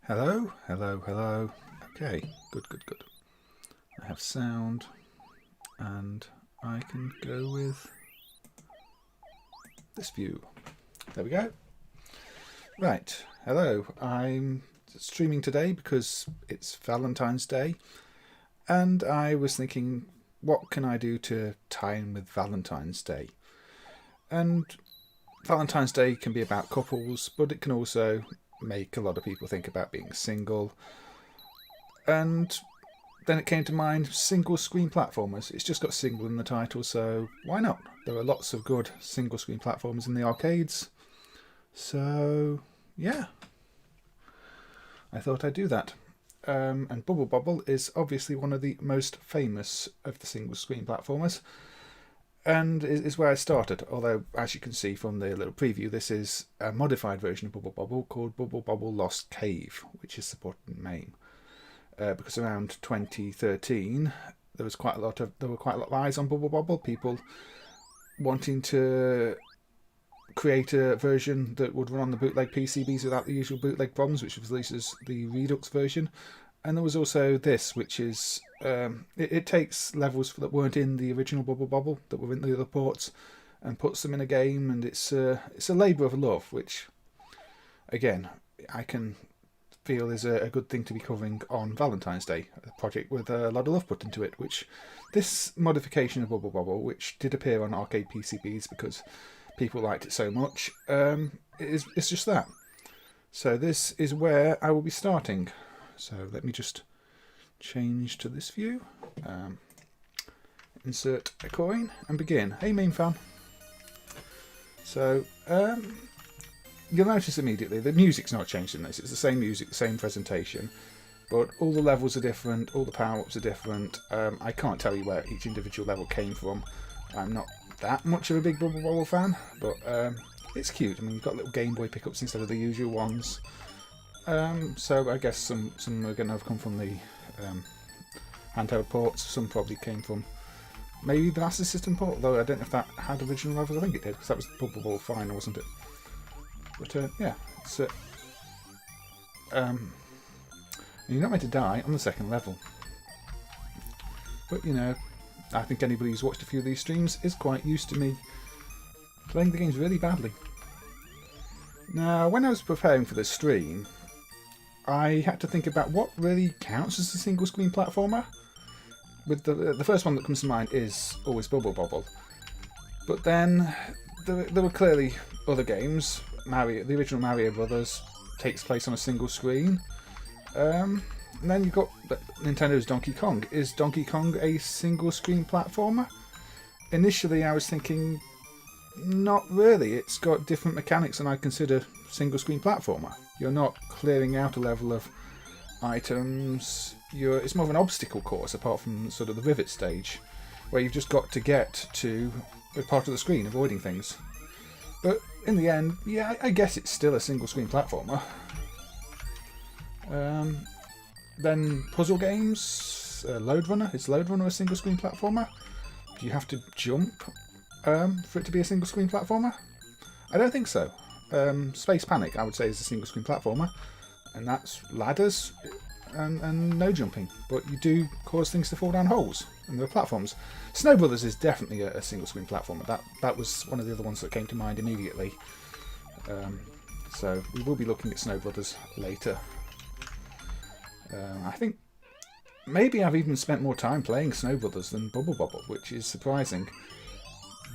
Hello, hello, hello. Okay, good. I have sound, and I can go with this view. There we go. Right, hello. I'm streaming today because it's Valentine's Day, and I was thinking, what can I do to tie in with Valentine's Day? And Valentine's Day can be about couples, but it can also make a lot of people think about being single. And then it came to mind, single screen platformers. It's just got single in the title, so why not? There are lots of good single screen platformers in the arcades. So yeah, I thought I'd do that. And Bobble is obviously one of the most famous of the single screen platformers, and is where I started. Although, as you can see from the little preview, this is a modified version of Bobble called Bobble Lost Cave, which is supported in MAME. Because around 2013, there were quite a lot of eyes on Bobble. People wanting to create a version that would run on the bootleg PCBs without the usual bootleg problems, which was released as the Redux version. And there was also this, which is it takes levels that weren't in the original Bobble that were in the other ports and puts them in a game, and it's a labour of love, which again I can feel is a good thing to be covering on Valentine's Day, a project with a lot of love put into it, which this modification of Bobble, which did appear on arcade PCBs because people liked it so much, it's just that. So this is where I will be starting. So let me just change to this view, insert a coin and begin. Hey main fan. So you'll notice immediately the music's not changed in this. It's the same music, same presentation, but all the levels are different, all the power-ups are different. I can't tell you where each individual level came from. I'm not that much of a big Bobble fan, but it's cute. I mean, you've got little Game Boy pickups instead of the usual ones. So I guess some are going to have come from the handheld ports. Some probably came from maybe the Master System port, though I don't know if that had original levels. I think it did, because that was the Bobble Final, wasn't it? But yeah, it's you're not meant to die on the second level. But you know, I think anybody who's watched a few of these streams is quite used to me playing the games really badly. Now, when I was preparing for this stream, I had to think about what really counts as a single screen platformer. With the first one that comes to mind is always Bobble. But then there were clearly other games. The original Mario Brothers takes place on a single screen. And then you've got Nintendo's Donkey Kong. Is Donkey Kong a single screen platformer? Initially I was thinking, not really. It's got different mechanics than I consider single screen platformer. You're not clearing out a level of items. It's more of an obstacle course, apart from sort of the rivet stage, where you've just got to get to a part of the screen, avoiding things. But in the end, yeah, I guess it's still a single screen platformer. Then puzzle games, Load Runner. Is Load Runner a single screen platformer? Do you have to jump for it to be a single screen platformer? I don't think so. Space Panic, I would say, is a single screen platformer, and that's ladders and no jumping, but you do cause things to fall down holes, and there are platforms. Snow Brothers is definitely a single screen platformer. That was one of the other ones that came to mind immediately. So we will be looking at Snow Brothers later. I think maybe I've even spent more time playing Snow Brothers than Bobble, which is surprising.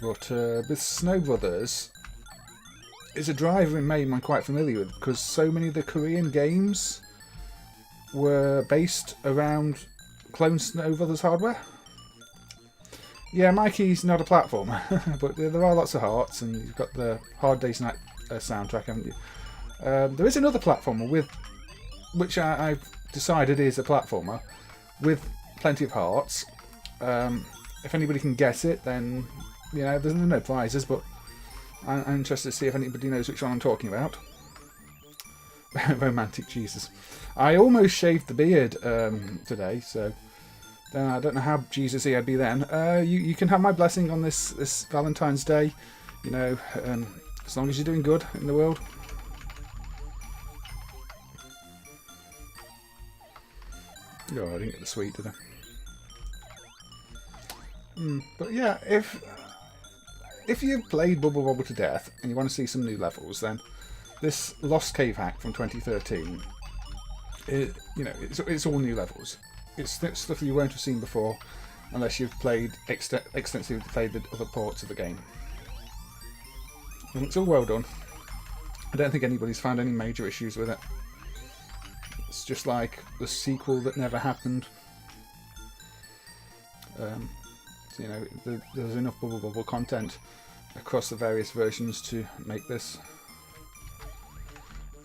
But with Snow Brothers, it's a driver in MAME I'm quite familiar with, because so many of the Korean games were based around clone Snow Brothers hardware. Yeah, Mikey's not a platformer, but there are lots of hearts, and you've got the Hard Day's Night soundtrack, haven't you? There is another platformer which I've decided is a platformer with plenty of hearts. If anybody can guess it, then you know there's no prizes, but I'm interested to see if anybody knows which one I'm talking about. Romantic Jesus. I almost shaved the beard today, so then I don't know how Jesus-y I'd be then. You can have my blessing on this Valentine's Day, you know, as long as you're doing good in the world. Oh, I didn't get the sweet, did I? But yeah, if you've played Bubble Bobble to death and you want to see some new levels, then this Lost Cave hack from 2013, it's all new levels. It's stuff you won't have seen before unless you've played extensively played the other ports of the game. And it's all well done. I don't think anybody's found any major issues with it. It's just like the sequel that never happened. There's enough Bubble Bobble content across the various versions to make this.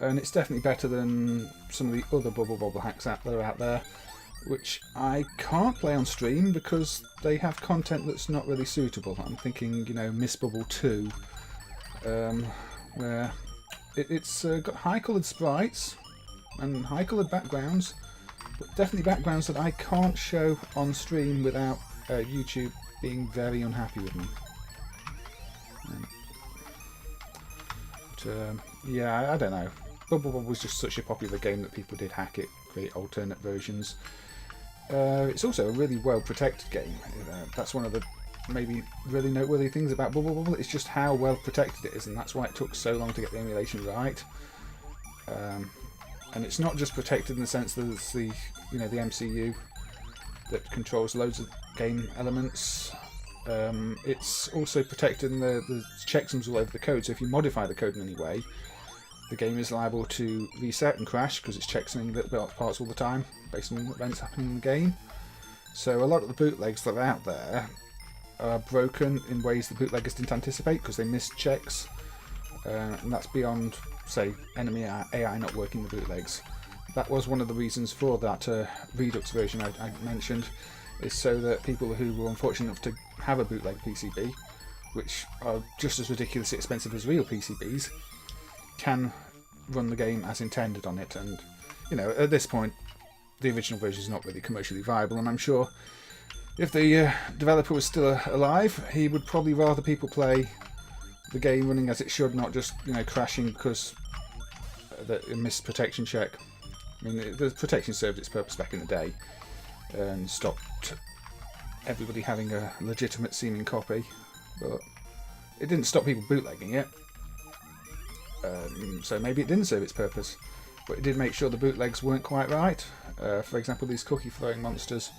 And it's definitely better than some of the other Bubble Bobble hacks that are out there, which I can't play on stream because they have content that's not really suitable. I'm thinking, Miss Bubble 2, where it's got high-coloured sprites and high-coloured backgrounds, but definitely backgrounds that I can't show on stream without YouTube being very unhappy with me. Yeah, I don't know. Bubble Bobble was just such a popular game that people did hack it, create alternate versions. It's also a really well protected game. That's one of the maybe really noteworthy things about Bubble Bobble. It's just how well protected it is, and that's why it took so long to get the emulation right. And it's not just protected in the sense that it's the MCU that controls loads of game elements. It's also protected in the checksums all over the code. So if you modify the code in any way, the game is liable to reset and crash because it's checksumming little parts all the time based on events happening in the game. So a lot of the bootlegs that are out there are broken in ways the bootleggers didn't anticipate because they missed checks, and that's beyond, say, enemy AI not working the bootlegs. That was one of the reasons for that Redux version I mentioned, is so that people who were unfortunate enough to have a bootleg PCB, which are just as ridiculously expensive as real PCBs, can run the game as intended on it. And at this point the original version is not really commercially viable, and I'm sure if the developer was still alive, he would probably rather people play the game running as it should, not just crashing because it missed protection check. I mean, the protection served its purpose back in the day and stopped everybody having a legitimate seeming copy, but it didn't stop people bootlegging it. So maybe it didn't serve its purpose, but it did make sure the bootlegs weren't quite right. For example, these cookie throwing monsters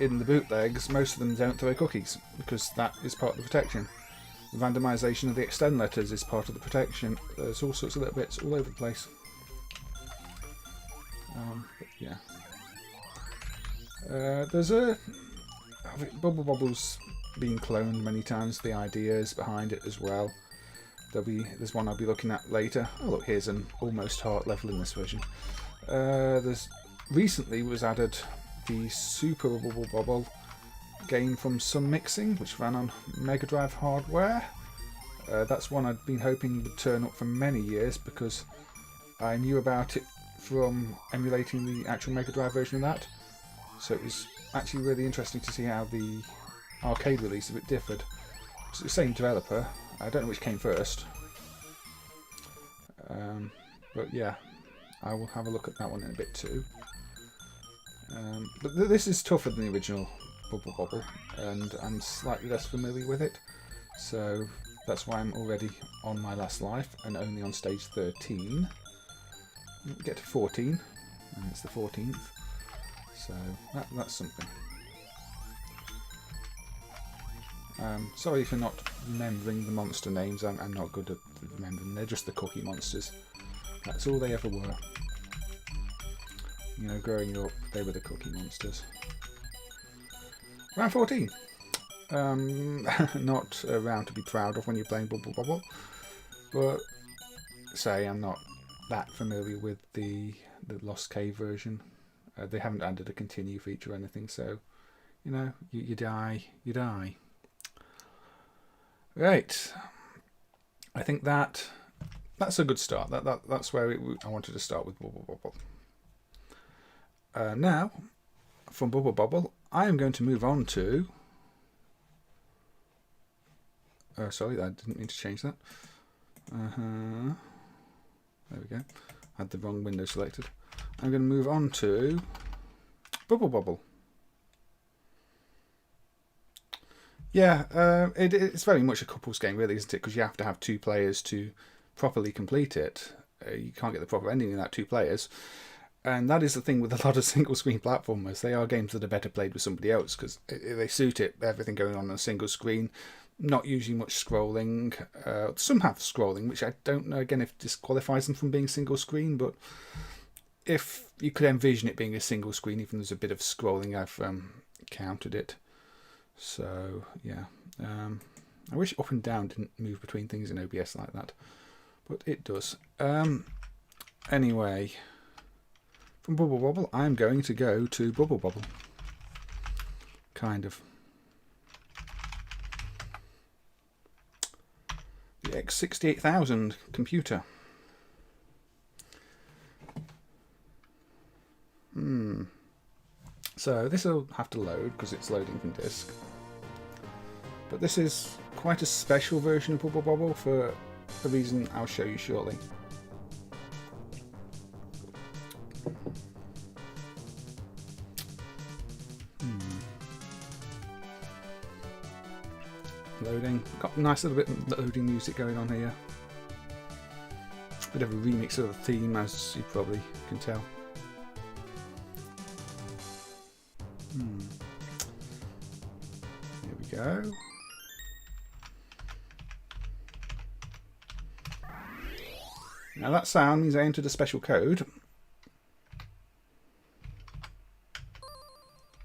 in the bootlegs, most of them don't throw cookies because that is part of the protection. The randomization of the extend letters is part of the protection. There's all sorts of little bits all over the place. But yeah. There's Bubble Bobble's been cloned many times. The ideas behind it as well. There's one I'll be looking at later. Oh look, here's an almost heart level in this version. There's recently was added the Super Bubble Bobble game from Sun Mixing, which ran on Mega Drive hardware. That's one I'd been hoping would turn up for many years because I knew about it from emulating the actual Mega Drive version of that. So it was actually really interesting to see how the arcade release of it differed. It's the same developer. I don't know which came first. But yeah, I will have a look at that one in a bit too. But this is tougher than the original Bubble Bobble, and I'm slightly less familiar with it. So that's why I'm already on my last life and only on stage 13. Get to 14, and it's the 14th. So that's something. Sorry for not remembering the monster names. I'm not good at remembering. They're just the cookie monsters. That's all they ever were. Growing up, they were the cookie monsters. Round 14. Not a round to be proud of when you're playing Bubble Bobble, but say I'm not that familiar with the Lost Cave version. They haven't added a continue feature or anything, so you die. Right, I think that's a good start. That's where I wanted to start with Bubble Bobble. Now, from Bubble Bobble, I am going to move on to. Sorry, I didn't mean to change that. There we go. I had the wrong window selected. I'm going to move on to Bobble. Yeah, it's very much a couples game, really, isn't it? Because you have to have 2 players to properly complete it. You can't get the proper ending without 2 players. And that is the thing with a lot of single-screen platformers. They are games that are better played with somebody else because they suit it, everything going on a single screen, not usually much scrolling. Some have scrolling, which I don't know, again, if it disqualifies them from being single screen, but if you could envision it being a single screen, even there's a bit of scrolling, I've counted it. So, yeah. I wish up and down didn't move between things in OBS like that, but it does. Anyway, from Bobble, I'm going to go to Bobble. Kind of. The X68000 computer. So this will have to load because it's loading from disk. But this is quite a special version of Bobble for a reason I'll show you shortly. Loading. Got a nice little bit of loading music going on here. Bit of a remix of the theme, as you probably can tell. Here we go. Now that sound means I entered a special code.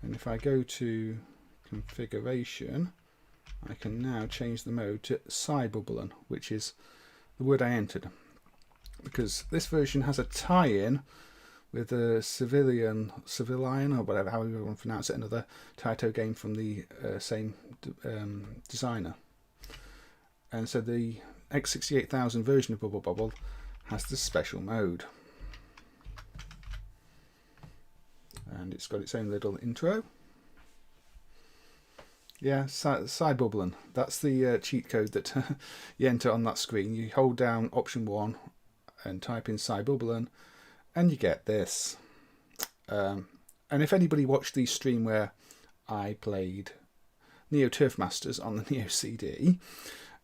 And if I go to configuration, I can now change the mode to Cybubblen, which is the word I entered. Because this version has a tie-in with a Civilian, or whatever, however you want to pronounce it, another Taito game from the same designer. And so the X68000 version of Bobble has this special mode. And it's got its own little intro. Yeah, Cybubblen. That's the cheat code that you enter on that screen. You hold down option 1 and type in Cybubblen, and you get this. And if anybody watched the stream where I played Neo Turf Masters on the Neo CD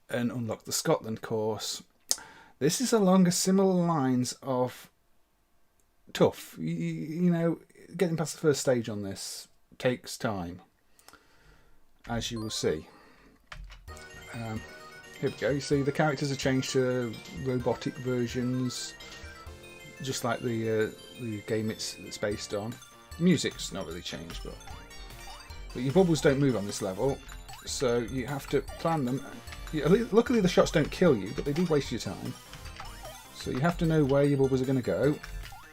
and unlocked the Scotland course, this is along a similar lines of tough. You know, getting past the first stage on this takes time, as you will see. Here we go. You see the characters are changed to robotic versions, just like the game it's based on. The music's not really changed, but your bubbles don't move on this level, so you have to plan them. Luckily the shots don't kill you, but they do waste your time. So you have to know where your bubbles are going to go,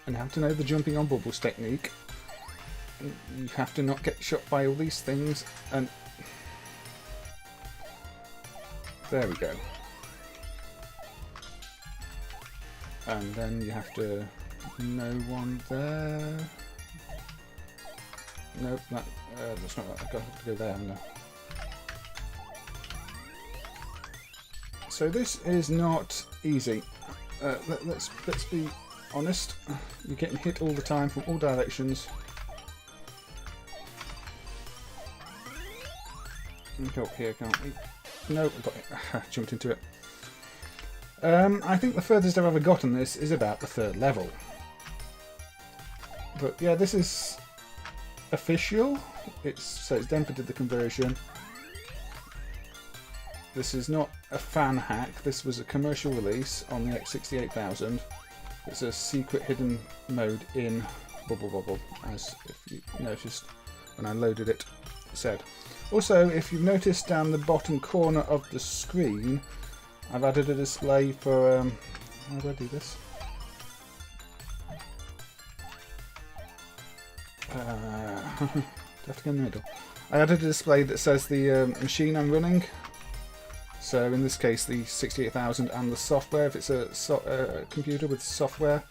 and you have to know the jumping on bubbles technique. You have to not get shot by all these things, and there we go. And then you have to know one there. Nope, that's not right. I've got to go there, haven't I? So this is not easy. Let's be honest. You're getting hit all the time from all directions. We can go up here, can't we? Nope, jumped into it. I think the furthest I've ever gotten this is about the 3rd level. But yeah, this is official. So it's Denver did the conversion. This is not a fan hack. This was a commercial release on the X68000. It's a secret hidden mode in Bobble, as if you noticed when I loaded it said. Also, if you've noticed down the bottom corner of the screen, I've added a display for, how do I do this? Do I have to go in the middle? I added a display that says the machine I'm running. So in this case, the 68000 and the software, if it's a computer with software.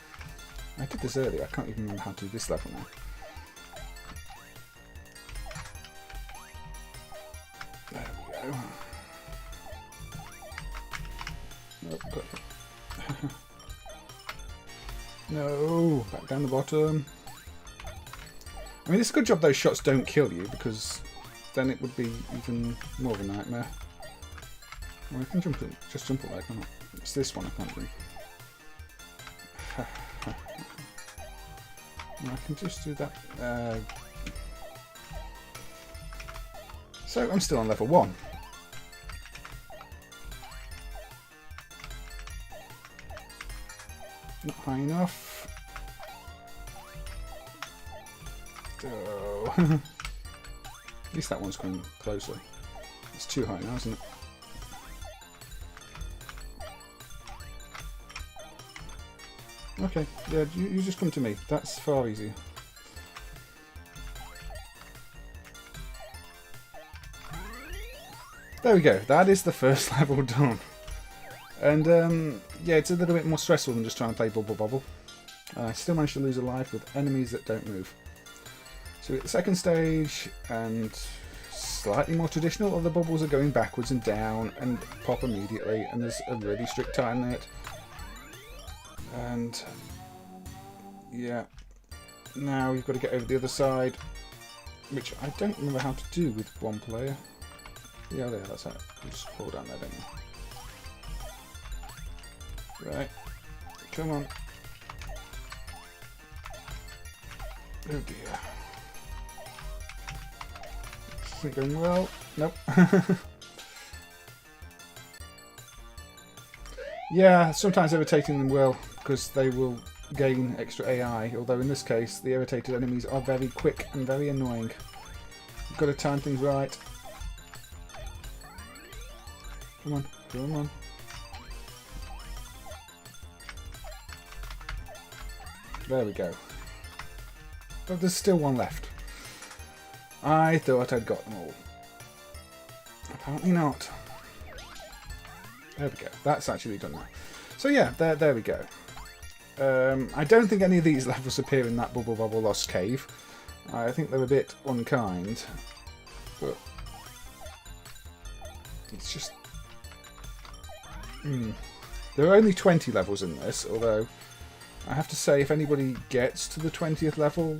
I did this earlier, I can't even remember how to do this level now. There we go. Nope, got it. No, back down the bottom. I mean, it's a good job those shots don't kill you, because then it would be even more of a nightmare. Well, I can jump in, just jump away, can't I? It's this one I can't do. I can just do that. So I'm still on level 1. Not high enough. Oh. At least that one's coming closely. It's too high now, isn't it? Okay, yeah, you just come to me. That's far easier. There we go. That is the first level done. And yeah, it's a little bit more stressful than just trying to play Bobble. I still managed to lose a life with enemies that don't move. So at the second stage, and slightly more traditional, all the bubbles are going backwards and down and pop immediately, and there's a really strict time limit. And yeah, now you've got to get over the other side, which I don't remember how to do with one player. Yeah, there, that's it. You just fall down there, don't you? Right, come on. Oh dear. This isn't going well. Nope. Yeah, sometimes irritating them will, because they will gain extra AI, although in this case the irritated enemies are very quick and very annoying. You've got to time things right. Come on, come on. There we go. But there's still one left. I thought I'd got them all. Apparently not. There we go. That's actually done now. So yeah, there we go. I don't think any of these levels appear in that Bubble Bobble Lost Cave. I think they're a bit unkind. But it's just... There are only 20 levels in this, although I have to say if anybody gets to the 20th level,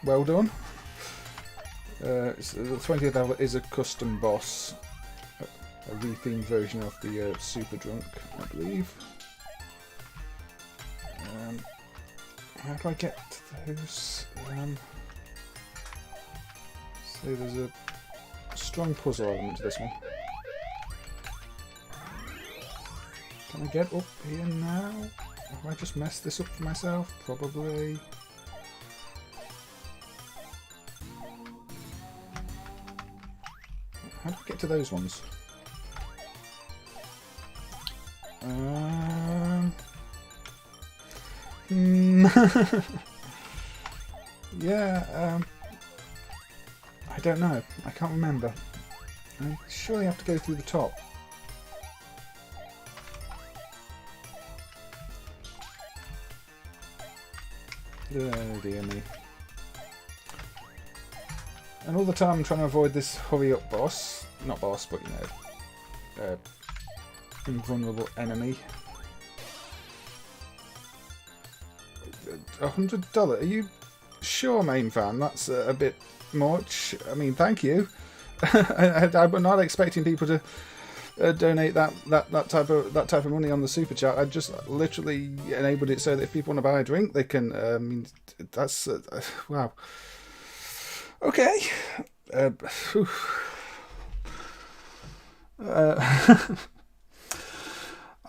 well done. The 20th level is a custom boss. A rethemed version of the Super Drunk, I believe. How do I get to those? So there's a strong puzzle element to this one. Can I get up here now? Have I just messed this up for myself? Probably. How do I get to those ones? Yeah, I don't know. I can't remember. I surely have to go through the top. Oh dear me. And all the time I'm trying to avoid this hurry up boss. Not boss, but you know, invulnerable enemy. $100? Are you sure, main fan? That's a bit much. I mean, thank you. I'm not expecting people to donate that type of money on the super chat. I just literally enabled it so that if people want to buy a drink, they can. I mean, that's wow. Okay.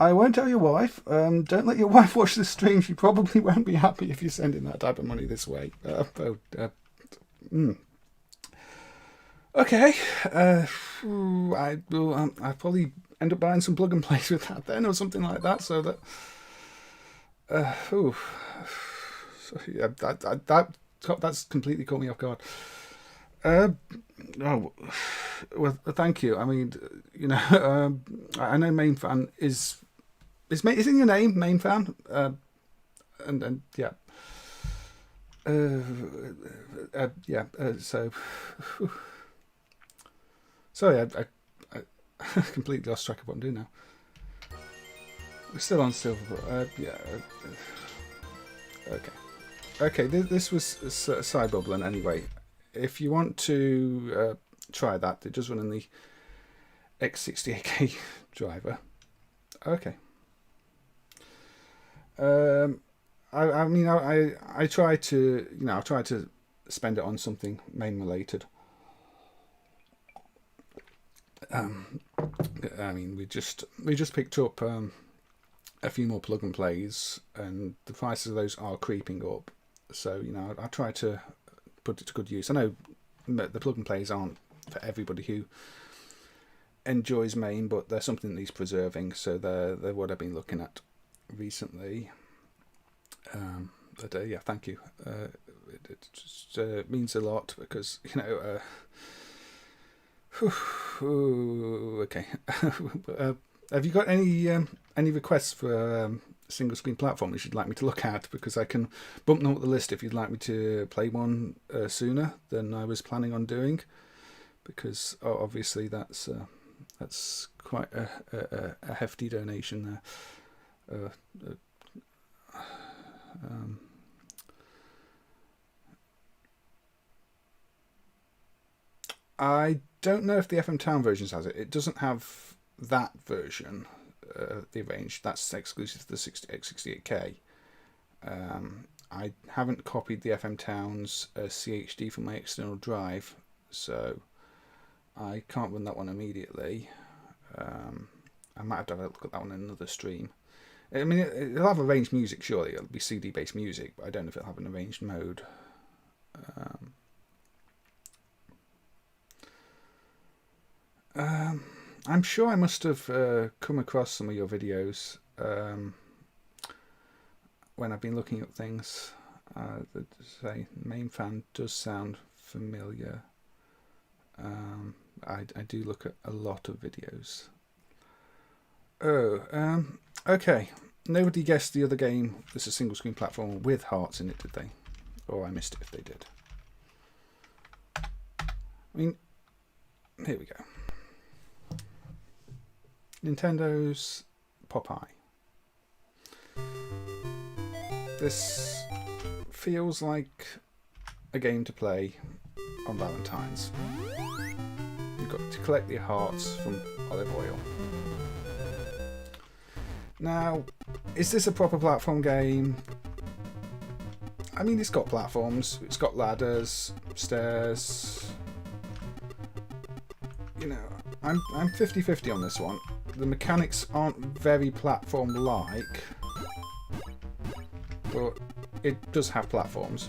I won't tell your wife. Don't let your wife watch this stream. She probably won't be happy if you're sending that type of money this way. Okay. I will. I probably end up buying some plug and plays with that then, or something like that, so that. So yeah, that's completely caught me off guard. Oh, well, thank you. I mean, you know, I know main fan is in your name, main fan, and yeah, yeah. So, sorry, I completely lost track of what I'm doing now. We're still on silver, but yeah. Okay. Okay, this was side bubbling anyway. If you want to try that, it does run in the X68K driver. Okay. I mean, I try to, I try to spend it on something MAME related. I mean, we just picked up a few more plug and plays, and the prices of those are creeping up. So I try to put it to good use. I know the plug and plays aren't for everybody who enjoys MAME, but they're something that needs preserving. So they're what I've been looking at recently. But yeah, thank you. It just means a lot because okay. Have you got any requests for single screen platforms you'd like me to look at? Because I can bump them up the list if you'd like me to play one sooner than I was planning on doing. Because obviously that's quite a hefty donation there. I don't know if the FM Town versions has it. It doesn't have that version, the arranged. That's exclusive to the X68K. I haven't copied the FM Town's CHD from my external drive, so I can't run that one immediately. I might have to have a look at that one in another stream. I mean, it'll have arranged music, surely. It'll be CD-based music, but I don't know if it'll have an arranged mode. I'm sure I must have come across some of your videos when I've been looking at things. Say, MAME fan does sound familiar. I do look at a lot of videos. Okay. Nobody guessed the other game. This is a single screen platform with hearts in it, did they? Or I missed it if they did. I mean, here we go. Nintendo's Popeye. This feels like a game to play on Valentine's. You've got to collect the hearts from olive oil. Now, is this a proper platform game? I mean, it's got platforms, it's got ladders, stairs. I'm 50-50 on this one. The mechanics aren't very platform-like, but it does have platforms.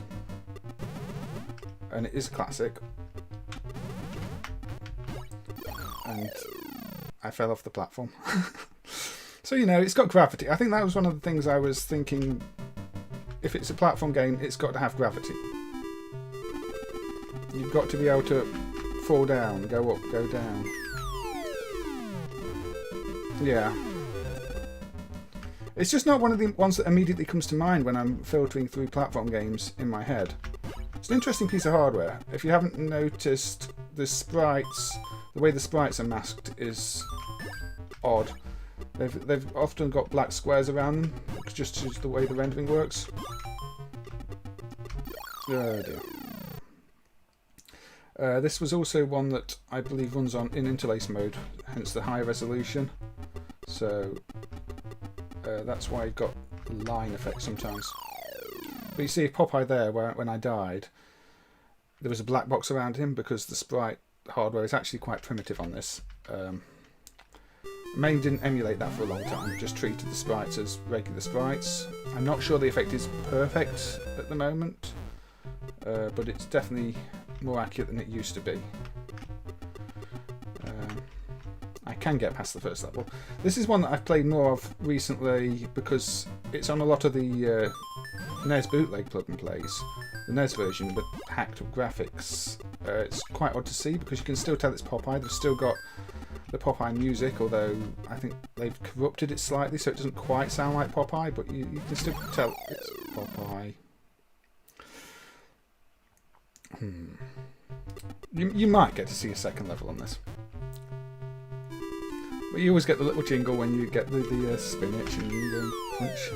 And it is a classic. And I fell off the platform. So, it's got gravity. I think that was one of the things I was thinking. If it's a platform game, it's got to have gravity. You've got to be able to fall down, go up, go down. Yeah. It's just not one of the ones that immediately comes to mind when I'm filtering through platform games in my head. It's an interesting piece of hardware. If you haven't noticed, the sprites, the way the sprites are masked is odd. They've often got black squares around them, just the way the rendering works. Oh dear. This was also one that I believe runs in interlace mode, hence the high resolution. So that's why you've got line effects sometimes. But you see Popeye there, when I died, there was a black box around him because the sprite hardware is actually quite primitive on this. MAME didn't emulate that for a long time, just treated the sprites as regular sprites. I'm not sure the effect is perfect at the moment, but it's definitely more accurate than it used to be. I can get past the first level. This is one that I've played more of recently because it's on a lot of the NES bootleg plug and plays. The NES version with hacked up graphics. It's quite odd to see because you can still tell it's Popeye. They've still got the Popeye music, although I think they've corrupted it slightly so it doesn't quite sound like Popeye, but you can still tell it's Popeye. You might get to see a second level on this. But you always get the little jingle when you get the spinach and you go punch.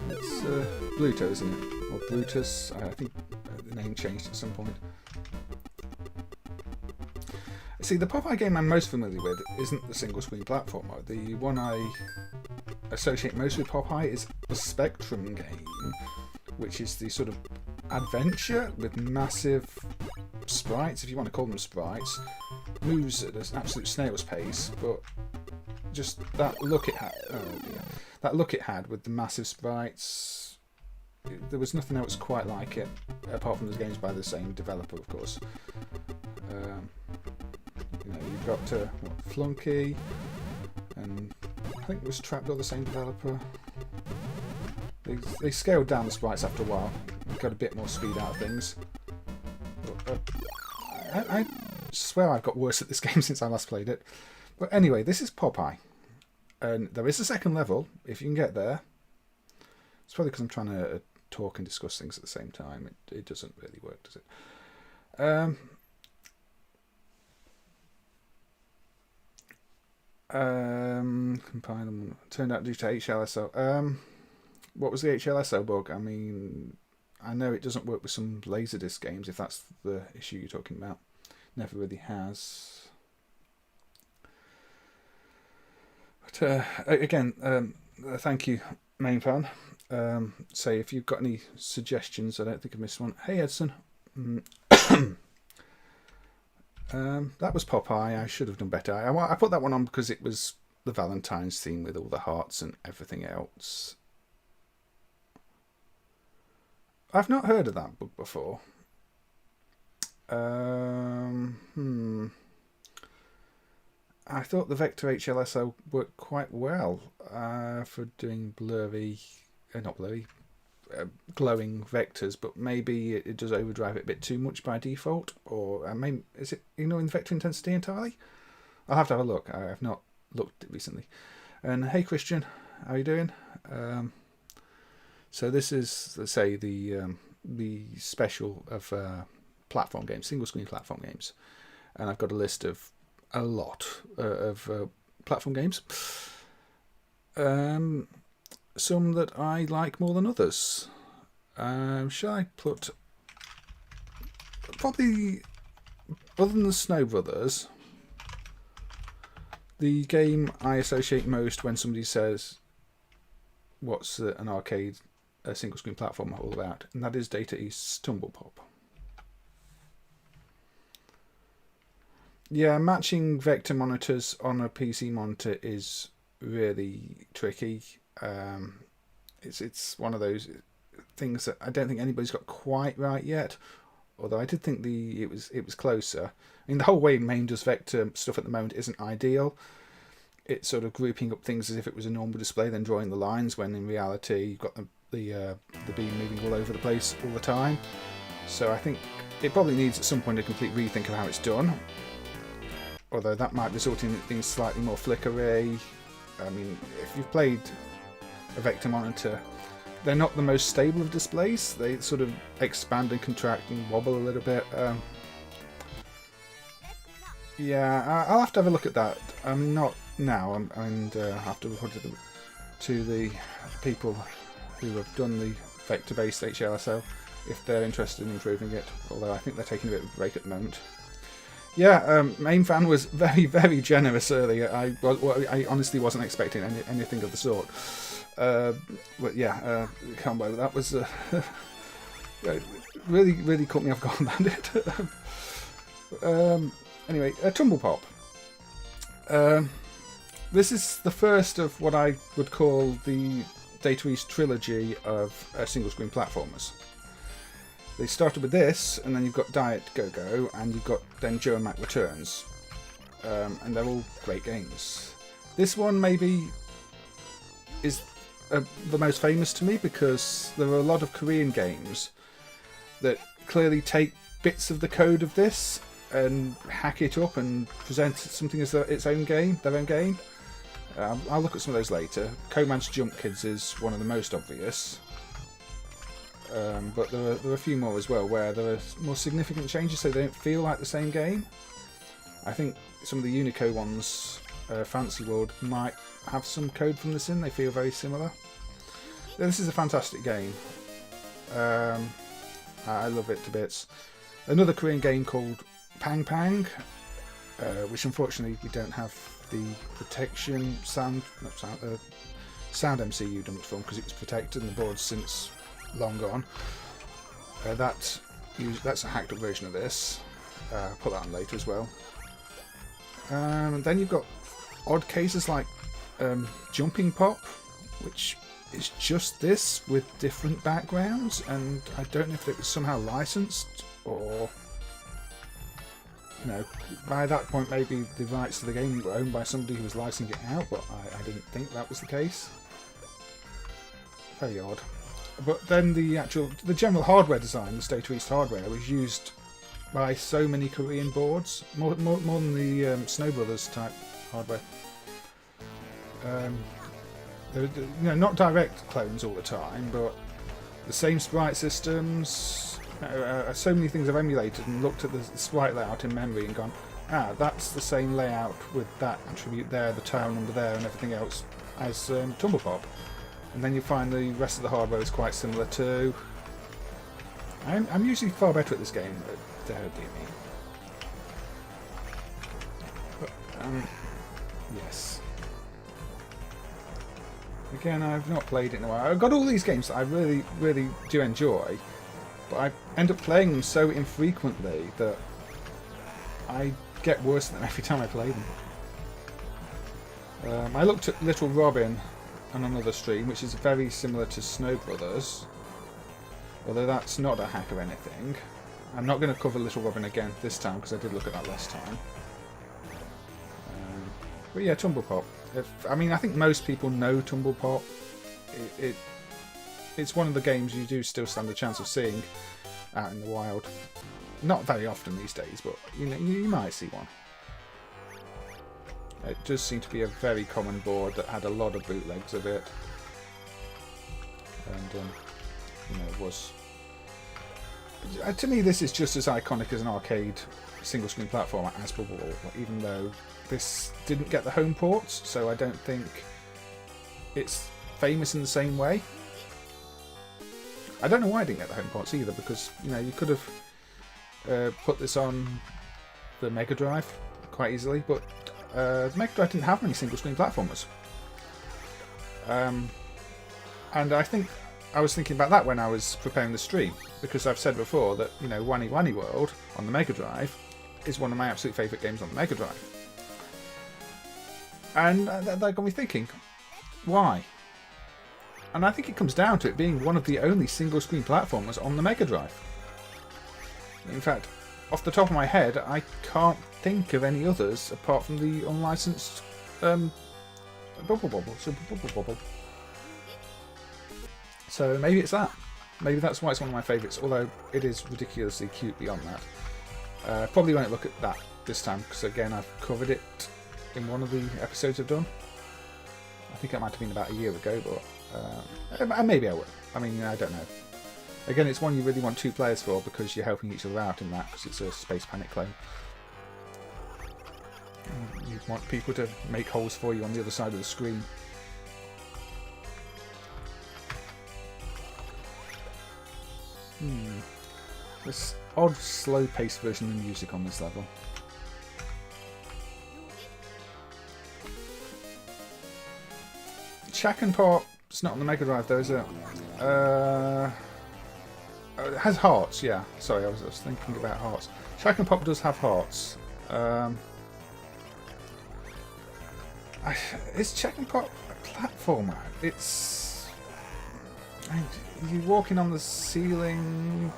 Let's It's Bluto, isn't it? Or Brutus. I think the name changed at some point. See, the Popeye game I'm most familiar with isn't the single-screen platformer. The one I associate most with Popeye is the Spectrum game, which is the sort of adventure with massive sprites, if you want to call them sprites. Moves at an absolute snail's pace, but just that look it had. That look it had with the massive sprites. There was nothing else quite like it, apart from the games by the same developer, of course. You've got Flunky, and I think it was Trapdoor, the same developer. They scaled down the sprites after a while, got a bit more speed out of things. But, I swear I've got worse at this game since I last played it. But anyway, this is Popeye, and there is a second level if you can get there. It's probably because I'm trying to talk and discuss things at the same time. It doesn't really work, does it? Compile them. Turned out due to HLSO. What was the HLSO bug? I mean, I know it doesn't work with some Laserdisc games, if that's the issue you're talking about. Never really has. But again, thank you, main fan. Say if you've got any suggestions, I don't think I missed one. Hey Edson. That was Popeye. I should have done better. I put that one on because it was the Valentine's theme with all the hearts and everything else. I've not heard of that book before. I thought the Vector HLSO worked quite well for doing blurry, not blurry, glowing vectors, but maybe it does overdrive it a bit too much by default, or maybe is it ignoring the vector intensity entirely? I'll have to have a look. I have not looked recently. And hey Christian, how are you doing? So this is, let's say, the special of platform games, single screen platform games, and I've got a list of a lot of platform games. Some that I like more than others. Shall I put... Probably, other than the Snow Brothers, the game I associate most when somebody says, what's an arcade, a single screen platformer all about? And that is Data East's Tumble Pop. Yeah, matching vector monitors on a PC monitor is really tricky. It's one of those things that I don't think anybody's got quite right yet. Although I did think it was closer. I mean, the whole way MAME does vector stuff at the moment isn't ideal. It's sort of grouping up things as if it was a normal display, then drawing the lines. When in reality, you've got the beam moving all over the place all the time. So I think it probably needs at some point a complete rethink of how it's done. Although that might result in things slightly more flickery. I mean, if you've played a vector monitor, they're not the most stable of displays. They sort of expand and contract and wobble a little bit. Yeah, I'll have to have a look at that. I mean, not now, and I'll have to report to the people who have done the vector-based HLSO if they're interested in improving it. Although I think they're taking a bit of a break at the moment. Yeah, main fan was very, very generous earlier. I honestly wasn't expecting anything of the sort. But yeah, can't believe that was really, really caught me off guard about it. Anyway, Tumble Pop. This is the first of what I would call the Data East trilogy of single-screen platformers. They started with this, and then you've got Diet Go-Go, and you've got then Joe and Mac Returns. And they're all great games. This one maybe is the most famous to me because there are a lot of Korean games that clearly take bits of the code of this and hack it up and present something as its own game, their own game. I'll look at some of those later. Coman's Jump Kids is one of the most obvious. But there are a few more as well where there are more significant changes so they don't feel like the same game. I think some of the Unico ones, Fancy World, might have some code from this in. They feel very similar. This is a fantastic game. I love it to bits. Another Korean game called Pang Pang, which unfortunately we don't have the protection sound MCU dumped from because it was protected and the board's since long gone. That's a hacked up version of this. I'll put that on later as well. And then you've got odd cases like Jumping Pop, which is just this with different backgrounds, and I don't know if it was somehow licensed or, you know, by that point maybe the rights to the game were owned by somebody who was licensing it out, but I didn't think that was the case. Very odd. But then the general hardware design, the State East hardware, was used by so many Korean boards, more than the Snow Brothers type hardware. They're, you know, not direct clones all the time, but the same sprite systems. So many things I've emulated and looked at the sprite layout in memory and gone, that's the same layout with that attribute there, the tile number there, and everything else as Tumble Pop. And then you find the rest of the hardware is quite similar too. I'm usually far better at this game, but dear me. But, yes. Again, I've not played it in a while. I've got all these games that I really, really do enjoy, but I end up playing them so infrequently that I get worse than them every time I play them. I looked at Little Robin on another stream, which is very similar to Snow Brothers, although that's not a hack or anything. I'm not going to cover Little Robin again this time because I did look at that last time. But yeah, Tumble Pop. I mean, I think most people know Tumble Pop. It's one of the games you do still stand a chance of seeing out in the wild. Not very often these days, but you know, you might see one. It does seem to be a very common board that had a lot of bootlegs of it, and you know, it was. To me, this is just as iconic as an arcade single-screen platformer as Bobble, even though this didn't get the home ports, so I don't think it's famous in the same way. I don't know why I didn't get the home ports either, because you know, you could have put this on the Mega Drive quite easily, but the Mega Drive didn't have many single-screen platformers. And I think I was thinking about that when I was preparing the stream, because I've said before that, you know, Wanny Wanny World on the Mega Drive is one of my absolute favourite games on the Mega Drive. And that got me thinking, why? And I think it comes down to it being one of the only single-screen platformers on the Mega Drive. In fact, off the top of my head, I can't think of any others apart from the unlicensed Bobble. So maybe it's that. Maybe that's why it's one of my favourites, although it is ridiculously cute beyond that. Probably won't look at that this time, because again, I've covered it in one of the episodes I've done. I think it might have been about a year ago, but maybe I will. I mean, I don't know. Again, it's one you really want two players for, because you're helping each other out in that, because it's a Space Panic clone. You want people to make holes for you on the other side of the screen. This odd, slow-paced version of the music on this level. Chack'n Pop, it's not on the Mega Drive though, is it? It has hearts, yeah. Sorry, I was thinking about hearts. Chack'n Pop does have hearts. Is Chack'n Pop a platformer? It's... You're walking on the ceiling...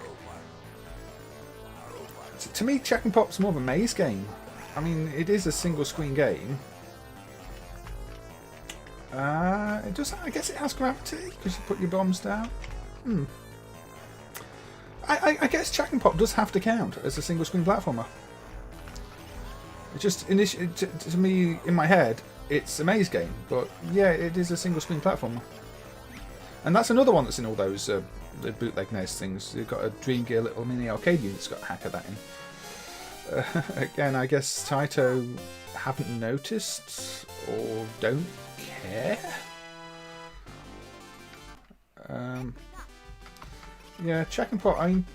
To me, Chack'n Pop's more of a maze game. I mean, it is a single-screen game. It does. I guess it has gravity because you put your bombs down. I guess Chack'n Pop does have to count as a single-screen platformer. It just to me in my head, it's a maze game, but yeah, it is a single-screen platformer. And that's another one that's in all those the bootleg NES things. You've got a Dream Gear little mini arcade unit that's got a hack of that in. Again, I guess Taito haven't noticed or don't care. Yeah, Chack'n Pop. I mean,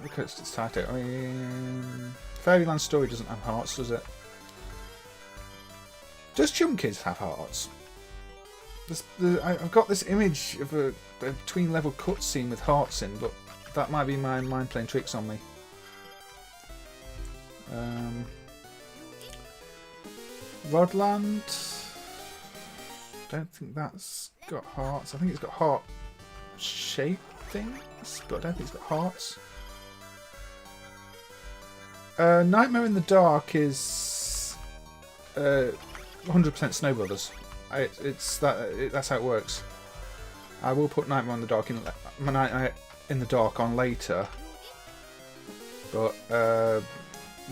because it's Taito. I mean, Fairyland Story doesn't have hearts, does it? Does Chum Kids have hearts? I've got this image of a between level cutscene with hearts in, but that might be my mind playing tricks on me. Rodland. Don't think that's got hearts. I think it's got heart shape things, but I don't think it's got hearts. Nightmare in the Dark is 100% Snow Brothers. That's how it works. I will put Nightmare in the Dark in the Dark on later, but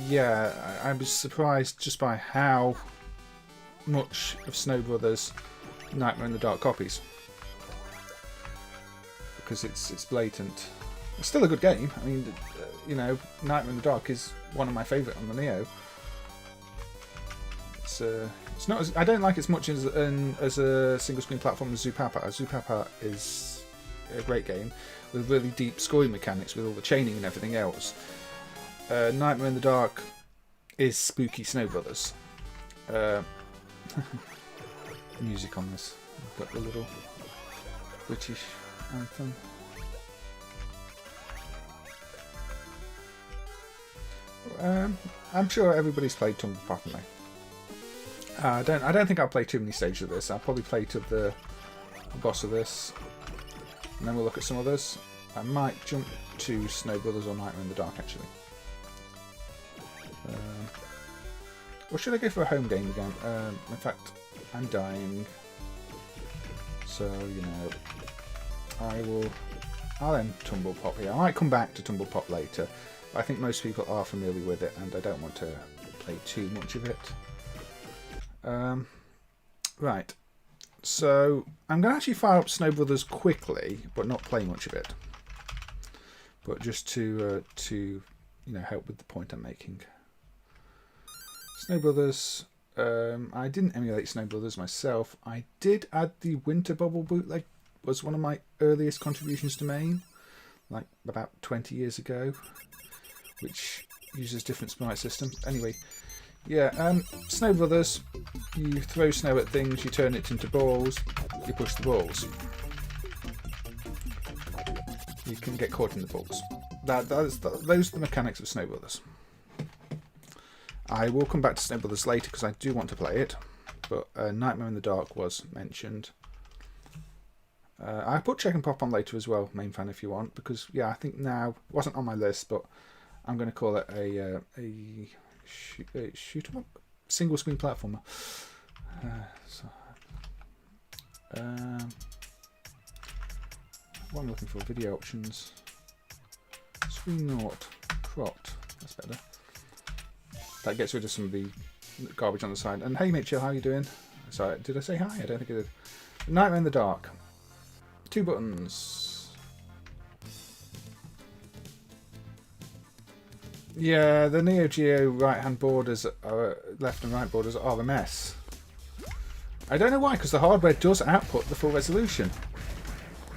yeah, I was surprised just by how much of Snow Brothers Nightmare in the Dark copies, because it's blatant. It's still a good game. I mean, you know, Nightmare in the Dark is one of my favourite on the Neo. It's not as, I don't like it as much as a single screen platform as Zupapa. Zupapa is a great game with really deep scoring mechanics with all the chaining and everything else. Nightmare in the Dark is spooky Snow Brothers. Music on this. I've got the little British anthem. I'm sure everybody's played Tumble, haven't they? I don't think I'll play too many stages of this. I'll probably play to the boss of this, and then we'll look at some others. I might jump to Snow Brothers or Nightmare in the Dark actually. Or should I go for a home game again? In fact, I'm dying, so you know, I'll end Tumble Pop here. I might come back to Tumble Pop later. I think most people are familiar with it, and I don't want to play too much of it. Right, so I'm going to actually fire up Snow Brothers quickly, but not play much of it. But just to you know, help with the point I'm making. Snow Brothers. I didn't emulate Snow Brothers myself. I did add the Winter Bobble bootleg. Was one of my earliest contributions to main, like about 20 years ago, which uses different sprite systems. Anyway, yeah, Snow Brothers. You throw snow at things, you turn it into balls, you push the balls. You can get caught in the balls. Those are the mechanics of Snow Brothers. I will come back to Snow Brothers later because I do want to play it, but Nightmare in the Dark was mentioned. I put Chack'n Pop on later as well, main fan if you want, because yeah, I think now it wasn't on my list, but I'm going to call it a shoot 'em up single screen platformer. What I'm looking for, video options, screen naught, cropped. That's better. That gets rid of some of the garbage on the side. And hey Mitchell, how you doing? Sorry, did I say hi? I don't think I did. Nightmare in the Dark. 2 buttons. Yeah, the Neo Geo right-hand borders, left and right borders are a mess. I don't know why, because the hardware does output the full resolution.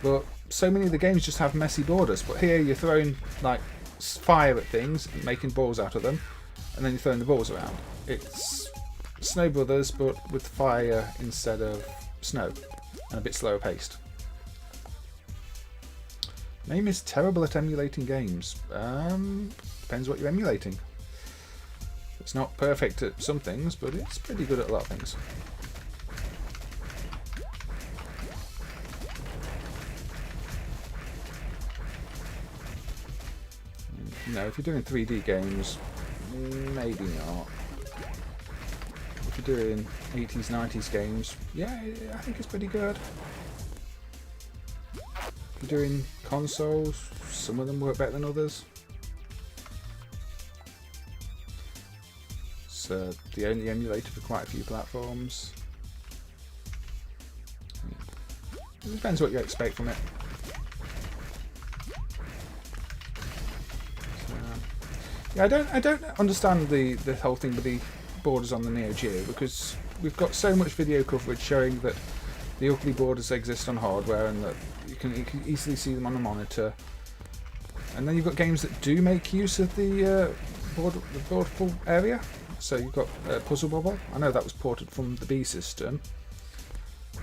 But so many of the games just have messy borders. But here you're throwing like fire at things, making balls out of them, and then you're throwing the balls around. It's Snow Brothers, but with fire instead of snow, and a bit slower paced. Name is terrible at emulating games. Depends what you're emulating. It's not perfect at some things, but it's pretty good at a lot of things. You know, if you're doing 3D games, maybe not. If you're doing 80s, 90s games, yeah, I think it's pretty good. If you're doing consoles, some of them work better than others. It's the only emulator for quite a few platforms. It depends what you expect from it. Yeah, I don't understand the whole thing with the borders on the Neo Geo, because we've got so much video coverage showing that the ugly borders exist on hardware and that you you can easily see them on the monitor. And then you've got games that do make use of the board full area. So you've got Puzzle Bobble. I know that was ported from the B system,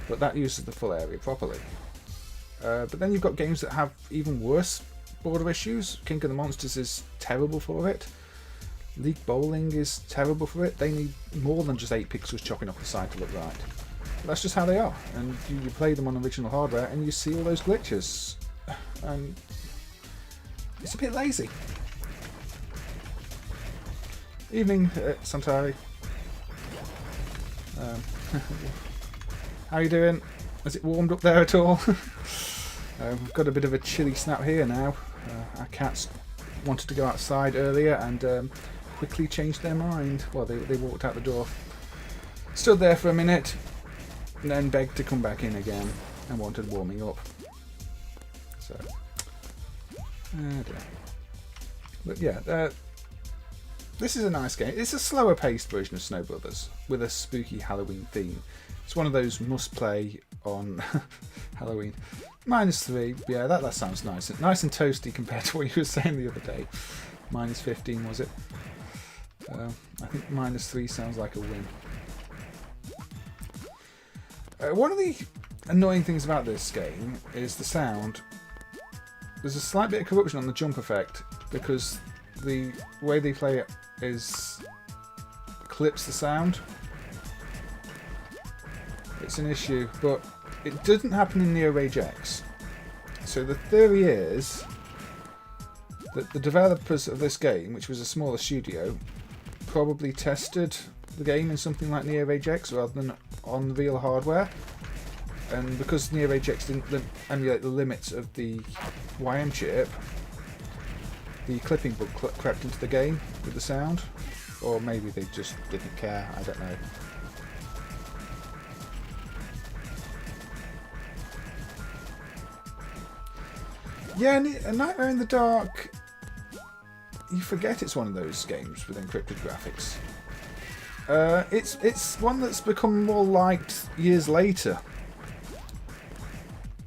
but that uses the full area properly. But then you've got games that have even worse border issues. King of the Monsters is terrible for it. League Bowling is terrible for it. They need more than just 8 pixels chopping off the side to look right. But that's just how they are. And you play them on original hardware and you see all those glitches. And it's a bit lazy. Evening, Santari. How are you doing? Has it warmed up there at all? We've got a bit of a chilly snap here now. Our cats wanted to go outside earlier and quickly changed their mind. Well, they walked out the door, stood there for a minute, and then begged to come back in again and wanted warming up. So, but yeah, this is a nice game. It's a slower paced version of Snow Brothers with a spooky Halloween theme. It's one of those must play on Halloween. -3, yeah, that sounds nice and toasty compared to what you were saying the other day. -15 was it? I think -3 sounds like a win. One of the annoying things about this game is the sound. There's a slight bit of corruption on the jump effect because the way they play it is clips the sound. It's an issue, but it doesn't happen in Neo Rage X. So the theory is that the developers of this game, which was a smaller studio, probably tested the game in something like Neo Rage X rather than on real hardware. And because Neo Rage X didn't emulate the limits of the YM chip, the clipping bug crept into the game with the sound. Or maybe they just didn't care, I don't know. Yeah, A Nightmare in the Dark, you forget it's one of those games with encrypted graphics. It's one that's become more liked years later.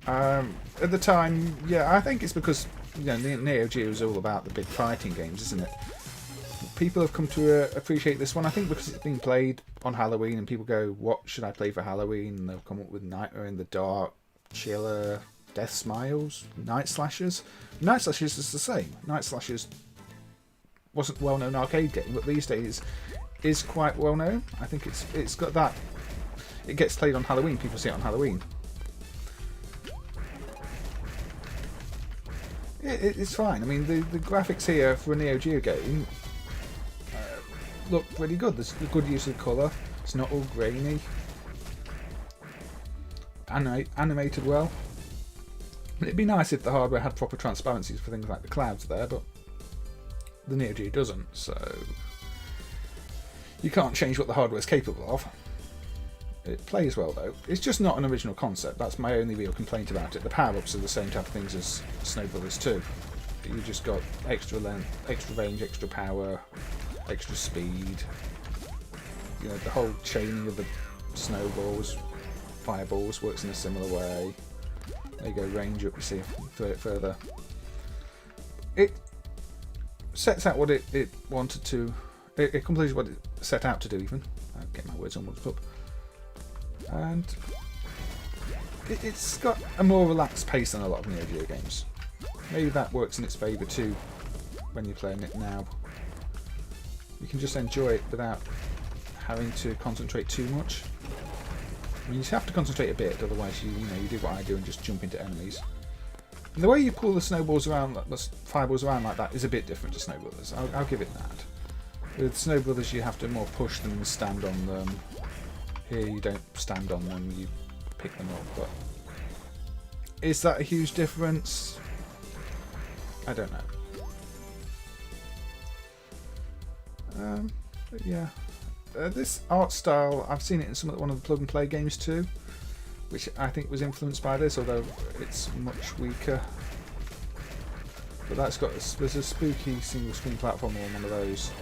At the time, yeah, I think it's because Neo Geo is all about the big fighting games, isn't it? People have come to appreciate this one, I think, because it's been played on Halloween, and people go, "What should I play for Halloween?" And they'll come up with Nightmare in the Dark, Chiller, Death Smiles, Night Slashers. Night Slashers is the same. Night Slashers wasn't a well-known arcade game, but these days is quite well-known. I think it's got that. It gets played on Halloween. People see it on Halloween. It's fine. I mean, the graphics here for a Neo Geo game look pretty good. There's a good use of colour. It's not all grainy. Animated well. It'd be nice if the hardware had proper transparencies for things like the clouds there, but the Neo Geo doesn't, so you can't change what the hardware's capable of. It plays well though. It's just not an original concept. That's my only real complaint about it. The power-ups are the same type of things as Snow Brothers 2. You just got extra length, extra range, extra power, extra speed. You know, the whole chaining of the snowballs, fireballs works in a similar way. There you go, range up, you see, throw it further. It sets out what it wanted to. It accomplishes what it set out to do, even. I'll get my words on what's up. And it's got a more relaxed pace than a lot of Neo Geo games. Maybe that works in its favour too when you're playing it now. You can just enjoy it without having to concentrate too much. I mean, you have to concentrate a bit, otherwise you do what I do and just jump into enemies. And the way you pull the snowballs around, the fireballs around like that, is a bit different to Snow Brothers. I'll give it that. With Snow Brothers, you have to more push them and stand on them. Here, you don't stand on them; you pick them up. But is that a huge difference? I don't know. But yeah. This art style, I've seen it in one of the plug and play games too, which I think was influenced by this, although it's much weaker. But there's a spooky single screen platformer on one of those.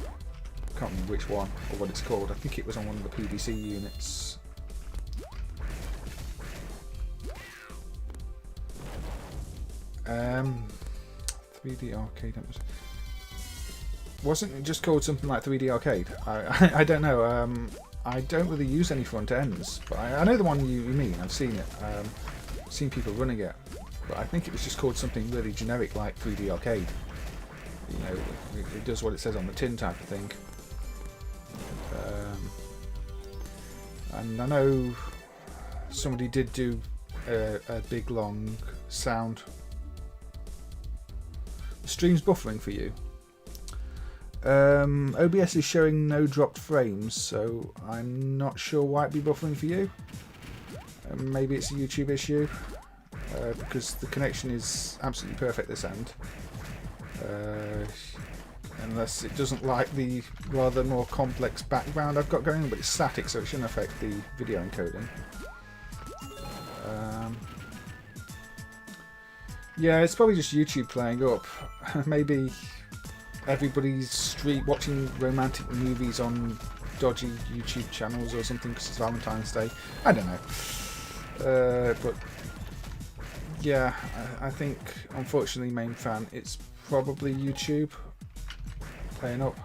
I can't remember which one or what it's called. I think it was on one of the PDC units. 3D Arcade. Wasn't it just called something like 3D Arcade? I don't know. I don't really use any front ends, but I know the one you mean. I've seen it. Seen people running it, but I think it was just called something really generic like 3D Arcade. You know, it does what it says on the tin type of thing. And I know somebody did do a big long sound. The stream's buffering for you. OBS is showing no dropped frames, so I'm not sure why it'd be buffering for you. Maybe it's a YouTube issue, because the connection is absolutely perfect this end. Unless it doesn't like the rather more complex background I've got going, but it's static, so it shouldn't affect the video encoding. Yeah, it's probably just YouTube playing up. Maybe everybody's watching romantic movies on dodgy YouTube channels or something because it's Valentine's Day. I don't know. But yeah, I think unfortunately, main fan, it's probably YouTube playing up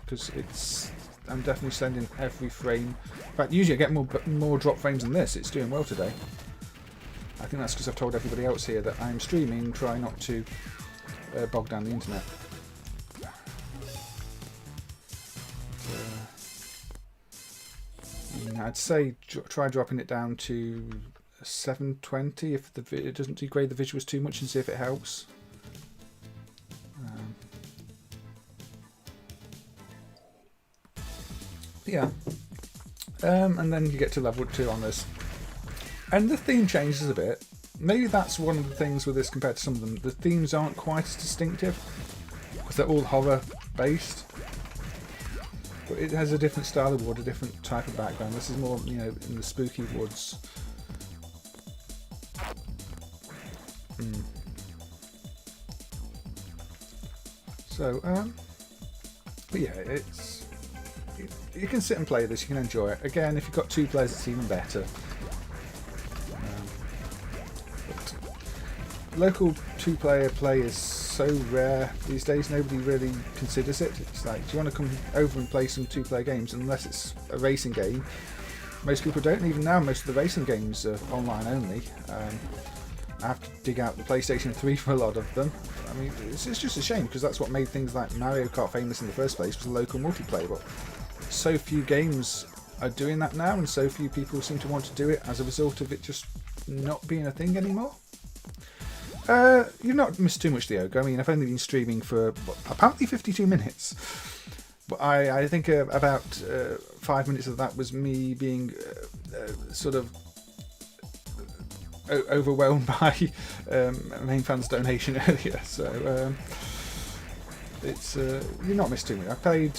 because I'm definitely sending every frame. In fact, usually I get more drop frames than this. It's doing well today. I think that's because I've told everybody else here that I'm streaming, try not to bog down the internet. I'd say try dropping it down to 720 if it doesn't degrade the visuals too much, and see if it helps. Yeah. And then you get to level 2 on this. And the theme changes a bit. Maybe that's one of the things with this compared to some of them. The themes aren't quite as distinctive because they're all horror based. But it has a different style of wood, a different type of background. This is more, you know, in the spooky woods. So, but yeah, you can sit and play this, you can enjoy it. Again, if you've got 2 players, it's even better. Local 2-player play is so rare these days, nobody really considers it. It's like, do you want to come over and play some 2-player games? Unless it's a racing game. Most people don't. Even now, most of the racing games are online only. I have to dig out the PlayStation 3 for a lot of them. I mean, it's just a shame, because that's what made things like Mario Kart famous in the first place, was the local multiplayer. But so few games are doing that now, and so few people seem to want to do it as a result of it just not being a thing anymore. You've not missed too much, Leo. I mean, I've only been streaming for apparently 52 minutes. But I think about 5 minutes of that was me being sort of overwhelmed by main fan's donation earlier. So it's you've not missed too much. I played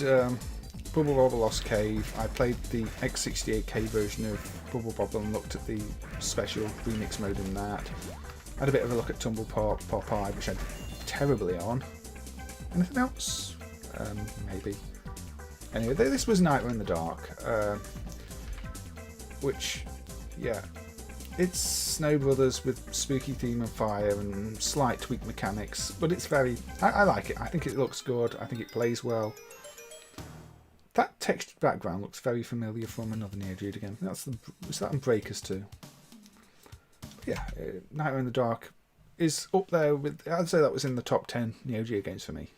Bubble Bobble Lost Cave. I played the X68K version of Bubble Bobble and looked at the special remix mode in that. I had a bit of a look at Tumble Popeye, which I did terribly on. Anything else? Maybe. Anyway, this was Nightmare in the Dark, which, yeah, it's Snow Brothers with spooky theme and fire and slight tweak mechanics, but it's very, I like it. I think it looks good. I think it plays well. That textured background looks very familiar from another Neo Geo game. Was that on Breakers too? Yeah, Nightmare in the Dark is up there with, I'd say that was in the top 10 Neo Geo games for me.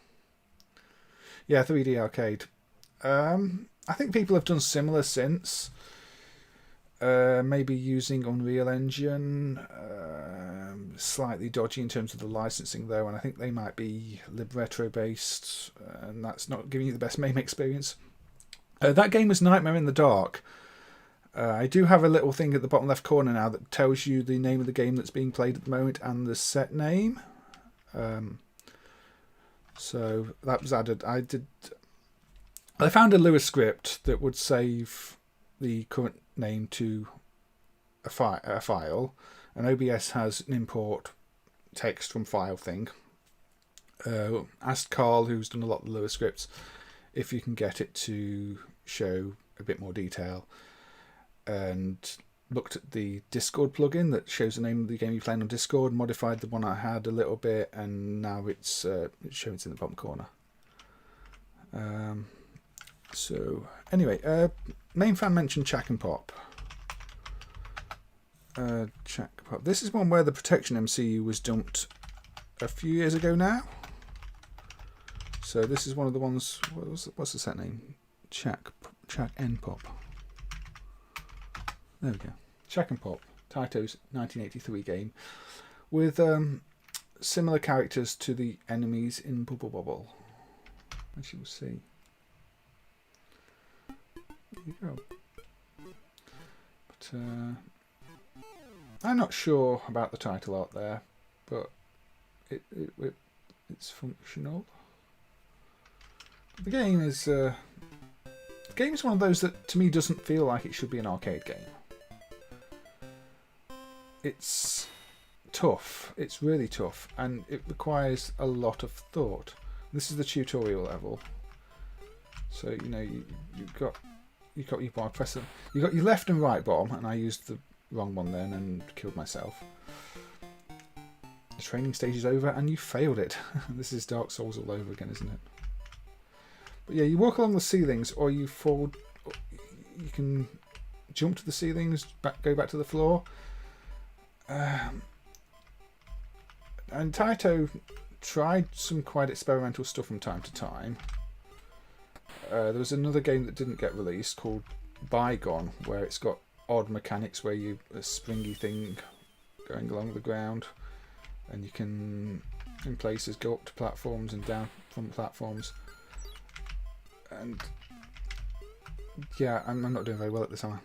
Yeah, 3D Arcade. I think people have done similar since. Maybe using Unreal Engine. Slightly dodgy in terms of the licensing though, and I think they might be libretto based, and that's not giving you the best MAME experience. That game was Nightmare in the Dark. I do have a little thing at the bottom left corner now that tells you the name of the game that's being played at the moment and the set name. So that was added. I found a Lua script that would save the current name to a file, and OBS has an import text from file thing. Asked Carl, who's done a lot of the Lua scripts, if you can get it to show a bit more detail. And looked at the Discord plugin that shows the name of the game you're playing on Discord, modified the one I had a little bit, and now it's showing it in the bottom corner. So anyway, main fan mentioned Chack'n Pop. Chack'n Pop. This is one where the Protection MCU was dumped a few years ago now. So this is one of the ones. What's the set name? Chack'n Pop. There we go. Chack'n Pop, Taito's 1983 game, with similar characters to the enemies in Bobble, as you will see. There you go. But I'm not sure about the title art there, but it's functional. The game is one of those that to me doesn't feel like it should be an arcade game. It's tough. It's really tough, and it requires a lot of thought. This is the tutorial level, so you know you've got your bar pressing. You got your left and right bomb, and I used the wrong one then and killed myself. The training stage is over, and you failed it. This is Dark Souls all over again, isn't it? But yeah, you walk along the ceilings, or you fall. You can jump to the ceilings, go back to the floor. And Taito tried some quite experimental stuff from time to time. There was another game that didn't get released called Bygone, where it's got odd mechanics where you a springy thing going along the ground, and you can in places go up to platforms and down from platforms. And yeah, I'm not doing very well at this, am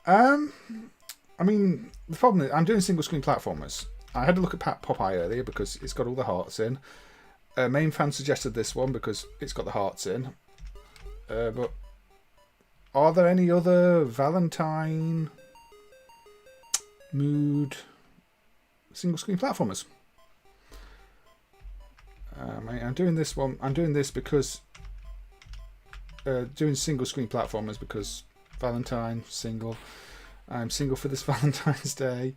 I? I mean, the problem is I'm doing single screen platformers. I had to look at Popeye earlier because it's got all the hearts in. Main fan suggested this one because it's got the hearts in. But are there any other Valentine mood single screen platformers? I'm doing this one. I'm doing this because doing single screen platformers because Valentine single. I'm single for this Valentine's Day.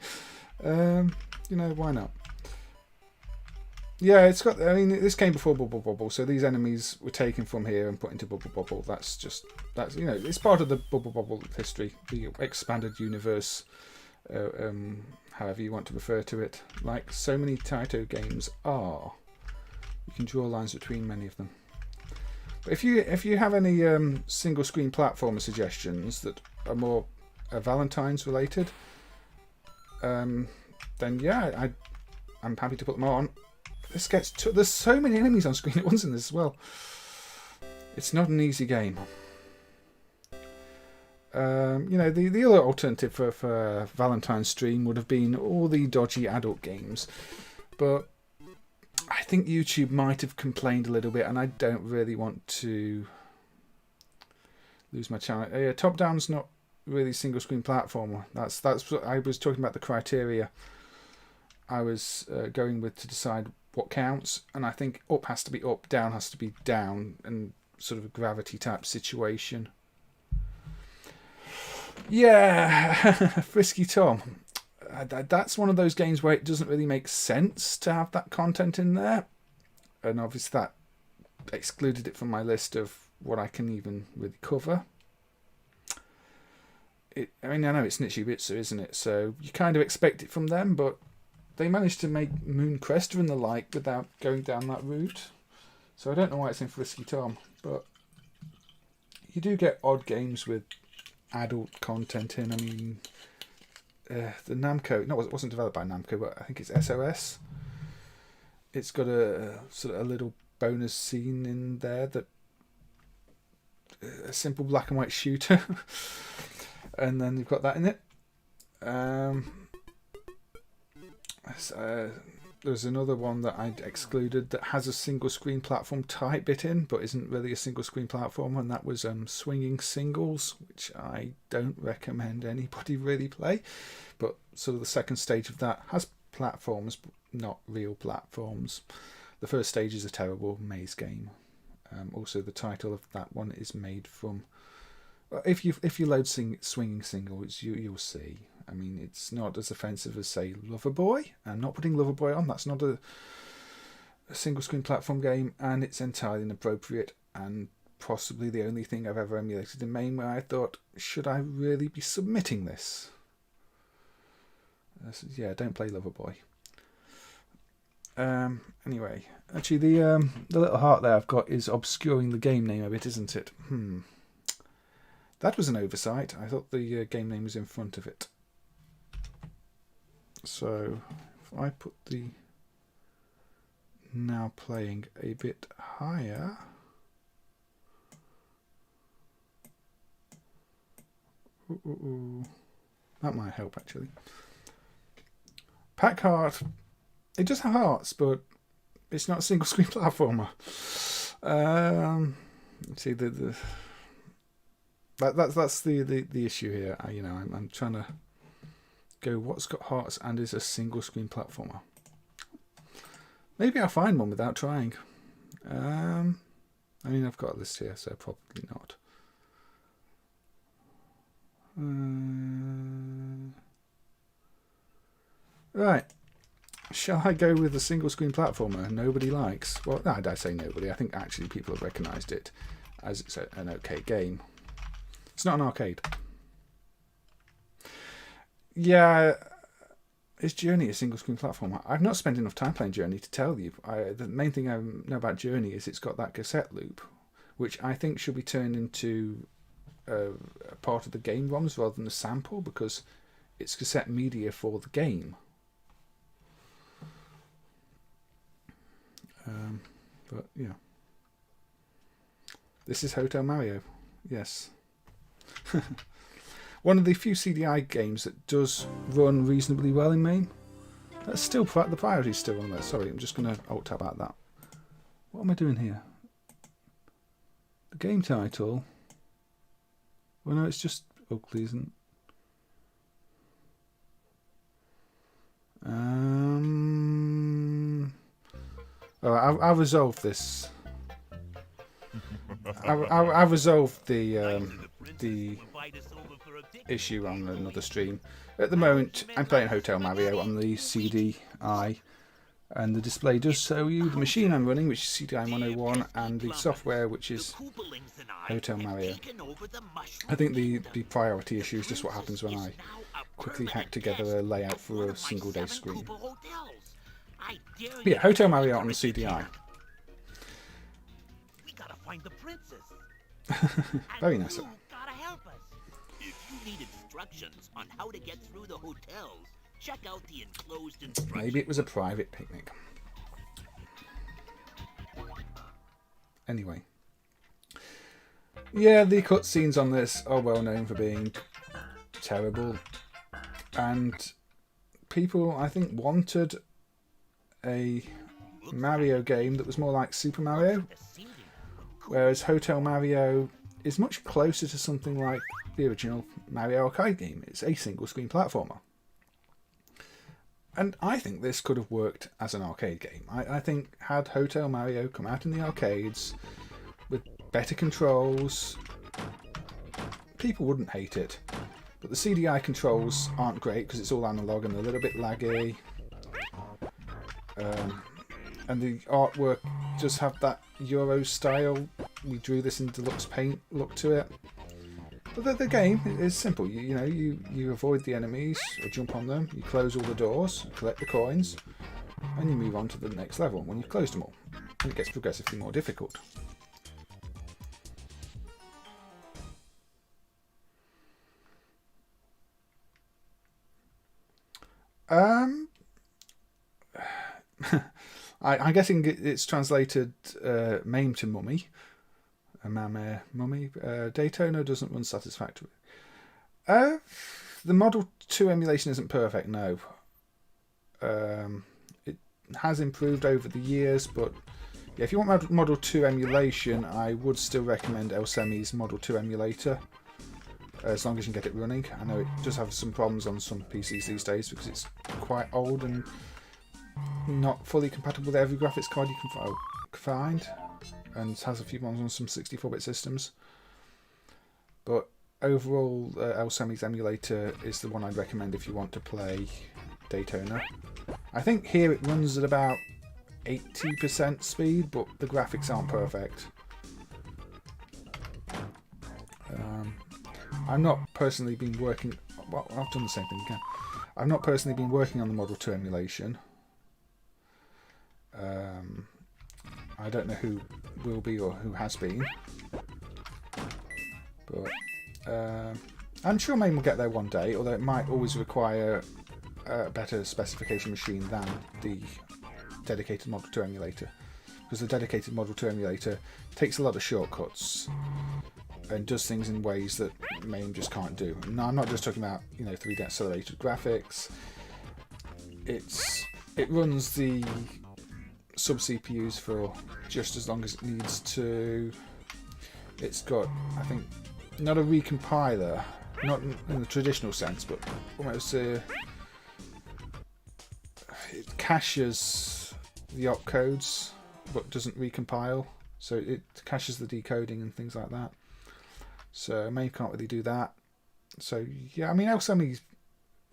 You know, why not? Yeah, it's got. I mean, this came before Bubble, so these enemies were taken from here and put into Bubble. That's you know, it's part of the Bubble history, the expanded universe, however you want to refer to it. Like so many Taito games are, you can draw lines between many of them. But if you have any single screen platformer suggestions that are more Valentine's related, then yeah, I'm happy to put them on. This gets there's so many enemies on screen at once in this as well. It's not an easy game. You know, the other alternative for Valentine's stream would have been all the dodgy adult games, but I think YouTube might have complained a little bit, and I don't really want to lose my channel. Top Down's not really single screen platformer. That's what I was talking about, the criteria I was going with to decide what counts, and I think up has to be up, down has to be down, and sort of a gravity type situation. Yeah, Frisky Tom. That's one of those games where it doesn't really make sense to have that content in there, and obviously that excluded it from my list of what I can even really cover. I mean, I know it's Nitchy Bitsu, isn't it? So you kind of expect it from them, but they managed to make Moon Crester and the like without going down that route. So I don't know why it's in Frisky Tom, but you do get odd games with adult content in. I mean, the Namco, no, it wasn't developed by Namco, but I think it's SOS. It's got a sort of a little bonus scene in there that a simple black and white shooter, and then you've got that in it. There's another one that I'd excluded that has a single screen platform type bit in, but isn't really a single screen platform, and that was Swinging Singles, which I don't recommend anybody really play. But sort of the second stage of that has platforms, but not real platforms. The first stage is a terrible maze game. Also, the title of that one is made from If you load swinging singles, you'll see. I mean, it's not as offensive as, say, Loverboy. I'm not putting Loverboy on. That's not a single screen platform game, and it's entirely inappropriate and possibly the only thing I've ever emulated in MAME where I thought, should I really be submitting this? Yeah, don't play Loverboy. Anyway, actually the little heart there I've got is obscuring the game name a bit, isn't it? That was an oversight. I thought the game name was in front of it. So if I put the now playing a bit higher, that might help actually. Pack Heart, it does have hearts, but it's not a single screen platformer. See that's the issue here. I'm trying to go what's got hearts and is a single screen platformer. Maybe I'll find one without trying. I mean, I've got a list here, so probably not. Right. Shall I go with a single screen platformer nobody likes? Well, no, I say nobody. I think actually people have recognised it as it's an okay game. It's not an arcade. Yeah, is Journey a single screen platformer? I've not spent enough time playing Journey to tell you. The main thing I know about Journey is it's got that cassette loop, which I think should be turned into a part of the game ROMs rather than a sample, because it's cassette media for the game. But yeah, this is Hotel Mario. Yes. One of the few CDI games that does run reasonably well in MAME. That's still the priority's still on there. Sorry, I'm just going to alt tab out that. What am I doing here? The game title. Well, no, it's just Oakley, isn't it? I'll resolve this. I'll resolve the issue on another stream. At the moment, I'm playing Hotel Mario on the CDI, and the display does show you the machine I'm running, which is CDI 101, and the software, which is Hotel Mario. I think the priority issue is just what happens when I quickly hack together a layout for a single day screen. But yeah, Hotel Mario on the CDI. We gotta find the princess. Very nice. You gotta help us. If you need instructions on how to get through the hotels, check out the enclosed instructions. Maybe it was a private picnic. Anyway. Yeah, the cutscenes on this are well known for being terrible. And people, I think, wanted a Mario game that was more like Super Mario, whereas Hotel Mario is much closer to something like the original Mario arcade game. It's a single screen platformer. And I think this could have worked as an arcade game. I think had Hotel Mario come out in the arcades with better controls, people wouldn't hate it. But the CDI controls aren't great because it's all analog and a little bit laggy. And the artwork does have that Euro style, we drew this in deluxe paint look to it. But the game is simple. You avoid the enemies or jump on them, you close all the doors, collect the coins, and you move on to the next level when you've closed them all. And it gets progressively more difficult. I'm guessing it's translated MAME to mummy. Mame mummy. Daytona doesn't run satisfactorily. The Model 2 emulation isn't perfect, no. It has improved over the years, but yeah, if you want Model 2 emulation, I would still recommend Elsemi's Model 2 emulator, as long as you can get it running. I know it does have some problems on some PCs these days because it's quite old and not fully compatible with every graphics card you can find, and has a few problems on some 64-bit systems. But overall, Elsemi's emulator is the one I'd recommend if you want to play Daytona. I think here it runs at about 80% speed, but the graphics aren't perfect. I've not personally been working... Well, I've done the same thing again. I've not personally been working on the Model 2 emulation. I don't know who will be or who has been. But I'm sure Main will get there one day, although it might always require a better specification machine than the dedicated Model 2 emulator. Because the dedicated Model 2 emulator takes a lot of shortcuts and does things in ways that MAME just can't do. No, I'm not just talking about 3D accelerated graphics. It runs the sub CPUs for just as long as it needs to. It's got, I think, not a recompiler, not in the traditional sense, but almost it caches the opcodes but doesn't recompile, so it caches the decoding and things like that. So MAME can't really do that. So yeah, I mean, Elsemi's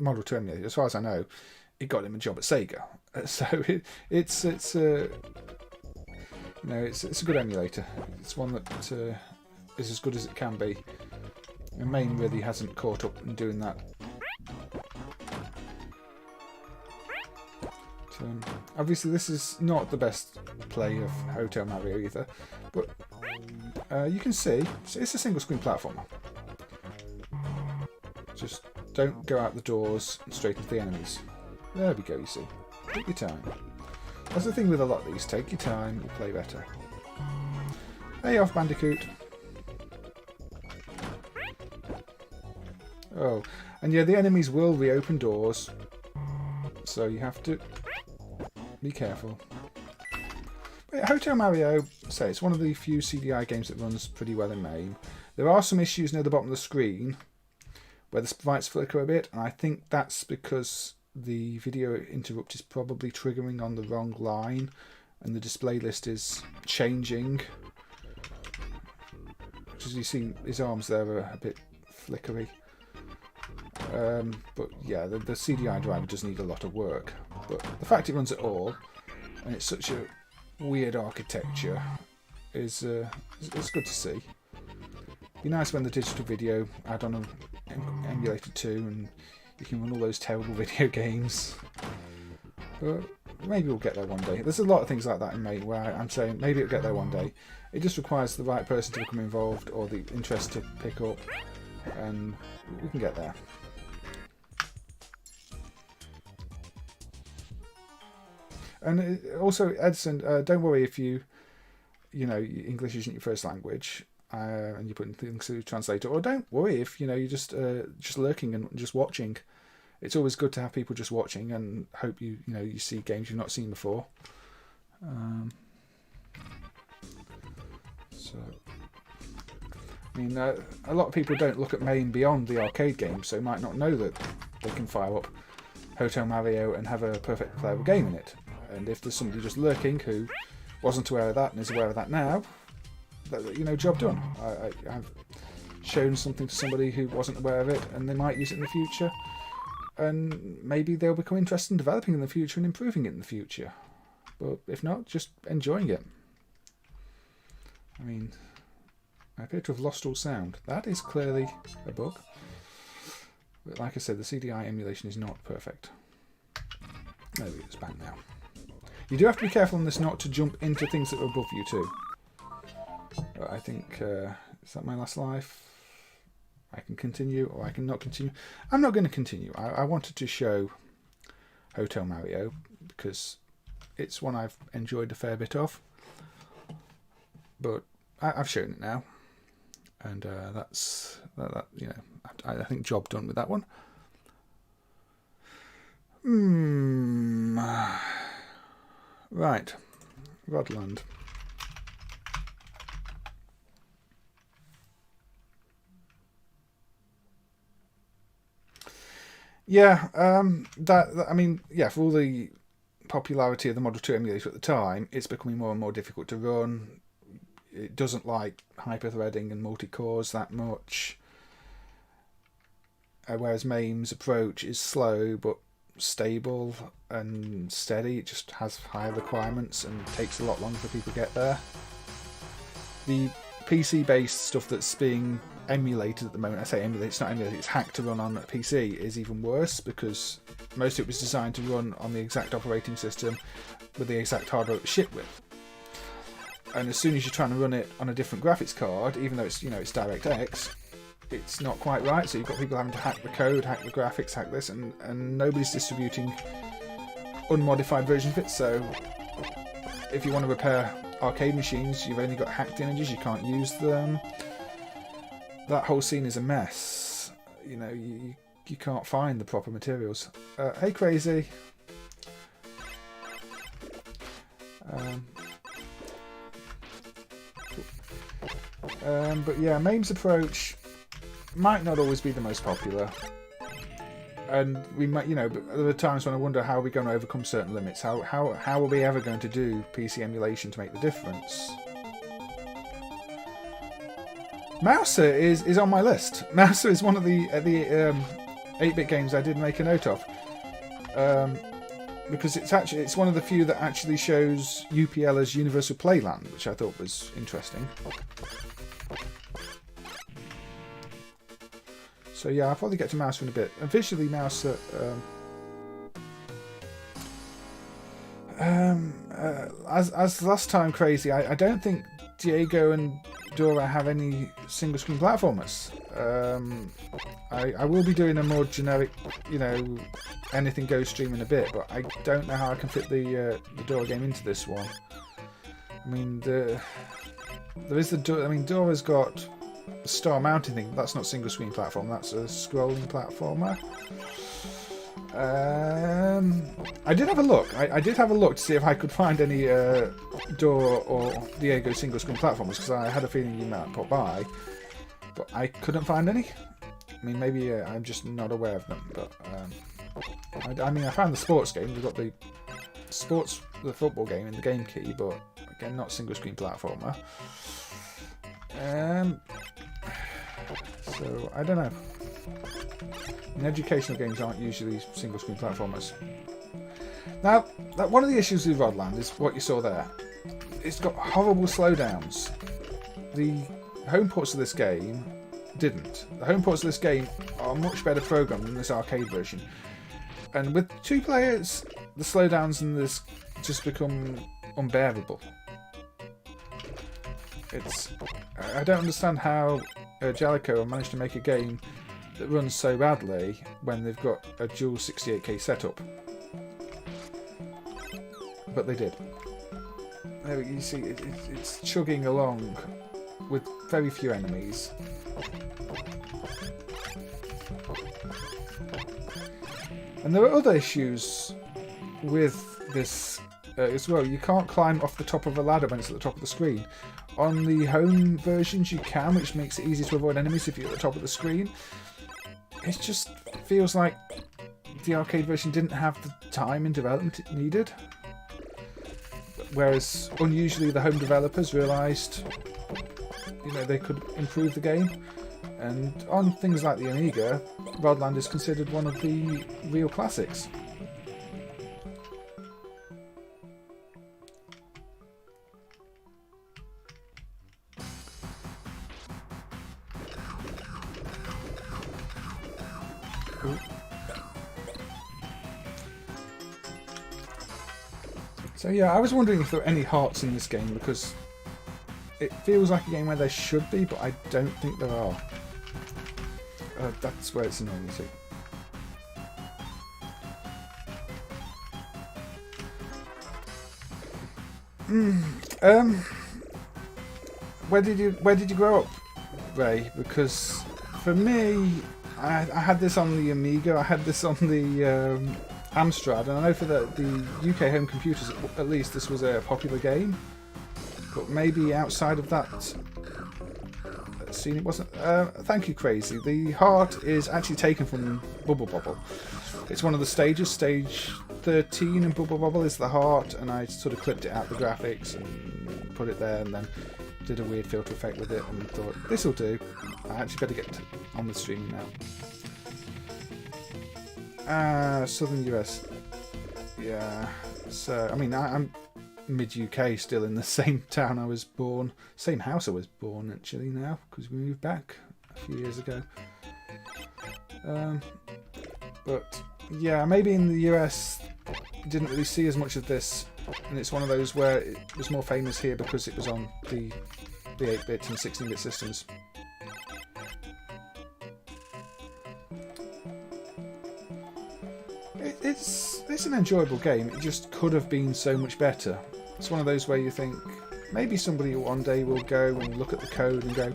Model 2 emulator, as far as I know, it got him a job at Sega. So it's a good emulator. It's one that is as good as it can be. And MAME really hasn't caught up in doing that. So, obviously, this is not the best play of Hotel Mario either, but you can see it's a single screen platformer. Just don't go out the doors and straight into the enemies. There we go, you see. Take your time. That's the thing with a lot of these. Take your time, you play better. Hey off, Bandicoot. Oh, and yeah, the enemies will reopen doors, so you have to be careful. But Hotel Mario, say it's one of the few CDI games that runs pretty well in MAME. There are some issues near the bottom of the screen where the sprites flicker a bit, and I think that's because the video interrupt is probably triggering on the wrong line and the display list is changing. As you see, his arms there are a bit flickery. But yeah, the CDI driver does need a lot of work. But the fact it runs at all, and it's such a weird architecture, is it's good to see. Be nice when the digital video add-on emulated too, and you can run all those terrible video games. But maybe we'll get there one day. There's a lot of things like that in MAME where I'm saying maybe it'll get there one day. It just requires the right person to become involved or the interest to pick up, and we can get there. And also, Edson, don't worry if English isn't your first language and you're putting things through translator, or don't worry if you're just lurking and just watching. It's always good to have people just watching, and hope you see games you've not seen before. So, I mean, a lot of people don't look at MAME beyond the arcade games, so might not know that they can fire up Hotel Mario and have a perfect playable game in it. And if there's somebody just lurking who wasn't aware of that and is aware of that now, job done. I've shown something to somebody who wasn't aware of it, and they might use it in the future, and maybe they'll become interested in developing in the future and improving it in the future. But if not, just enjoying it. I mean, I appear to have lost all sound. That is clearly a bug. But like I said, the CDI emulation is not perfect. There we go, it's back now. You do have to be careful on this not to jump into things that are above you too. But I think, is that my last life? I can continue, or I can not continue. I'm not going to continue. I wanted to show Hotel Mario because it's one I've enjoyed a fair bit of. But I've shown it now, and that's I think job done with that one. Right, Rodland. Yeah, I mean, yeah, for all the popularity of the Model 2 emulator at the time, it's becoming more and more difficult to run. It doesn't like hyper-threading and multi-cores that much. whereas MAME's approach is slow but stable and steady. It just has higher requirements and takes a lot longer for people to get there. The PC-based stuff that's being emulated at the moment, I say emulated, it's not emulated, it's hacked to run on a PC, is even worse because most of it was designed to run on the exact operating system with the exact hardware it was shipped with. And as soon as you're trying to run it on a different graphics card, even though it's, you know, it's DirectX, it's not quite right. So you've got people having to hack the code, hack the graphics, hack this, and nobody's distributing unmodified versions of it. So if you want to repair arcade machines, you've only got hacked images, you can't use them. That whole scene is a mess. You know, you can't find the proper materials. Hey, Crazy. But yeah, MAME's approach might not always be the most popular, and we might, you know, but there are times when I wonder how are we going to overcome certain limits. How are we ever going to do PC emulation to make the difference? Mouser is on my list. Mouser is one of the 8-bit games I did make a note of, because it's one of the few that actually shows UPL as Universal Playland, which I thought was interesting. So yeah, I'll probably get to Mouser in a bit. And visually, Mouser, as last time, Crazy, I don't think Diego and Dora have any single screen platformers. I will be doing a more generic, you know, anything goes stream in a bit, but I don't know how I can fit the Dora game into this one. I mean, Dora's got the star mounting thing. That's not single screen platform. That's a scrolling platformer. I did have a look. I did have a look to see if I could find any Dora or Diego single screen platformers, because I had a feeling you might pop by, but I couldn't find any. I mean, maybe I'm just not aware of them. But I mean, I found the sports game. We've got the football game in the game key, but again, not single screen platformer. So I don't know. And educational games aren't usually single screen platformers. Now, one of the issues with Rodland is what you saw there. It's got horrible slowdowns. The home ports of this game didn't. The home ports of this game are much better programmed than this arcade version. And with 2 players, the slowdowns in this just become unbearable. I don't understand how Jaleco managed to make a game that runs so badly when they've got a dual 68K setup. But they did. There you see, it's chugging along with very few enemies. And there are other issues with this as well. You can't climb off the top of a ladder when it's at the top of the screen. On the home versions you can, which makes it easy to avoid enemies if you're at the top of the screen. It just feels like the arcade version didn't have the time in development it needed. Whereas unusually the home developers realised, you know, they could improve the game. And on things like the Amiga, Rodland is considered one of the real classics. So yeah, I was wondering if there were any hearts in this game, because it feels like a game where there should be, but I don't think there are. That's where it's annoying too. Where did you grow up, Ray? Because for me, I had this on the Amiga, I had this on the Amstrad, and I know for the UK home computers, at least, this was a popular game. But maybe outside of that scene, it wasn't. Thank you, Crazy. The heart is actually taken from Bobble. It's one of the stages. Stage 13 in Bobble is the heart, and I sort of clipped it out the graphics and put it there, and then did a weird filter effect with it, and thought, this will do. I actually better get on with streaming now. Southern US. Yeah. So, I mean, I'm mid-UK still in the same town I was born. Same house I was born, actually, now, because we moved back a few years ago. But, yeah, maybe in the US, you didn't really see as much of this. And it's one of those where it was more famous here because it was on the 8-bit and 16-bit systems. It's an enjoyable game. It just could have been so much better. It's one of those where you think maybe somebody one day will go and look at the code and go,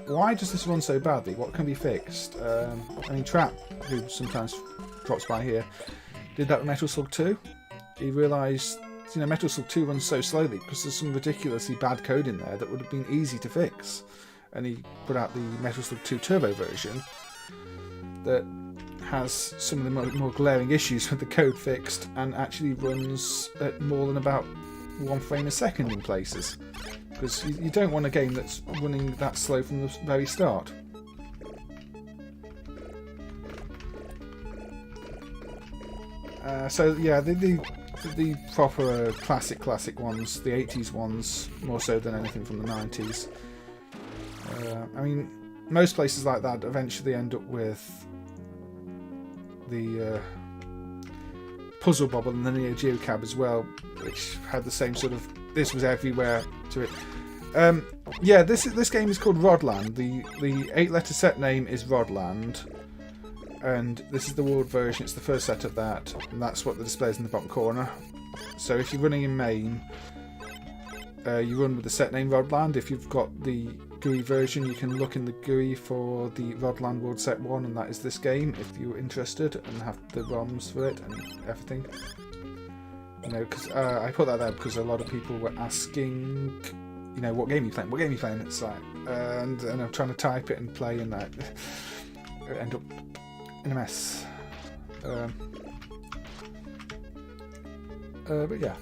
why does this run so badly? What can be fixed? I mean, Trap, who sometimes drops by here, did that with Metal Slug 2. He realised, Metal Slug 2 runs so slowly because there's some ridiculously bad code in there that would have been easy to fix. And he put out the Metal Slug 2 Turbo version that has some of the more glaring issues with the code fixed and actually runs at more than about 1 frame a second in places. Because you don't want a game that's running that slow from the very start. So yeah, the proper classic ones, the 80s ones, more so than anything from the 90s. I mean, most places like that eventually end up with the Puzzle Bobble and the Neo Geo Cab as well, which had the same sort of this was everywhere to it. Yeah, this game is called Rodland. The 8-letter set name is Rodland, and this is the world version. It's the first set of that, and that's what the display is in the bottom corner. So if you're running in main, you run with the set name Rodland. If you've got the GUI version, you can look in the GUI for the Rodland World Set 1, and that is this game if you're interested and have the ROMs for it and everything. Because I put that there because a lot of people were asking, what game are you playing? What game are you playing? It's like, and I'm trying to type it and play, and that end up in a mess. But yeah.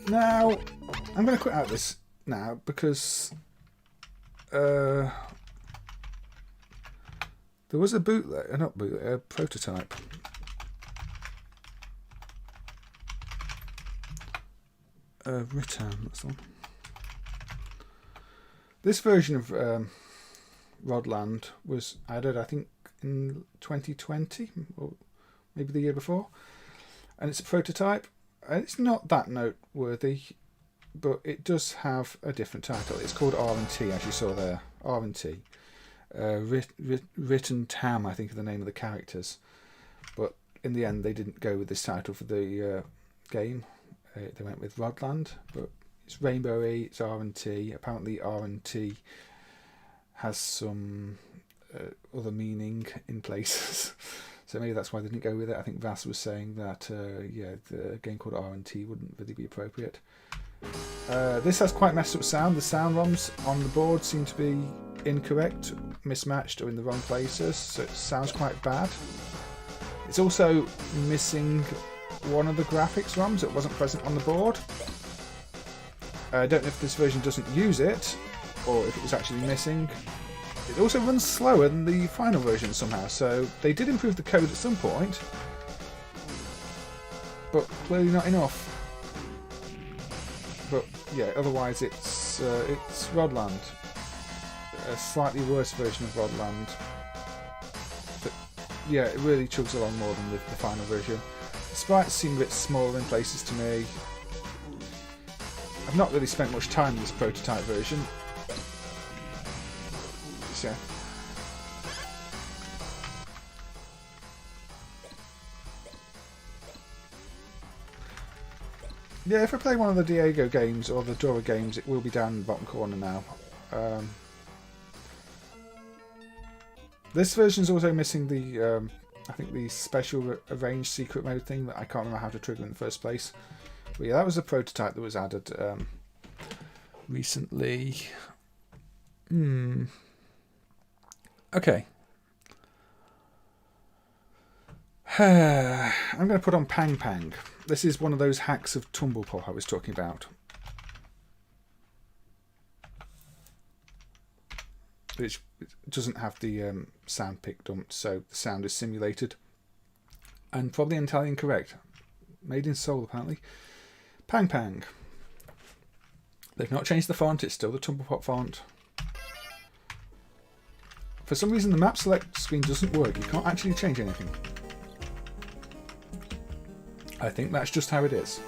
Now, I'm going to quit out this now because there was a a prototype. Return, that's the one. This version of Rodland was added, I think, in 2020, or maybe the year before. And it's a prototype. It's not that noteworthy, but it does have a different title. It's called R&T, as you saw there. R&T. Written Tam, I think, are the name of the characters. But in the end, they didn't go with this title for the game. They went with Rodland, but it's rainbowy, it's R&T. Apparently R&T has some other meaning in places. So maybe that's why they didn't go with it. I think Vass was saying that, the game called R&T wouldn't really be appropriate. This has quite messed up sound. The sound ROMs on the board seem to be incorrect, mismatched, or in the wrong places, so it sounds quite bad. It's also missing one of the graphics ROMs that wasn't present on the board. I don't know if this version doesn't use it, or if it was actually missing. It also runs slower than the final version somehow, so they did improve the code at some point, but clearly not enough. But yeah, otherwise it's Rodland, a slightly worse version of Rodland. But yeah, it really chugs along more than the final version. The sprites seem a bit smaller in places to me. I've not really spent much time in this prototype version. So, yeah, if I play one of the Diego games or the Dora games, it will be down in the bottom corner now. This version is also missing the, I think, the special arranged secret mode thing that I can't remember how to trigger in the first place. But yeah, that was a prototype that was added recently. Okay. I'm going to put on Pang Pang. This is one of those hacks of Tumble Pop I was talking about. Which doesn't have the sound pick dumped, so the sound is simulated. and probably entirely incorrect. Made in Seoul, apparently. Pang Pang. They've not changed the font, it's still the Tumble Pop font. For some reason the map select screen doesn't work, you can't actually change anything. I think that's just how it is.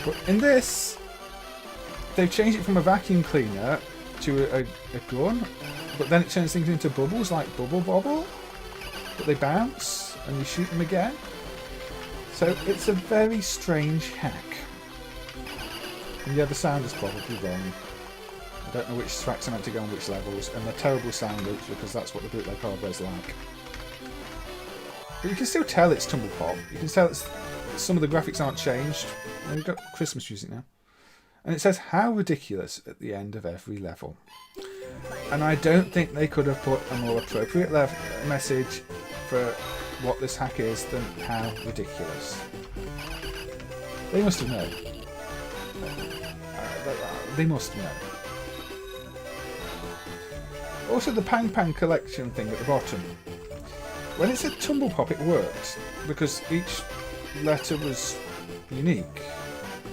But in this, they've changed it from a vacuum cleaner to a gun, but then it turns things into bubbles like Bobble, but they bounce and you shoot them again. So it's a very strange hack. And yeah, the sound is probably wrong. I don't know which tracks are meant to go on which levels, and they're terrible sound loops because that's what the bootleg hardware's like. But you can still tell it's Tumble Pop. You can tell it's, some of the graphics aren't changed. And we've got Christmas music now. And it says, how ridiculous at the end of every level. And I don't think they could have put a more appropriate message for what this hack is than how ridiculous. They must have known. They must know. Also, the Pang Pang collection thing at the bottom. When it said Tumble Pop, it worked because each letter was unique.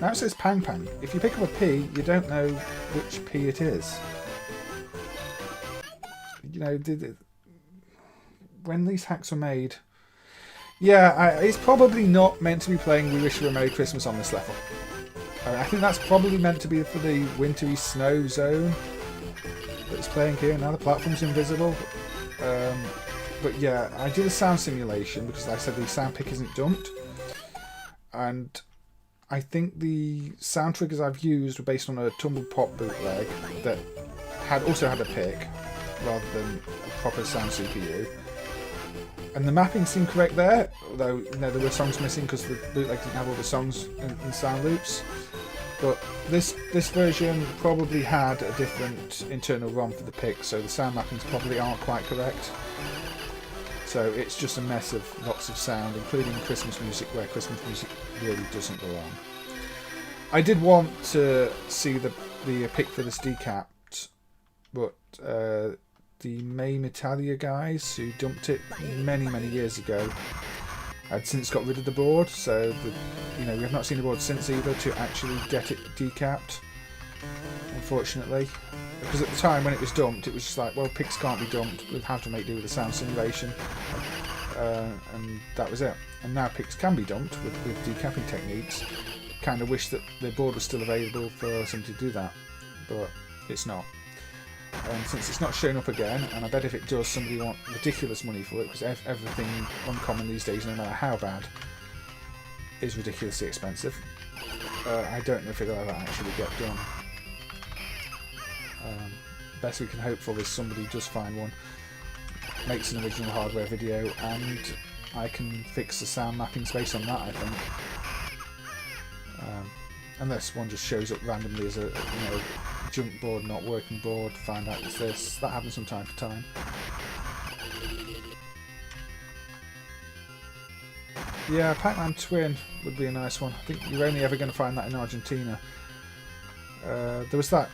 Now it says Pang Pang. If you pick up a P, you don't know which P it is. You know, when these hacks were made, yeah, it's probably not meant to be playing We Wish You a Merry Christmas on this level. I think that's probably meant to be for the wintry snow zone that it's playing here. Now the platform's invisible. But yeah, I did a sound simulation because like I said the sound pick isn't dumped. And I think the sound triggers I've used were based on a Tumble Pop bootleg that also had a pick rather than a proper sound CPU. And the mapping seemed correct there, although you know, there were songs missing because the bootleg didn't have all the songs in sound loops. But this version probably had a different internal ROM for the pick, so the sound mappings probably aren't quite correct. So it's just a mess of lots of sound, including Christmas music, where Christmas music really doesn't belong. I did want to see the pick for this decapped, but the May Metalia guys who dumped it many years ago had since got rid of the board, so we have not seen the board since either to actually get it decapped, unfortunately. Because at the time when it was dumped, it was just like, well, picks can't be dumped, we'll have to make do with the sound simulation, and that was it. And now picks can be dumped with decapping techniques. Kind of wish that the board was still available for somebody to do that, but it's not. And since it's not showing up again, and I bet if it does, somebody want ridiculous money for it, because everything uncommon these days, no matter how bad, is ridiculously expensive. I don't know if it'll ever actually get done. Best we can hope for is somebody does find one, makes an original hardware video, and I can fix the sound mappings based on that, I think. Unless one just shows up randomly as a junk board, not working board, find out it's this. That happens from time to time. Yeah, Pac-Man Twin would be a nice one. I think you're only ever going to find that in Argentina. There was that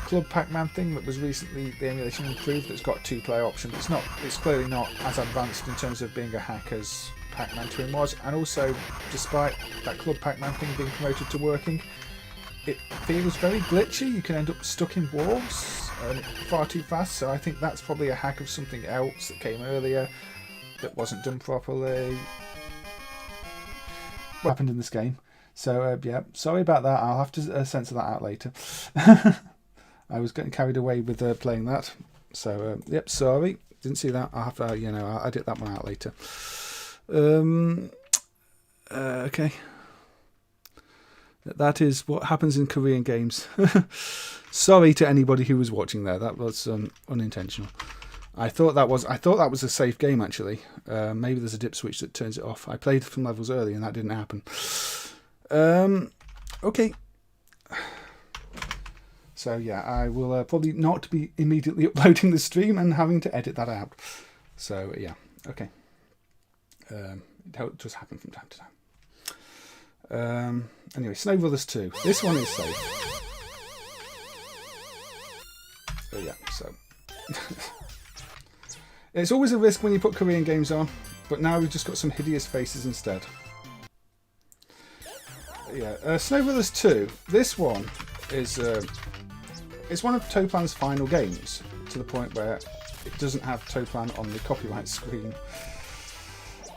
Club Pac-Man thing that was recently, the emulation improved, that's got a 2-player option. It's clearly not as advanced in terms of being a hack as Pac-Man Twin was, and also, despite that Club Pac-Man thing being promoted to working, it feels very glitchy. You can end up stuck in walls far too fast, so I think that's probably a hack of something else that came earlier that wasn't done properly. What happened in this game? So yeah, sorry about that. I'll have to censor that out later. I was getting carried away with playing that, so yep, sorry, didn't see that. I'll have to, I'll edit that one out later. Okay, that is what happens in Korean games. Sorry to anybody who was watching there. That was unintentional. I thought that was a safe game actually. Maybe there's a dip switch that turns it off. I played some levels early and that didn't happen. Okay. So yeah, I will probably not be immediately uploading the stream and having to edit that out. So yeah, okay. It does happen from time to time. Anyway, Snow Brothers 2. This one is safe. Oh yeah, so It's always a risk when you put Korean games on, but now we've just got some hideous faces instead. Yeah, Snow Brothers 2. This one is it's one of Toaplan's final games, to the point where it doesn't have Toaplan on the copyright screen.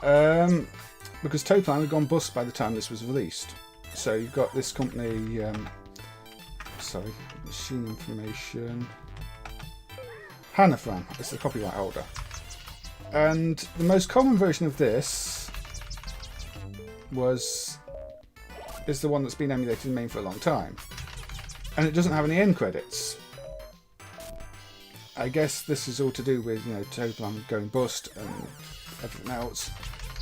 Because Toaplan had gone bust by the time this was released. So you've got this company, Machine Information, Hanafram is the copyright holder. And the most common version of this is the one that's been emulated in MAME for a long time. And it doesn't have any end credits. I guess this is all to do with, Toaplan going bust and everything else.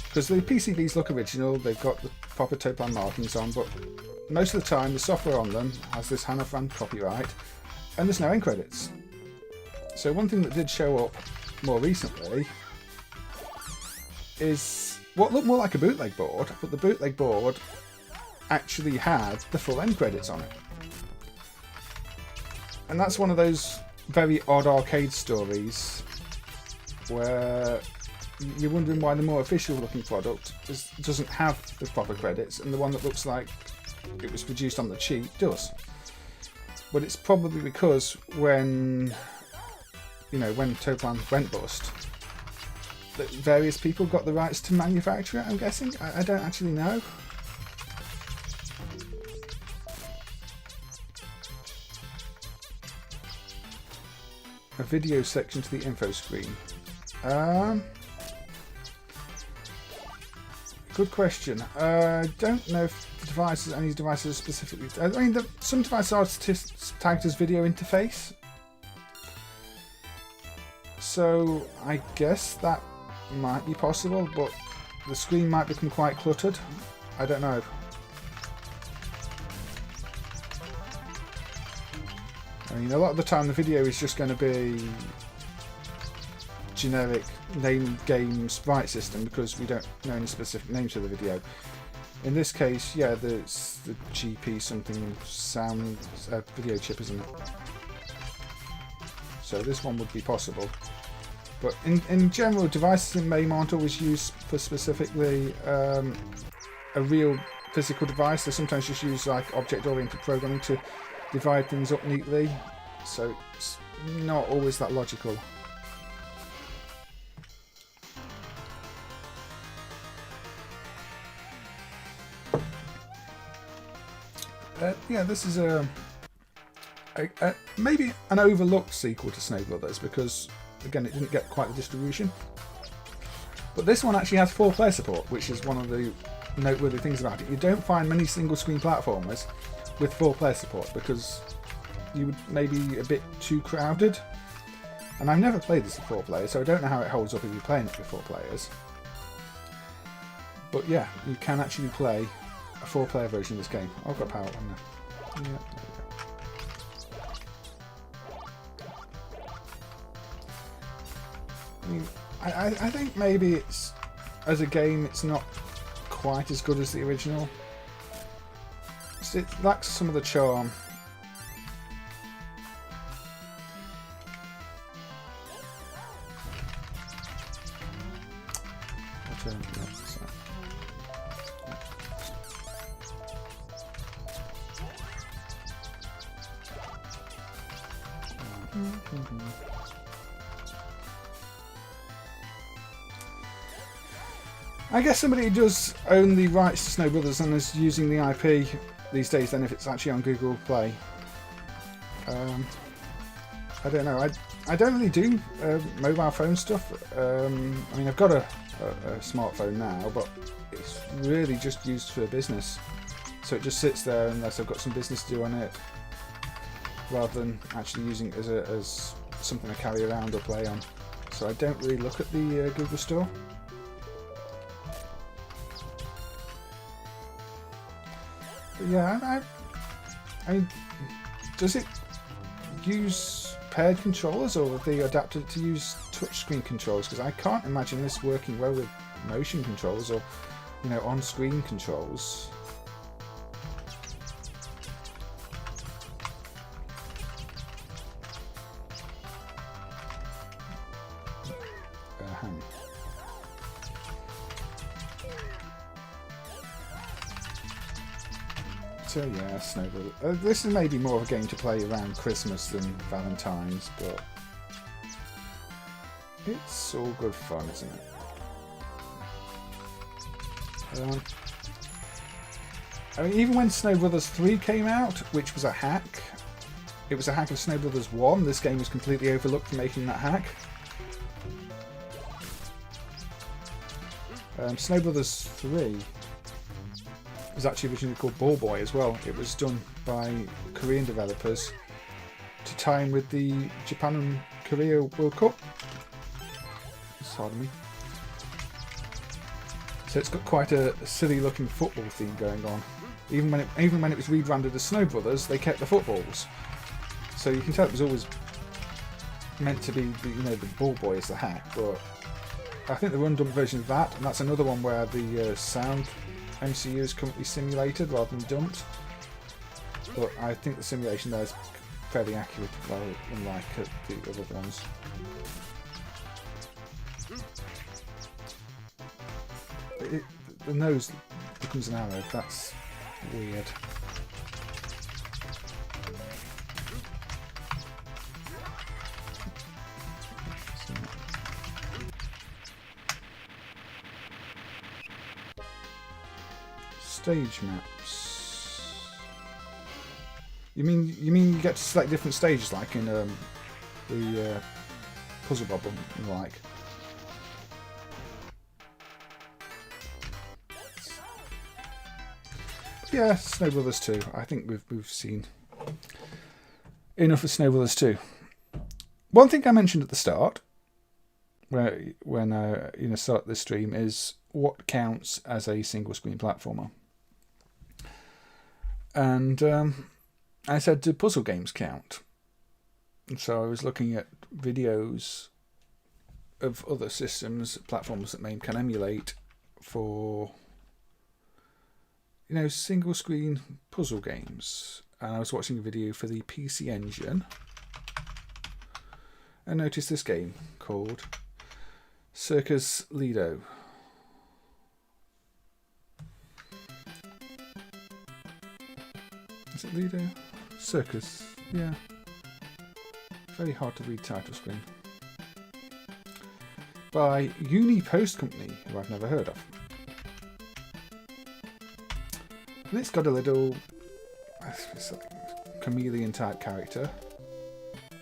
Because the PCBs look original, they've got the proper Toaplan markings on, but most of the time the software on them has this Hanafram copyright, and there's no end credits. So one thing that did show up more recently is what looked more like a bootleg board, but the bootleg board actually had the full end credits on it. And that's one of those very odd arcade stories where you're wondering why the more official looking product doesn't have the proper credits, and the one that looks like it was produced on the cheap does. But it's probably because when Toaplan went bust, that various people got the rights to manufacture it, I'm guessing. I don't actually know. A video section to the info screen. Good question. I don't know if any devices are specifically... I mean, some devices are tagged as video interface. So I guess that might be possible, but the screen might become quite cluttered. I don't know. I mean, a lot of the time the video is just going to be generic name games sprite system because we don't know any specific names for the video. In this case, yeah, there's the GP something sound video chip, isn't it? So this one would be possible. But in general, devices in MAME aren't always used for specifically a real physical device. They sometimes just use like object-oriented programming to divide things up neatly. So it's not always that logical. Yeah, this is a maybe an overlooked sequel to Snow Brothers because, again, it didn't get quite the distribution. But this one actually has 4-player support, which is one of the noteworthy things about it. You don't find many single-screen platformers with 4-player support because you would maybe a bit too crowded. And I've never played this with 4 players, so I don't know how it holds up if you're playing it with 4 players. But yeah, you can actually play a 4-player version of this game. Oh, I've got power on there. Yeah, there we go. I think maybe it's, as a game, it's not quite as good as the original. It lacks some of the charm. I guess somebody who does own the rights to Snow Brothers and is using the IP these days, then if it's actually on Google Play. I don't know. I don't really do mobile phone stuff. I mean, I've got a smartphone now, but it's really just used for business. So it just sits there unless I've got some business to do on it, rather than actually using it as something to carry around or play on. So I don't really look at the Google Store. But yeah, I mean, does it use paired controllers, or have they adapted it to use touchscreen controls? Because I can't imagine this working well with motion controls or, on-screen controls. So yeah, Snowball. This is maybe more of a game to play around Christmas than Valentine's, but it's all good fun, isn't it? I mean, even when Snow Brothers 3 came out, which was a hack, it was a hack of Snow Brothers 1. This game was completely overlooked for making that hack. Snow Brothers 3 was actually originally called Ball Boy as well. It was done by Korean developers to tie in with the Japan and Korea World Cup. Pardon me. So it's got quite a silly looking football theme going on. Even when it was rebranded as Snow Brothers, they kept the footballs. So you can tell it was always meant to be the Ball Boy as the hack, but I think the run-dump version of that, and that's another one where the sound MCU is currently simulated rather than dumped. But I think the simulation there is fairly accurate, unlike the other ones. The nose becomes an arrow. That's weird. Stage maps. You mean you get to select different stages, like in the Puzzle Bobble and the like? Yeah, Snow Brothers 2. I think we've seen enough of Snow Brothers 2. One thing I mentioned at the start, when I start this stream, is what counts as a single screen platformer. And I said, do puzzle games count? And so I was looking at videos of other systems, platforms that can emulate for single screen puzzle games. And I was watching a video for the PC Engine and noticed this game called Circus Lido. Is it Lido? Circus, yeah. Very hard to read title screen. By Unipost Company, who I've never heard of. And it's got a little chameleon type character.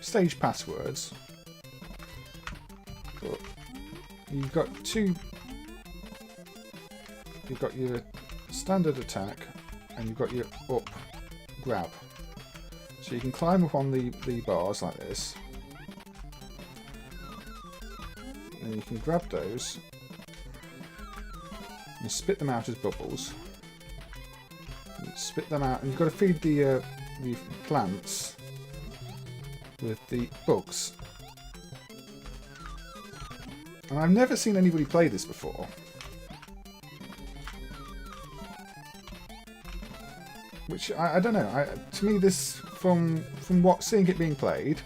Stage passwords. But you've got your standard attack and you've got your up grab. So you can climb up on the bars like this. And you can grab those and spit them out as bubbles. Spit them out, and you've got to feed the plants with the bugs. And I've never seen anybody play this before. Which I don't know. To me, this from seeing it being played,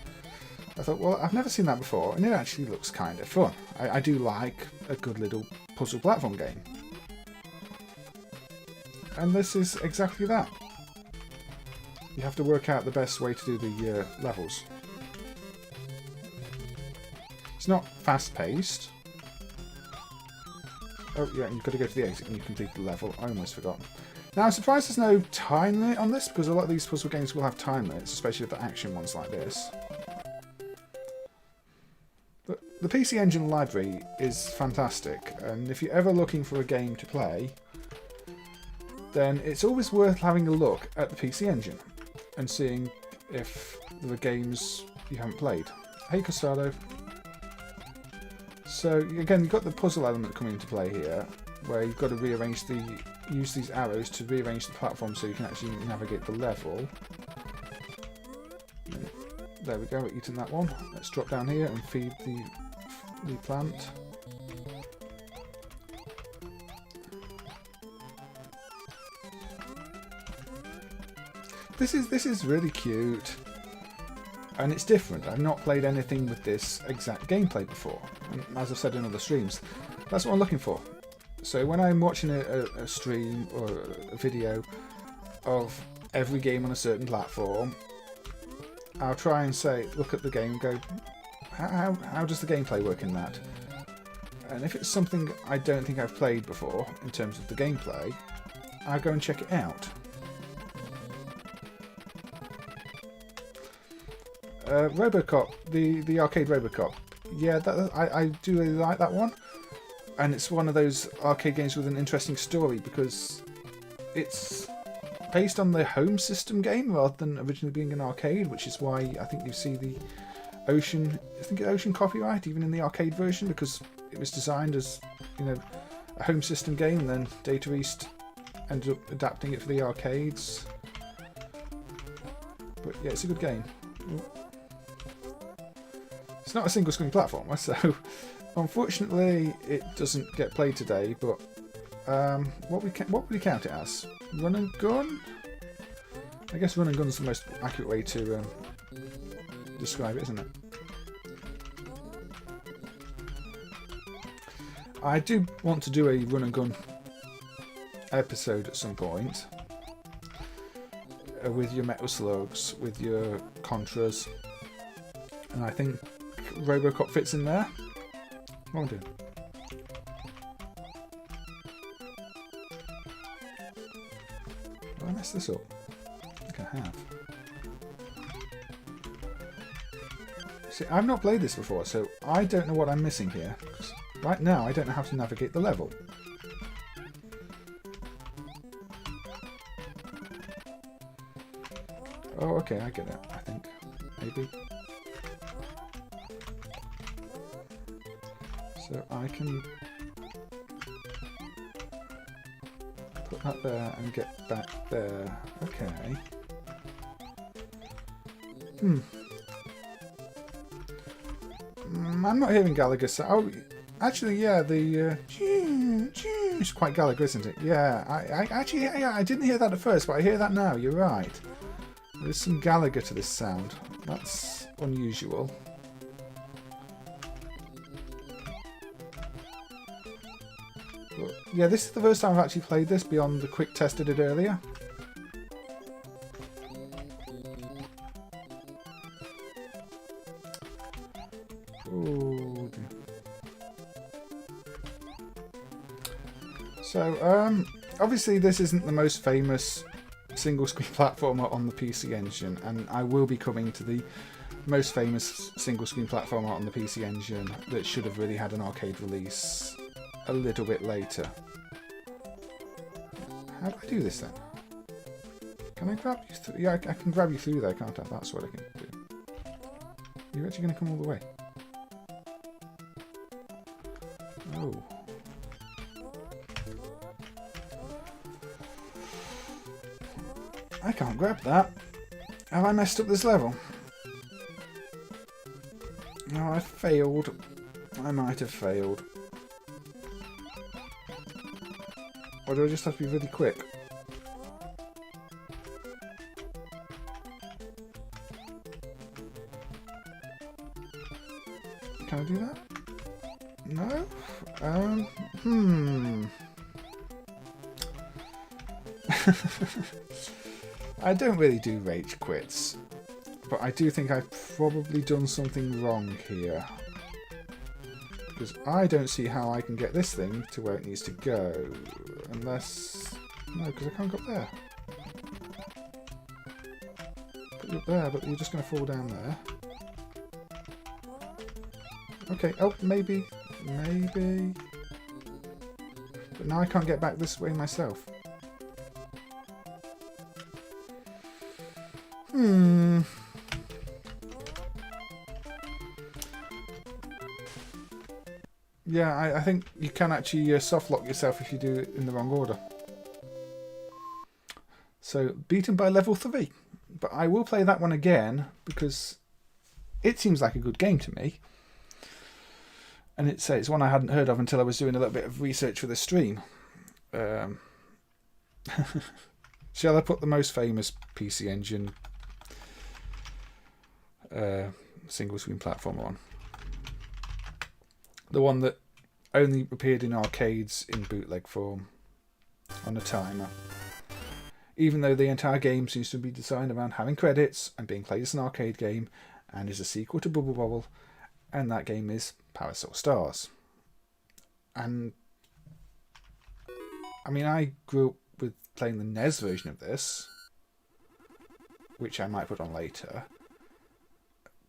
I thought, well, I've never seen that before, and it actually looks kind of fun. I do like a good little puzzle platform game. And this is exactly that. You have to work out the best way to do the levels. It's not fast-paced. Oh yeah, and you've got to go to the exit when you complete the level. I almost forgot. Now I'm surprised there's no time limit on this, because a lot of these puzzle games will have time limits, especially the action ones like this. But the PC Engine library is fantastic, and if you're ever looking for a game to play, then it's always worth having a look at the PC Engine and seeing if there are games you haven't played. Hey Costado. So again, you've got the puzzle element coming into play here, where you've got to use these arrows to rearrange the platform so you can actually navigate the level. There we go, we're eating that one. Let's drop down here and feed the plant. This is really cute, and it's different. I've not played anything with this exact gameplay before, and as I've said in other streams, that's what I'm looking for. So when I'm watching a stream or a video, of every game on a certain platform, I'll try and say, look at the game and go, how does the gameplay work in that? And if it's something I don't think I've played before in terms of the gameplay, I'll go and check it out. Robocop, the arcade Robocop. Yeah, I do really like that one. And it's one of those arcade games with an interesting story because it's based on the home system game rather than originally being an arcade, which is why I think you see the Ocean copyright even in the arcade version, because it was designed as, you know, a home system game, and then Data East ended up adapting it for the arcades. But yeah, it's a good game. It's not a single screen platformer, so unfortunately it doesn't get played today, but what would we count it as? Run and gun? I guess run and gun is the most accurate way to describe it, isn't it? I do want to do a run and gun episode at some point with your Metal Slugs, with your Contras, and I think Robocop fits in there. What am I doing? Did I mess this up? I think I have. See, I've not played this before, so I don't know what I'm missing here. Right now, I don't know how to navigate the level. Oh, okay, I get it, I think. Maybe. So I can put that there and get back there. Okay. I'm not hearing Gallagher. So, oh, actually, yeah, the it's quite Gallagher, isn't it? Yeah, I didn't hear that at first, but I hear that now. You're right. There's some Gallagher to this sound. That's unusual. But, yeah, this is the first time I've actually played this beyond the quick test I did earlier. Oh, dear. So, obviously this isn't the most famous single screen platformer on the PC Engine, and I will be coming to the most famous single screen platformer on the PC Engine that should have really had an arcade release a little bit later. How do I do this then? Can I grab you through? Yeah, I can grab you through there, can't I? That's what I can do. You're actually going to come all the way. Oh. I can't grab that. Have I messed up this level? No, I failed. I might have failed. Or do I just have to be really quick? Can I do that? No? I don't really do rage quits, but I do think I've probably done something wrong here. Because I don't see how I can get this thing to where it needs to go, unless... No, because I can't go up there. Put you up there, but you're just going to fall down there. Okay, oh, maybe. Maybe. But now I can't get back this way myself. Yeah, I think you can actually soft lock yourself if you do it in the wrong order. So, beaten by level 3. But I will play that one again because it seems like a good game to me. And it's one I hadn't heard of until I was doing a little bit of research for the stream. Shall I put the most famous PC Engine single screen platformer on? The one that only appeared in arcades in bootleg form on a timer. even though the entire game seems to be designed around having credits and being played as an arcade game, and is a sequel to Bobble, and that game is Parasol Stars. And I mean, I grew up with playing the NES version of this, which I might put on later,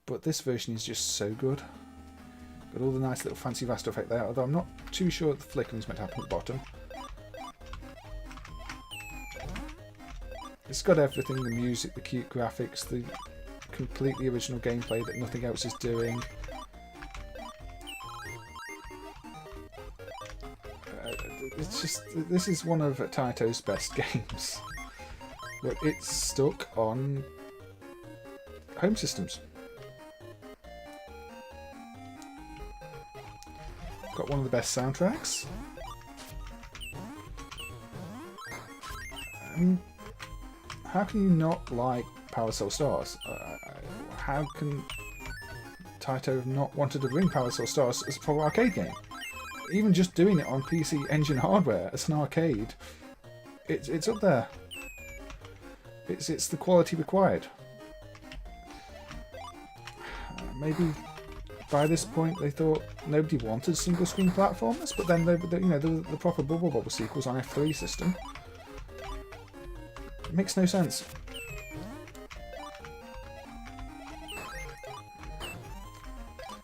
but this version is just so good. Got all the nice little fancy raster effect there, although I'm not too sure the flickering is meant to happen at the bottom. It's got everything, the music, the cute graphics, the completely original gameplay that nothing else is doing. It's just, this is one of Taito's best games. But it's stuck on home systems. Got one of the best soundtracks. How can you not like Parasol Stars? How can Taito have not wanted to bring Parasol Stars as a proper arcade game? Even just doing it on PC Engine hardware as an arcade, it's up there. It's the quality required. Maybe by this point they thought nobody wanted single screen platformers, but then the proper Bobble sequels on F3 system. It makes no sense.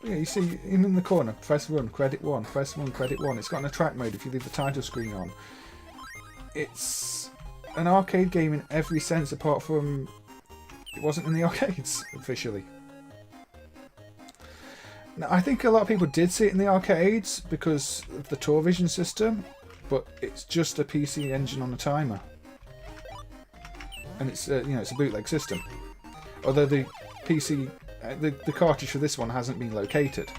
Yeah, you see, in the corner, press run, credit 1, press 1, credit 1. It's got an attract mode if you leave the title screen on. It's an arcade game in every sense, apart from it wasn't in the arcades, officially. Now, I think a lot of people did see it in the arcades because of the TourVision system, but it's just a PC engine on a timer. And it's it's a bootleg system. Although the PC... the cartridge for this one hasn't been located.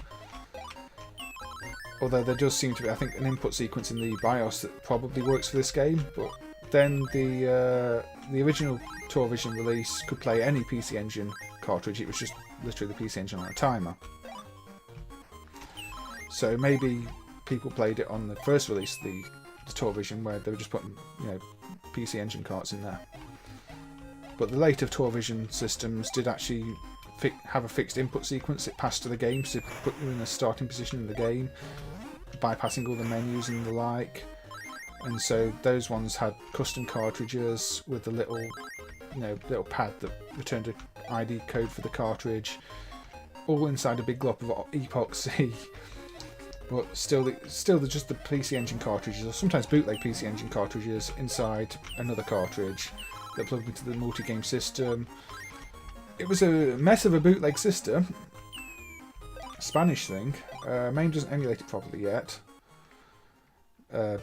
Although there does seem to be, I think, an input sequence in the BIOS that probably works for this game. But then the original TourVision release could play any PC Engine cartridge. It was just literally the PC Engine on a timer. So maybe people played it on the first release, the TourVision, where they were just putting PC Engine carts in there. But the later TourVision systems did actually have a fixed input sequence. It passed to the game, so it put you in a starting position in the game, bypassing all the menus and the like. And so those ones had custom cartridges with the little pad that returned an ID code for the cartridge, all inside a big glob of epoxy. But still just the PC Engine cartridges, or sometimes bootleg PC Engine cartridges, inside another cartridge that plugged into the multi-game system. It was a mess of a bootleg system. Spanish thing. MAME doesn't emulate it properly yet. I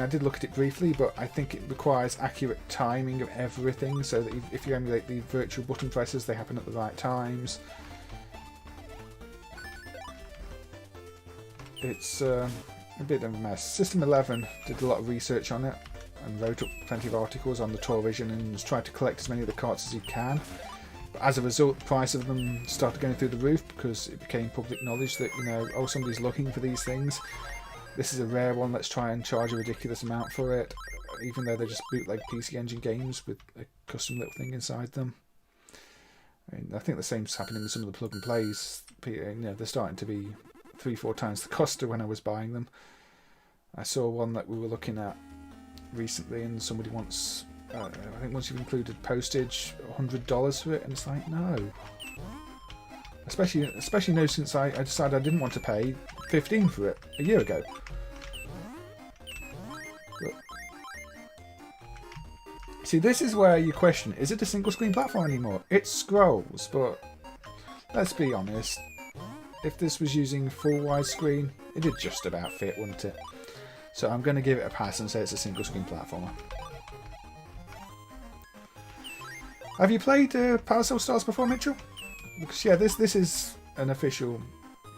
did look at it briefly, but I think it requires accurate timing of everything, so that if you emulate the virtual button presses, they happen at the right times. It's a bit of a mess. System 11 did a lot of research on it and wrote up plenty of articles on the TourVision and has tried to collect as many of the carts as he can. But as a result, the price of them started going through the roof because it became public knowledge that, somebody's looking for these things. This is a rare one, let's try and charge a ridiculous amount for it, even though they're just bootleg PC Engine games with a custom little thing inside them. I think the same's happening with some of the plug and plays. They're starting to be 3-4 times the cost of when I was buying them. I saw one that we were looking at recently, and somebody wants, I think once you've included postage, $100 for it, and it's like, no. Especially no, since I decided I didn't want to pay $15 for it a year ago. But, see, this is where you question, is it a single screen platform anymore? It scrolls, but let's be honest, if this was using full widescreen, it'd just about fit, wouldn't it? So I'm going to give it a pass and say it's a single screen platformer. Have you played Parasol Stars before, Mitchell? Because yeah, this is an official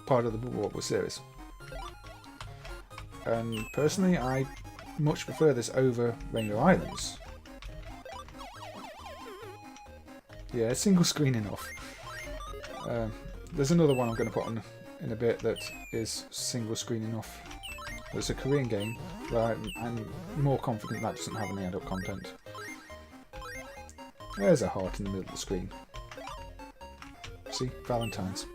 part of the Bobble series. And personally, I much prefer this over Rainbow Islands. Yeah, it's single screen enough. There's another one I'm going to put on in a bit that is single screen enough. It's a Korean game, but I'm more confident that doesn't have any adult content. There's a heart in the middle of the screen. See? Valentine's.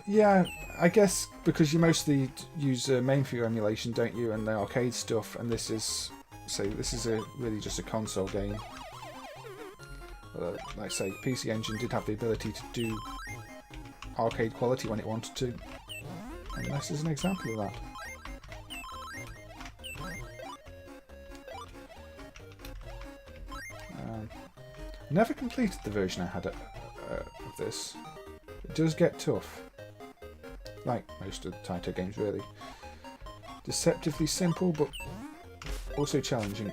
Yeah, I guess because you mostly use Mainview emulation, don't you, and the arcade stuff, and this is, really just a console game. Like I say, PC Engine did have the ability to do arcade quality when it wanted to, and this is an example of that. Never completed the version I had of this. It does get tough, like most of the Taito games really. Deceptively simple, but also challenging.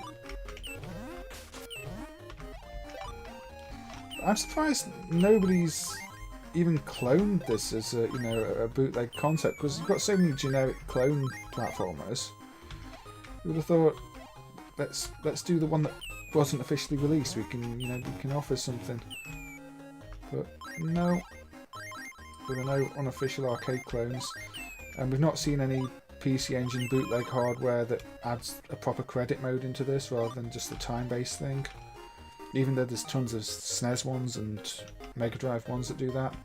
I'm surprised nobody's even cloned this as a, a bootleg concept, because you've got so many generic clone platformers. You would have thought, let's do the one that wasn't officially released. We can offer something, but no. There are no unofficial arcade clones, and we've not seen any PC Engine bootleg hardware that adds a proper credit mode into this rather than just the time-based thing. Even though there's tons of SNES ones and Mega Drive ones that do that,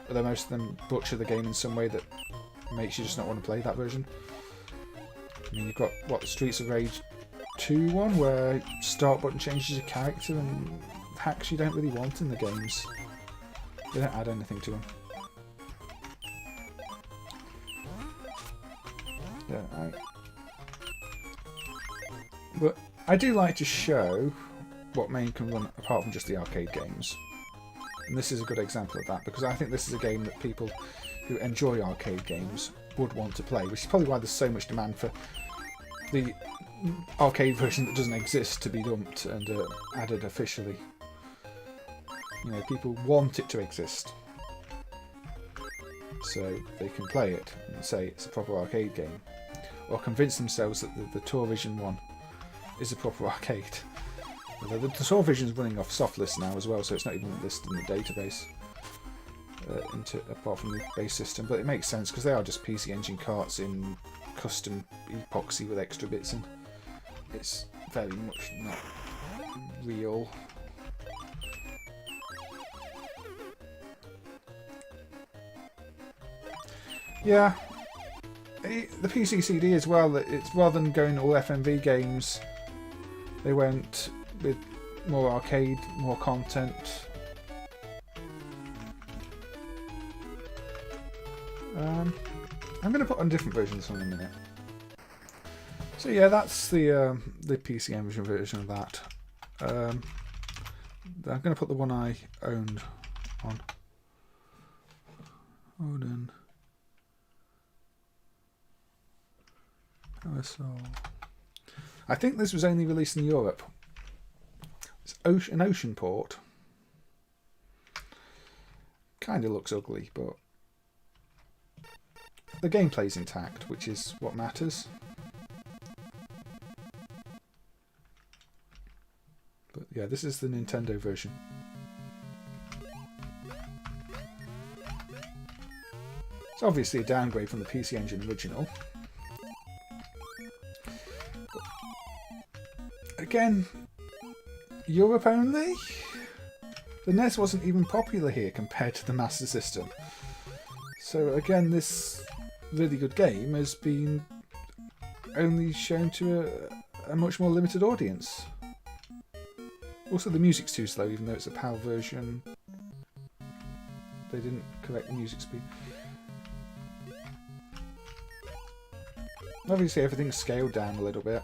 although most of them butcher the game in some way that makes you just not want to play that version. I mean, you've got, the Streets of Rage 2 one, where start button changes your character and hacks you don't really want in the games. They don't add anything to them. Yeah, but I do like to show what Main can run apart from just the arcade games. And this is a good example of that, because I think this is a game that people who enjoy arcade games would want to play, which is probably why there's so much demand for the arcade version that doesn't exist to be dumped and added officially. People want it to exist, so they can play it and say it's a proper arcade game, or convince themselves that the TourVision one is a proper arcade. Although the TourVision is running off Softlist now as well, so it's not even listed in the database apart from the base system. But it makes sense because they are just PC Engine carts in custom epoxy with extra bits in. It's very much not real. Yeah, the PC CD as well, it's rather than going all FMV games, they went with more arcade, more content. I'm going to put on different versions in a minute. So yeah, that's the PC Engine version of that. I'm going to put the one I owned on. Hold on. Parasol. I think this was only released in Europe. It's an ocean port. Kind of looks ugly, but the gameplay's intact, which is what matters. But yeah, this is the Nintendo version. It's obviously a downgrade from the PC Engine original. Again, Europe only? The NES wasn't even popular here compared to the Master System. So again, this really good game has been only shown to a much more limited audience. Also, the music's too slow, even though it's a PAL version. They didn't correct the music speed. Obviously, everything's scaled down a little bit.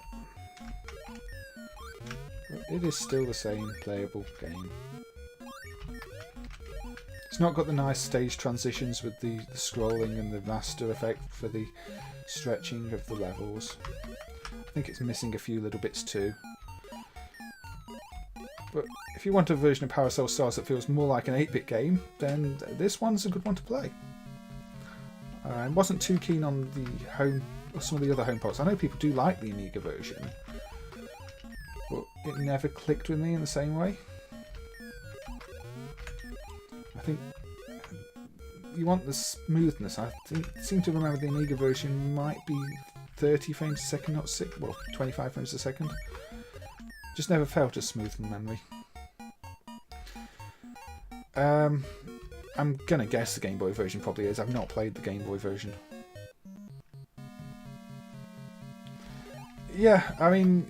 It is still the same playable game. It's not got the nice stage transitions with the scrolling and the raster effect for the stretching of the levels. I think it's missing a few little bits too. But if you want a version of Parasol Stars that feels more like an 8-bit game, then this one's a good one to play. I wasn't too keen on the home or some of the other home ports. I know people do like the Amiga version, but it never clicked with me in the same way. I think you want the smoothness. I seem to remember the Amiga version might be 30 frames a second, not 25 frames a second. Just never felt as smooth from memory. I'm gonna guess the Game Boy version probably is. I've not played the Game Boy version. Yeah, I mean,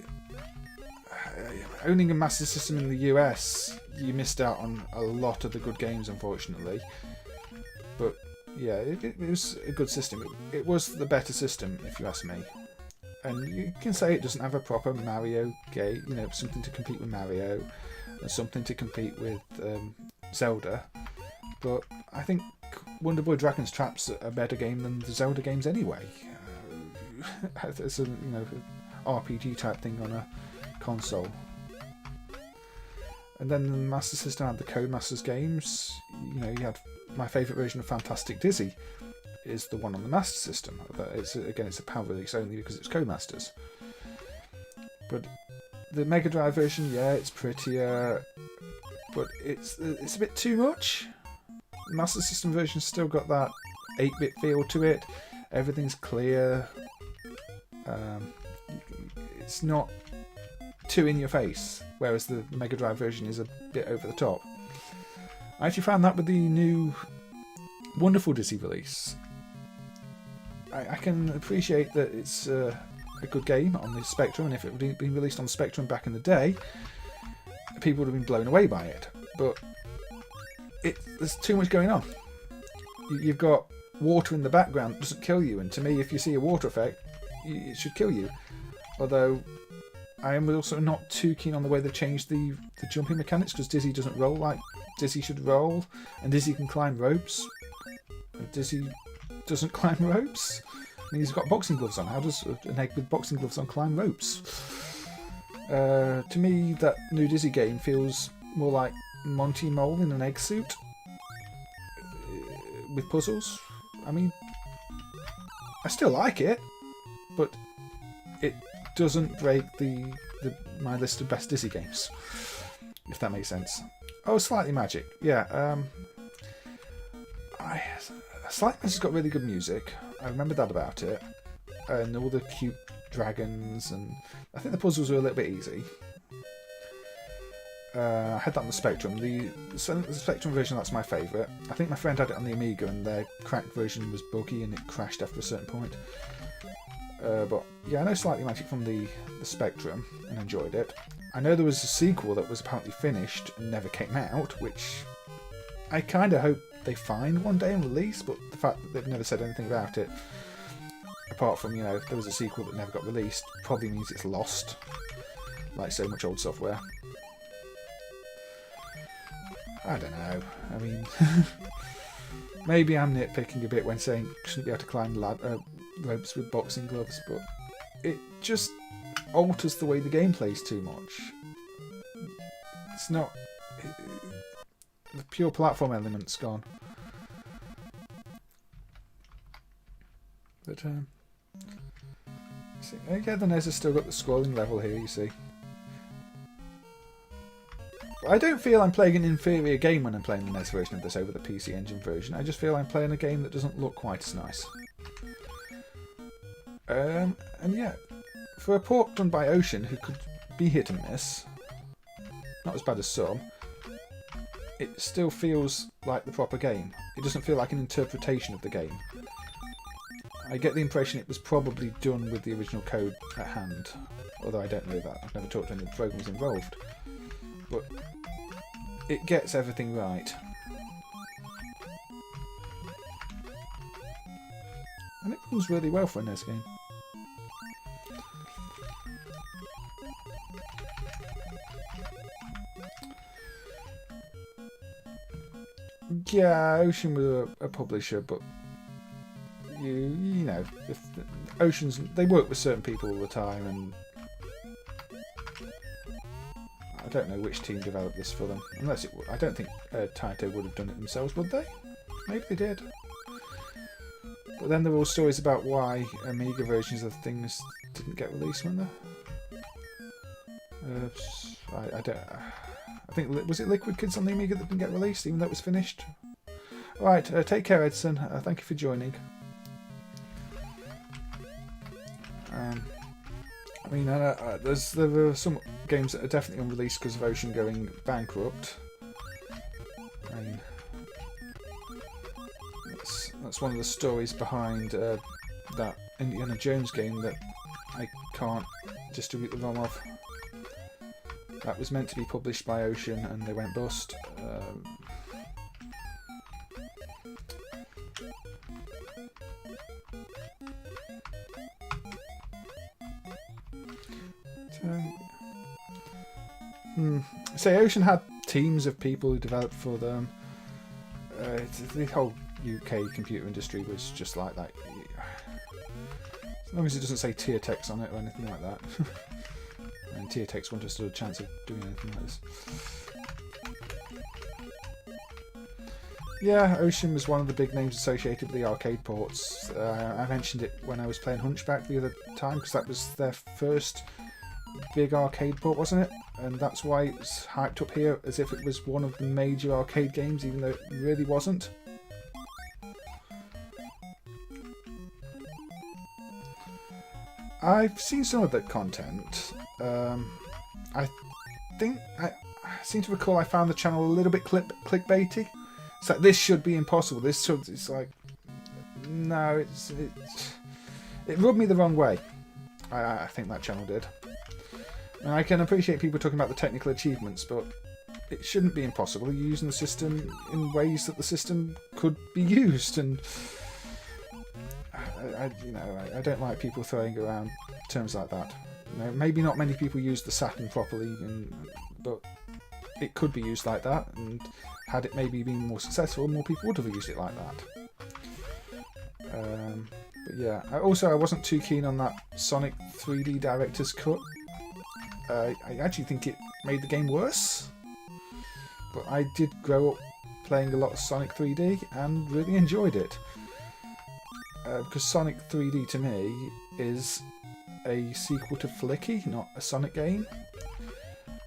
owning a Master System in the US, you missed out on a lot of the good games, unfortunately. But yeah, it was a good system. It was the better system, if you ask me. And you can say it doesn't have a proper Mario game, you know, something to compete with Mario and something to compete with Zelda. But I think Wonder Boy Dragon's Trap's a better game than the Zelda games anyway. It's a RPG type thing on a console. And then the Master System had the Codemasters games. You know, you had my favourite version of Fantastic Dizzy is the one on the Master System. It's a PAL release only because it's Codemasters. But the Mega Drive version, yeah, it's prettier, but it's a bit too much. The Master System version's still got that 8-bit feel to it. Everything's clear. It's not too in your face, whereas the Mega Drive version is a bit over the top. I actually found that with the new Wonderful Dizzy release. I can appreciate that it's a good game on the Spectrum, and if it had been released on the Spectrum back in the day, people would have been blown away by it. But there's too much going on. You've got water in the background that doesn't kill you, and to me, if you see a water effect, it should kill you. Although I am also not too keen on the way they've changed the jumping mechanics, because Dizzy doesn't roll like Dizzy should roll, and Dizzy can climb ropes. Dizzy doesn't climb ropes. I mean, he's got boxing gloves on. How does an egg with boxing gloves on climb ropes? To me, that new Dizzy game feels more like Monty Mole in an egg suit with puzzles. I mean, I still like it, but it doesn't break my list of best Dizzy games, if that makes sense. Oh, Slightly Magic, yeah. Slightly Magic's got really good music. I remember that about it, and all the cute dragons, and I think the puzzles were a little bit easy. I had that on the Spectrum. The Spectrum version, that's my favourite. I think my friend had it on the Amiga, and their cracked version was buggy and it crashed after a certain point. But yeah, I know Slightly Magic from the Spectrum and enjoyed it. I know there was a sequel that was apparently finished and never came out, which I kind of hope they find one day and release, but the fact that they've never said anything about it, apart from, you know, there was a sequel that never got released, probably means it's lost, like so much old software. I don't know. I mean, maybe I'm nitpicking a bit when saying shouldn't be able to climb ropes with boxing gloves, but it just alters the way the game plays too much. It's not... the pure platform element's gone. But, see, yeah, the NES has still got the scrolling level here, you see. I don't feel I'm playing an inferior game when I'm playing the NES version of this over the PC Engine version. I just feel I'm playing a game that doesn't look quite as nice. And yeah, for a port done by Ocean, who could be hit and miss, not as bad as some, it still feels like the proper game. It doesn't feel like an interpretation of the game. I get the impression it was probably done with the original code at hand, although I don't know that. I've never talked to any of the programmers involved. But it gets everything right. And it runs really well for a NES game. Yeah, Ocean was a publisher, but you know, if Ocean's, they work with certain people all the time, and I don't know which team developed this for them. Unless I don't think Taito would have done it themselves, would they? Maybe they did. But then there were all stories about why Amiga versions of things didn't get released, weren't there? I don't. I think, was it Liquid Kids on the Amiga that didn't get released, even though it was finished? Alright, take care, Edson. Thank you for joining. I mean, there are some games that are definitely unreleased because of Ocean going bankrupt. I mean, that's one of the stories behind that Indiana Jones game that I can't distribute the ROM of. That was meant to be published by Ocean and they went bust. Say Ocean had teams of people who developed for them. The whole UK computer industry was just like that. As long as it doesn't say tier text on it or anything like that. And tier text wouldn't have stood a chance of doing anything like this. Yeah, Ocean was one of the big names associated with the arcade ports. I mentioned it when I was playing Hunchback the other time because that was their first big arcade port, wasn't it? And that's why it's hyped up here as if it was one of the major arcade games, even though it really wasn't. I've seen some of that content. I think I seem to recall I found the channel a little bit clickbaity. It's like, this should be impossible. It's like, no, it rubbed me the wrong way. I think that channel did. And I can appreciate people talking about the technical achievements, but it shouldn't be impossible. You're using the system in ways that the system could be used, and I don't like people throwing around terms like that. You know, maybe not many people use the Saturn properly, but it could be used like that, and had it maybe been more successful, more people would have used it like that. But yeah, I wasn't too keen on that Sonic 3D Director's Cut. I actually think it made the game worse, but I did grow up playing a lot of Sonic 3D and really enjoyed it. Because Sonic 3D to me is a sequel to Flicky, not a Sonic game.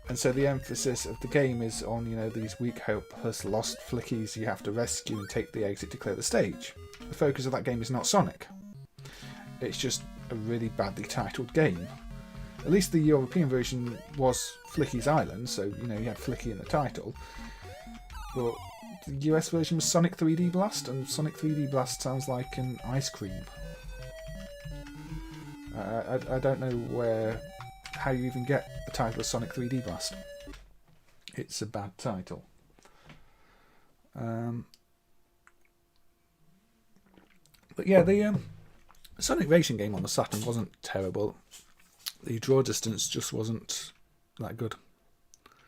And so the emphasis of the game is on, these weak, hopeless, lost Flickies you have to rescue and take the exit to clear the stage. The focus of that game is not Sonic. It's just a really badly titled game. At least the European version was Flicky's Island, so, you had Flicky in the title. But the US version was Sonic 3D Blast, and Sonic 3D Blast sounds like an ice cream. I don't know how you even get the title of Sonic 3D Blast. It's a bad title. But yeah, the Sonic Racing game on the Saturn wasn't terrible. The draw distance just wasn't that good.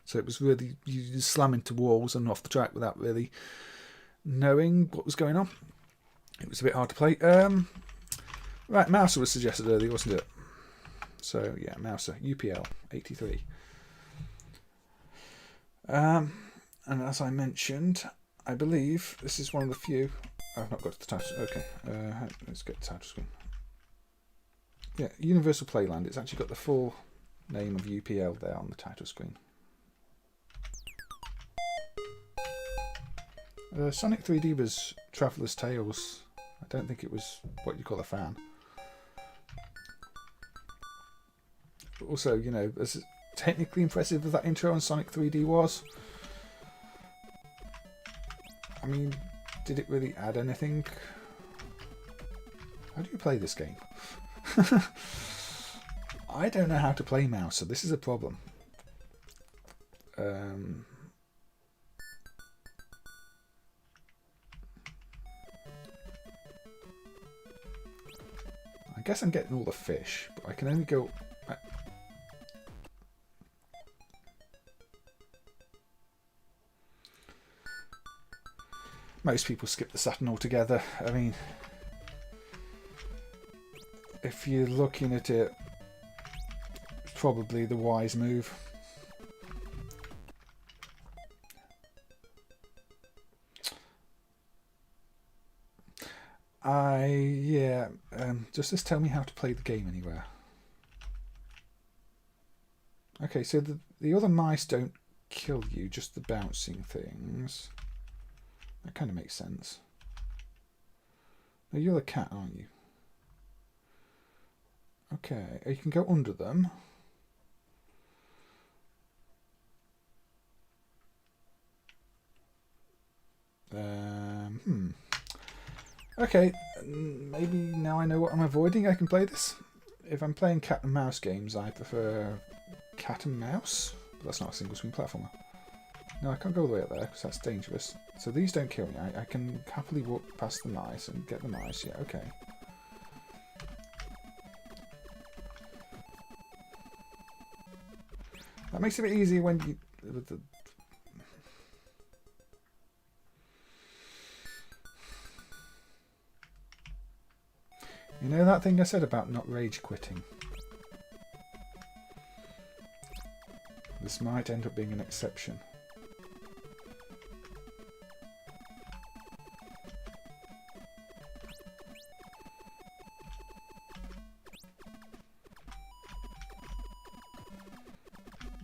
So it was really, you just slam into walls and off the track without really knowing what was going on. It was a bit hard to play. Right, Mouser was suggested earlier, wasn't it? So yeah, Mouser, UPL 83. And as I mentioned, I believe this is one of the few. I've not got to the title. Okay, let's get the title screen. Yeah, Universal Playland. It's actually got the full name of UPL there on the title screen. Sonic 3D was Traveller's Tales. I don't think it was what you call a fan. But also, as technically impressive as that intro on Sonic 3D was, I mean, did it really add anything? How do you play this game? I don't know how to play Mouse, so this is a problem. I guess I'm getting all the fish, but I can only go... Most people skip the Saturn altogether. I mean, if you're looking at it, it's probably the wise move. Does this tell me how to play the game anywhere? Okay, so the other mice don't kill you, just the bouncing things. That kind of makes sense. Now you're the cat, aren't you? Okay, you can go under them. Okay, maybe now I know what I'm avoiding. I can play this. If I'm playing cat and mouse games, I prefer cat and mouse. But that's not a single screen platformer. No, I can't go all the way up there because that's dangerous. So these don't kill me. I can happily walk past the mice and get the mice. Yeah, okay. That makes it a bit easier when you... You know that thing I said about not rage quitting? This might end up being an exception.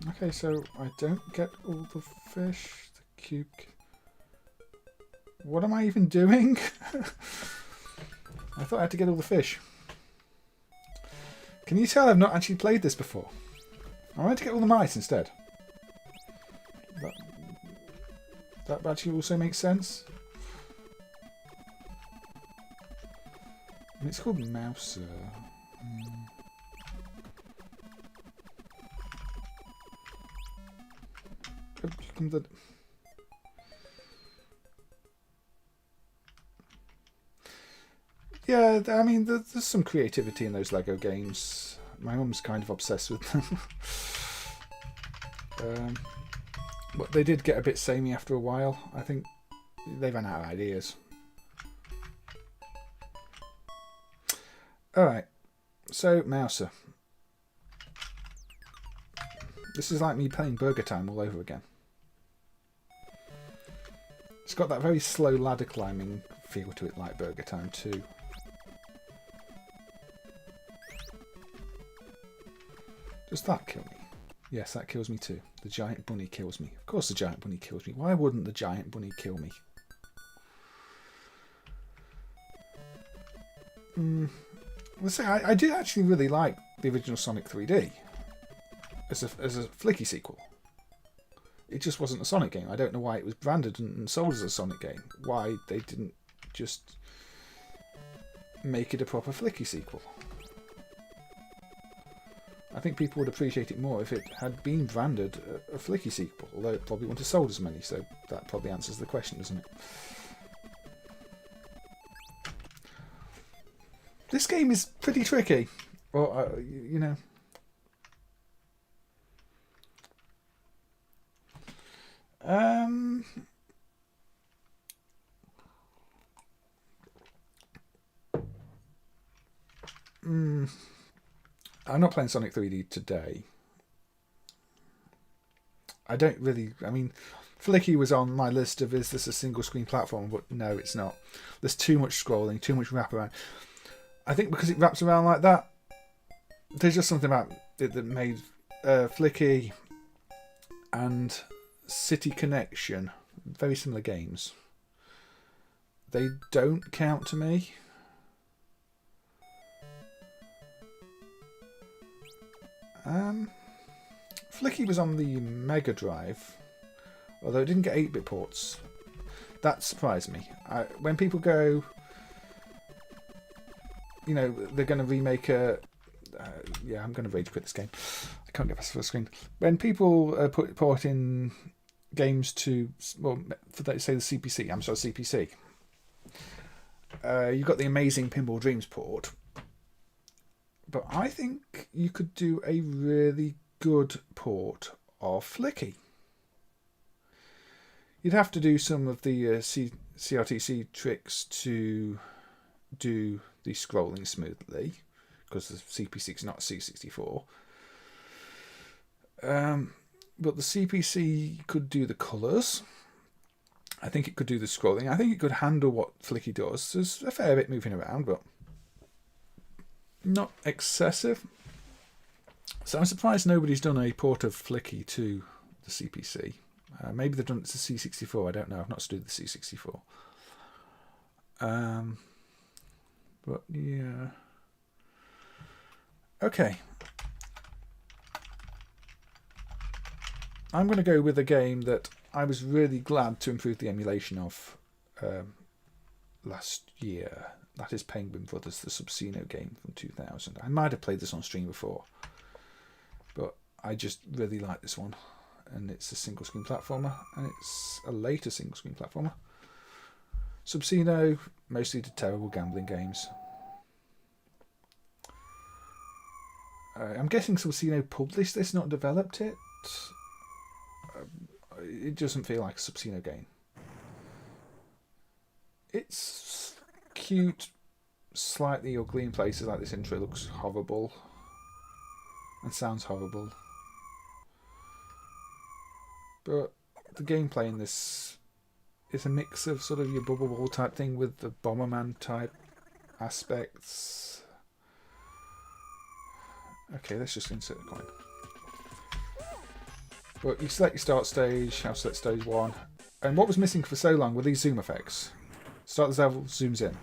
Okay, so I don't get all the fish. The cube... What am I even doing? I thought I had to get all the fish. Can you tell I've not actually played this before? I wanted to get all the mice instead. That actually also makes sense. And it's called Mouser. Yeah, I mean, there's some creativity in those Lego games. My mum's kind of obsessed with them. But they did get a bit samey after a while. I think they ran out of ideas. Alright, so Mouser. This is like me playing Burger Time all over again. It's got that very slow ladder climbing feel to it, like Burger Time too. Does that kill me? Yes, that kills me too. The giant bunny kills me. Of course the giant bunny kills me. Why wouldn't the giant bunny kill me? Let's say I did actually really like the original Sonic 3D as a flicky sequel. It just wasn't a Sonic game. I don't know why it was branded and sold as a Sonic game. Why they didn't just make it a proper flicky sequel. I think people would appreciate it more if it had been branded a flicky sequel, although it probably wouldn't have sold as many, so that probably answers the question, doesn't it? This game is pretty tricky, or, you know... I'm not playing Sonic 3D today. I don't really... I mean, Flicky was on my list of is this a single screen platform, but no, it's not. There's too much scrolling, too much wraparound. I think because it wraps around like that, there's just something about it that made Flicky and City Connection very similar games. They don't count to me. Flicky was on the Mega Drive, although it didn't get 8-bit ports. That surprised me. When people go, you know, they're going to remake a... yeah, I'm going to rage quit this game. I can't get past the first screen. When people port in games to, well, for say the CPC, I'm sorry, CPC, you've got the Amazing Pinball Dreams port. But I think you could do a really good port of Flicky. You'd have to do some of the CRTC tricks to do the scrolling smoothly, because the CPC is not C64. But the CPC could do the colours. I think it could do the scrolling. I think it could handle what Flicky does. There's a fair bit moving around, but not excessive. So I'm surprised nobody's done a port of Flicky to the CPC. Maybe they've done it to C64. I don't know. I've not studied the C64. But yeah. Okay. I'm going to go with a game that I was really glad to improve the emulation of last year. That is Penguin Brothers, the Subsino game from 2000. I might have played this on stream before, but I just really like this one. And it's a single screen platformer, and it's a later single screen platformer. Subsino mostly did terrible gambling games. I'm guessing Subsino published this, not developed it. It doesn't feel like a Subsino game. It's cute, slightly ugly in places, like this intro looks horrible and sounds horrible. But the gameplay in this is a mix of sort of your Bubble Ball type thing with the Bomberman type aspects. Okay, let's just insert a coin. But you select your start stage, I'll select stage 1. And what was missing for so long were these zoom effects. Start the level, zooms in.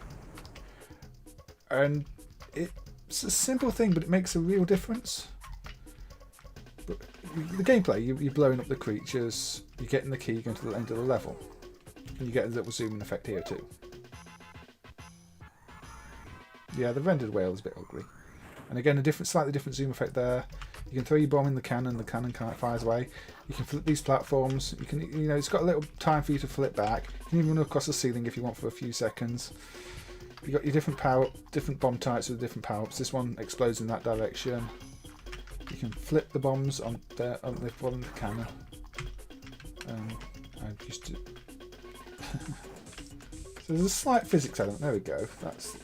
And it's a simple thing, but it makes a real difference. But the gameplay, you're blowing up the creatures, you're getting the key, going to the end of the level. And you get a little zooming effect here too. Yeah, the rendered whale is a bit ugly. And again, a slightly different zoom effect there. You can throw your bomb in the cannon kind of fires away. You can flip these platforms. You can, it's got a little time for you to flip back. You can even run across the ceiling if you want for a few seconds. You've got your different bomb types with different power-ups. This one explodes in that direction. You can flip the bombs on the cannon. I used to. So there's a slight physics element. There we go. That's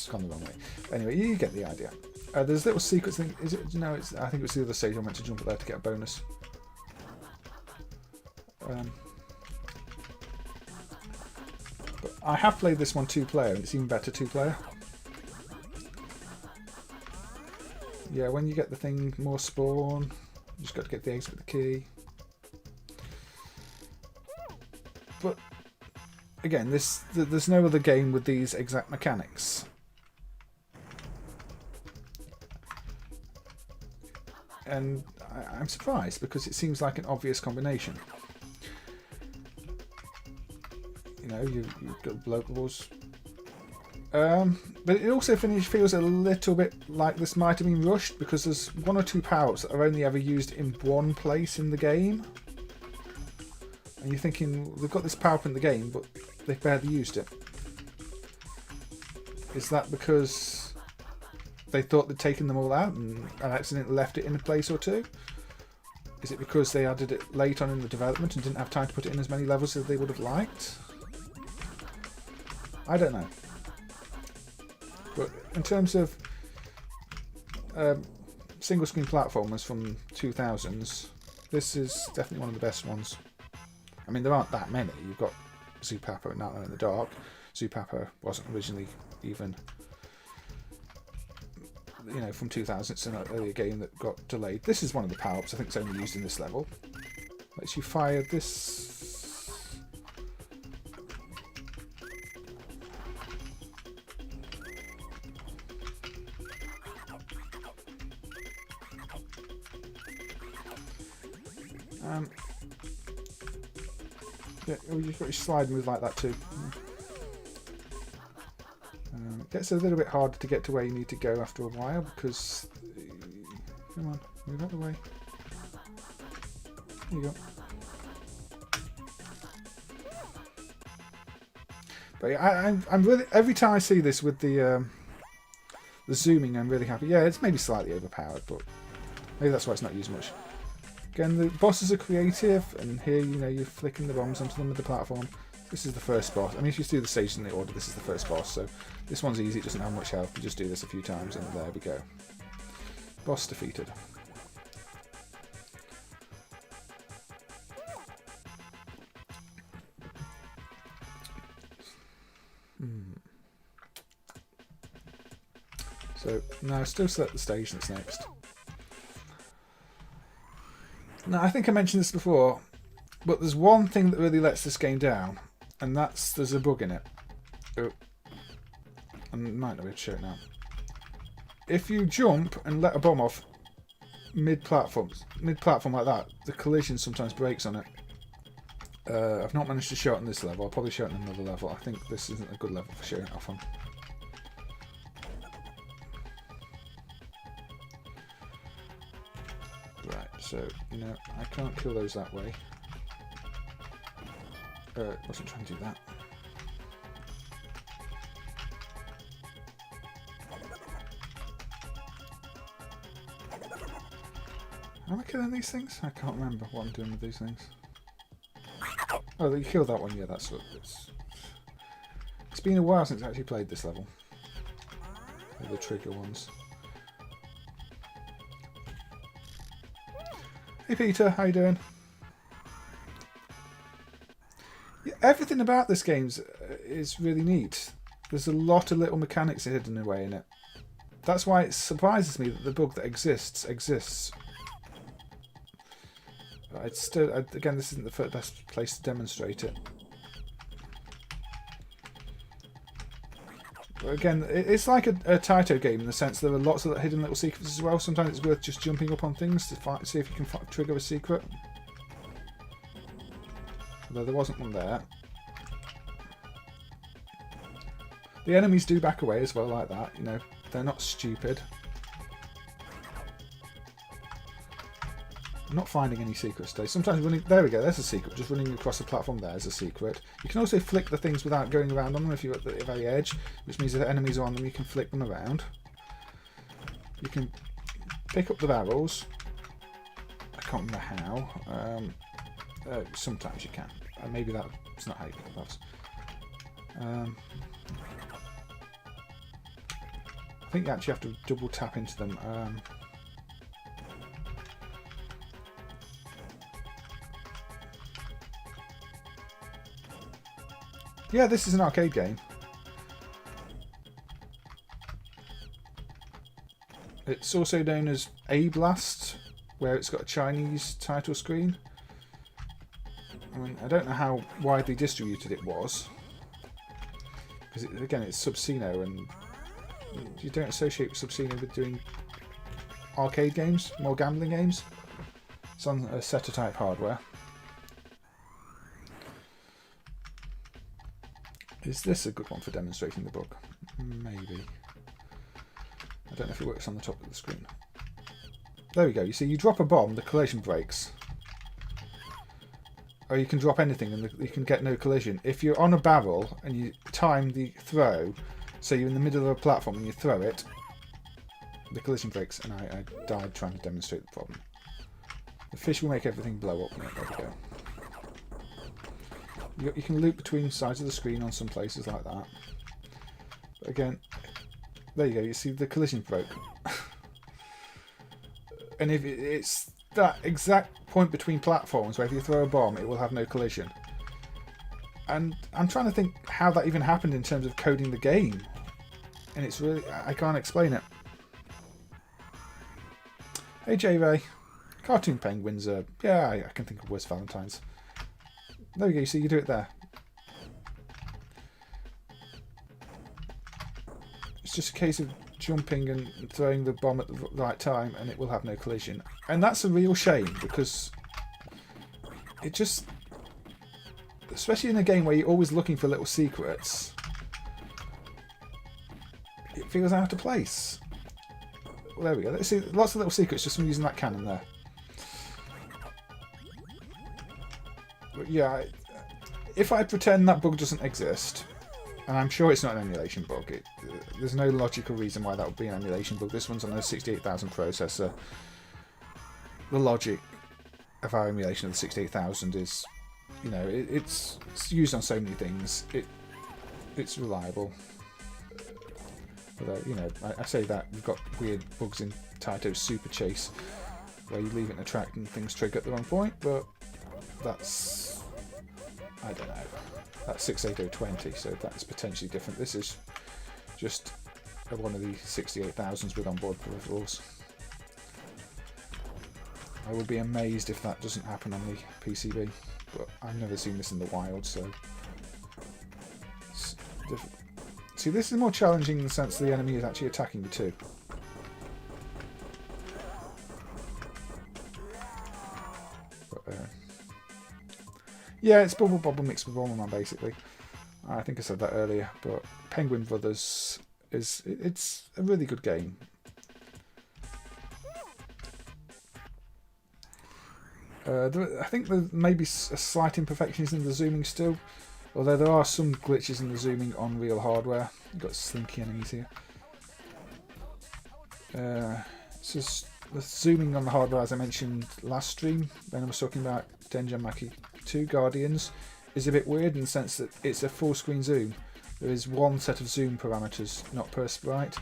gone the wrong way. Anyway, you get the idea. There's a little secret thing. Is it? No, I think it was the other stage I meant to jump up there to get a bonus. But I have played this one 2-player, and it's even better 2-player. Yeah, when you get the thing more spawn, you just got to get the eggs with the key. But again, there's no other game with these exact mechanics. And I'm surprised because it seems like an obvious combination. You've got blowables. But it also feels a little bit like this might have been rushed because there's 1 or 2 power-ups that are only ever used in one place in the game. And you're thinking, they've got this power-up in the game, but they've barely used it. Is that because they thought they'd taken them all out and accidentally left it in a place or two? Is it because they added it late on in the development and didn't have time to put it in as many levels as they would have liked? I don't know. But in terms of single screen platformers from 2000s, this is definitely one of the best ones. I mean, there aren't that many. You've got Zoopapper and Nightmare in the Dark. Zoopapper wasn't originally even from 2000. It's an earlier game that got delayed. This is one of the power-ups I think it's only used in this level. Lets you fire this. Yeah, you've got your slide move like that too. It gets a little bit harder to get to where you need to go after a while because... Come on, move out of the way. There you go. But yeah, I'm really... Every time I see this with the zooming, I'm really happy. Yeah, it's maybe slightly overpowered, but maybe that's why it's not used much. Again, the bosses are creative, and here, you're flicking the bombs onto them with the platform. This is the first boss. I mean, if you do the stages in the order, this is the first boss, so this one's easy, it doesn't have much health. You just do this a few times, and there we go. Boss defeated. So, now still select the stage that's next. Now, I think I mentioned this before, but there's one thing that really lets this game down, and there's a bug in it. Oh. I might not be able to show it now. if you jump and let a bomb off mid-platform like that, the collision sometimes breaks on it. I've not managed to show it on this level. I'll probably show it on another level. I think this isn't a good level for showing it off on. Right, so, you know, I can't kill those that way. Wasn't trying to do that. Am I killing these things? I can't remember what I'm doing with these things. Oh, you killed that one. Yeah, that's what it's been a while since I actually played this level. The trigger ones. Hey Peter, how you doing? Yeah, everything about this game is really neat. There's a lot of little mechanics hidden away in it. That's why it surprises me that the bug that exists. It's still, again, this isn't the best place to demonstrate it. But again, it's like a Taito game in the sense there are lots of hidden little secrets as well. Sometimes it's worth just jumping up on things to see if you can trigger a secret. Although there wasn't one there. The enemies do back away as well like that, you know. They're not stupid. I'm not finding any secrets today. Sometimes running... There we go, there's a secret. Just running across the platform there is a secret. You can also flick the things without going around on them if you're at the very edge, which means if enemies are on them, you can flick them around. You can pick up the barrels. I can't remember how. Sometimes you can. Maybe that's not how you pick up those. I think you actually have to double tap into them. Yeah, this is an arcade game. It's also known as A-Blast, where it's got a Chinese title screen. I mean, I don't know how widely distributed it was. Because, again, it's Subsino, and you don't associate Subsino with doing arcade games, more gambling games. It's on a Seta-type hardware. Is this a good one for demonstrating the bug? Maybe. I don't know if it works on the top of the screen. There we go. You see, you drop a bomb, the collision breaks. Or you can drop anything and you can get no collision. If you're on a barrel and you time the throw, so you're in the middle of a platform and you throw it, the collision breaks, and I died trying to demonstrate the problem. The fish will make everything blow up. Yeah, there we go. You can loop between sides of the screen on some places like that. But again, there you go. You see the collision broke. And if it's that exact point between platforms where if you throw a bomb, it will have no collision. And I'm trying to think how that even happened in terms of coding the game. And it's really... I can't explain it. Hey, J-Ray. Cartoon penguins are... Yeah, I can think of worse Valentines. There we go, you see, you do it there. It's just a case of jumping and throwing the bomb at the right time and it will have no collision. And that's a real shame because it just... Especially in a game where you're always looking for little secrets, it feels out of place. Well, there we go. Let's see, lots of little secrets just from using that cannon there. But yeah, if I pretend that bug doesn't exist, and I'm sure it's not an emulation bug, there's no logical reason why that would be an emulation bug. This one's on a 68,000 processor. The logic of our emulation of the 68,000 is, you know, it's used on so many things. It's reliable. Although, you know, I say that, you've got weird bugs in Taito's Super Chase, where you leave it in a track and things trigger at the wrong point, but that's... I don't know. That's 68020, so that's potentially different. This is just one of the 68,000s with onboard peripherals. I would be amazed if that doesn't happen on the PCB, but I've never seen this in the wild, so... It's difficult. See, this is more challenging in the sense the enemy is actually attacking you too. Yeah, it's Bobble mixed with Bomberman, basically. I think I said that earlier, but Penguin Brothers it's a really good game. I think there may be a slight imperfections in the zooming still, although there are some glitches in the zooming on real hardware. You've got slinky enemies here. So the zooming on the hardware, as I mentioned last stream, when I was talking about Denjan Maki 2 Guardians, is a bit weird in the sense that it's a full screen zoom. There is one set of zoom parameters, not per sprite.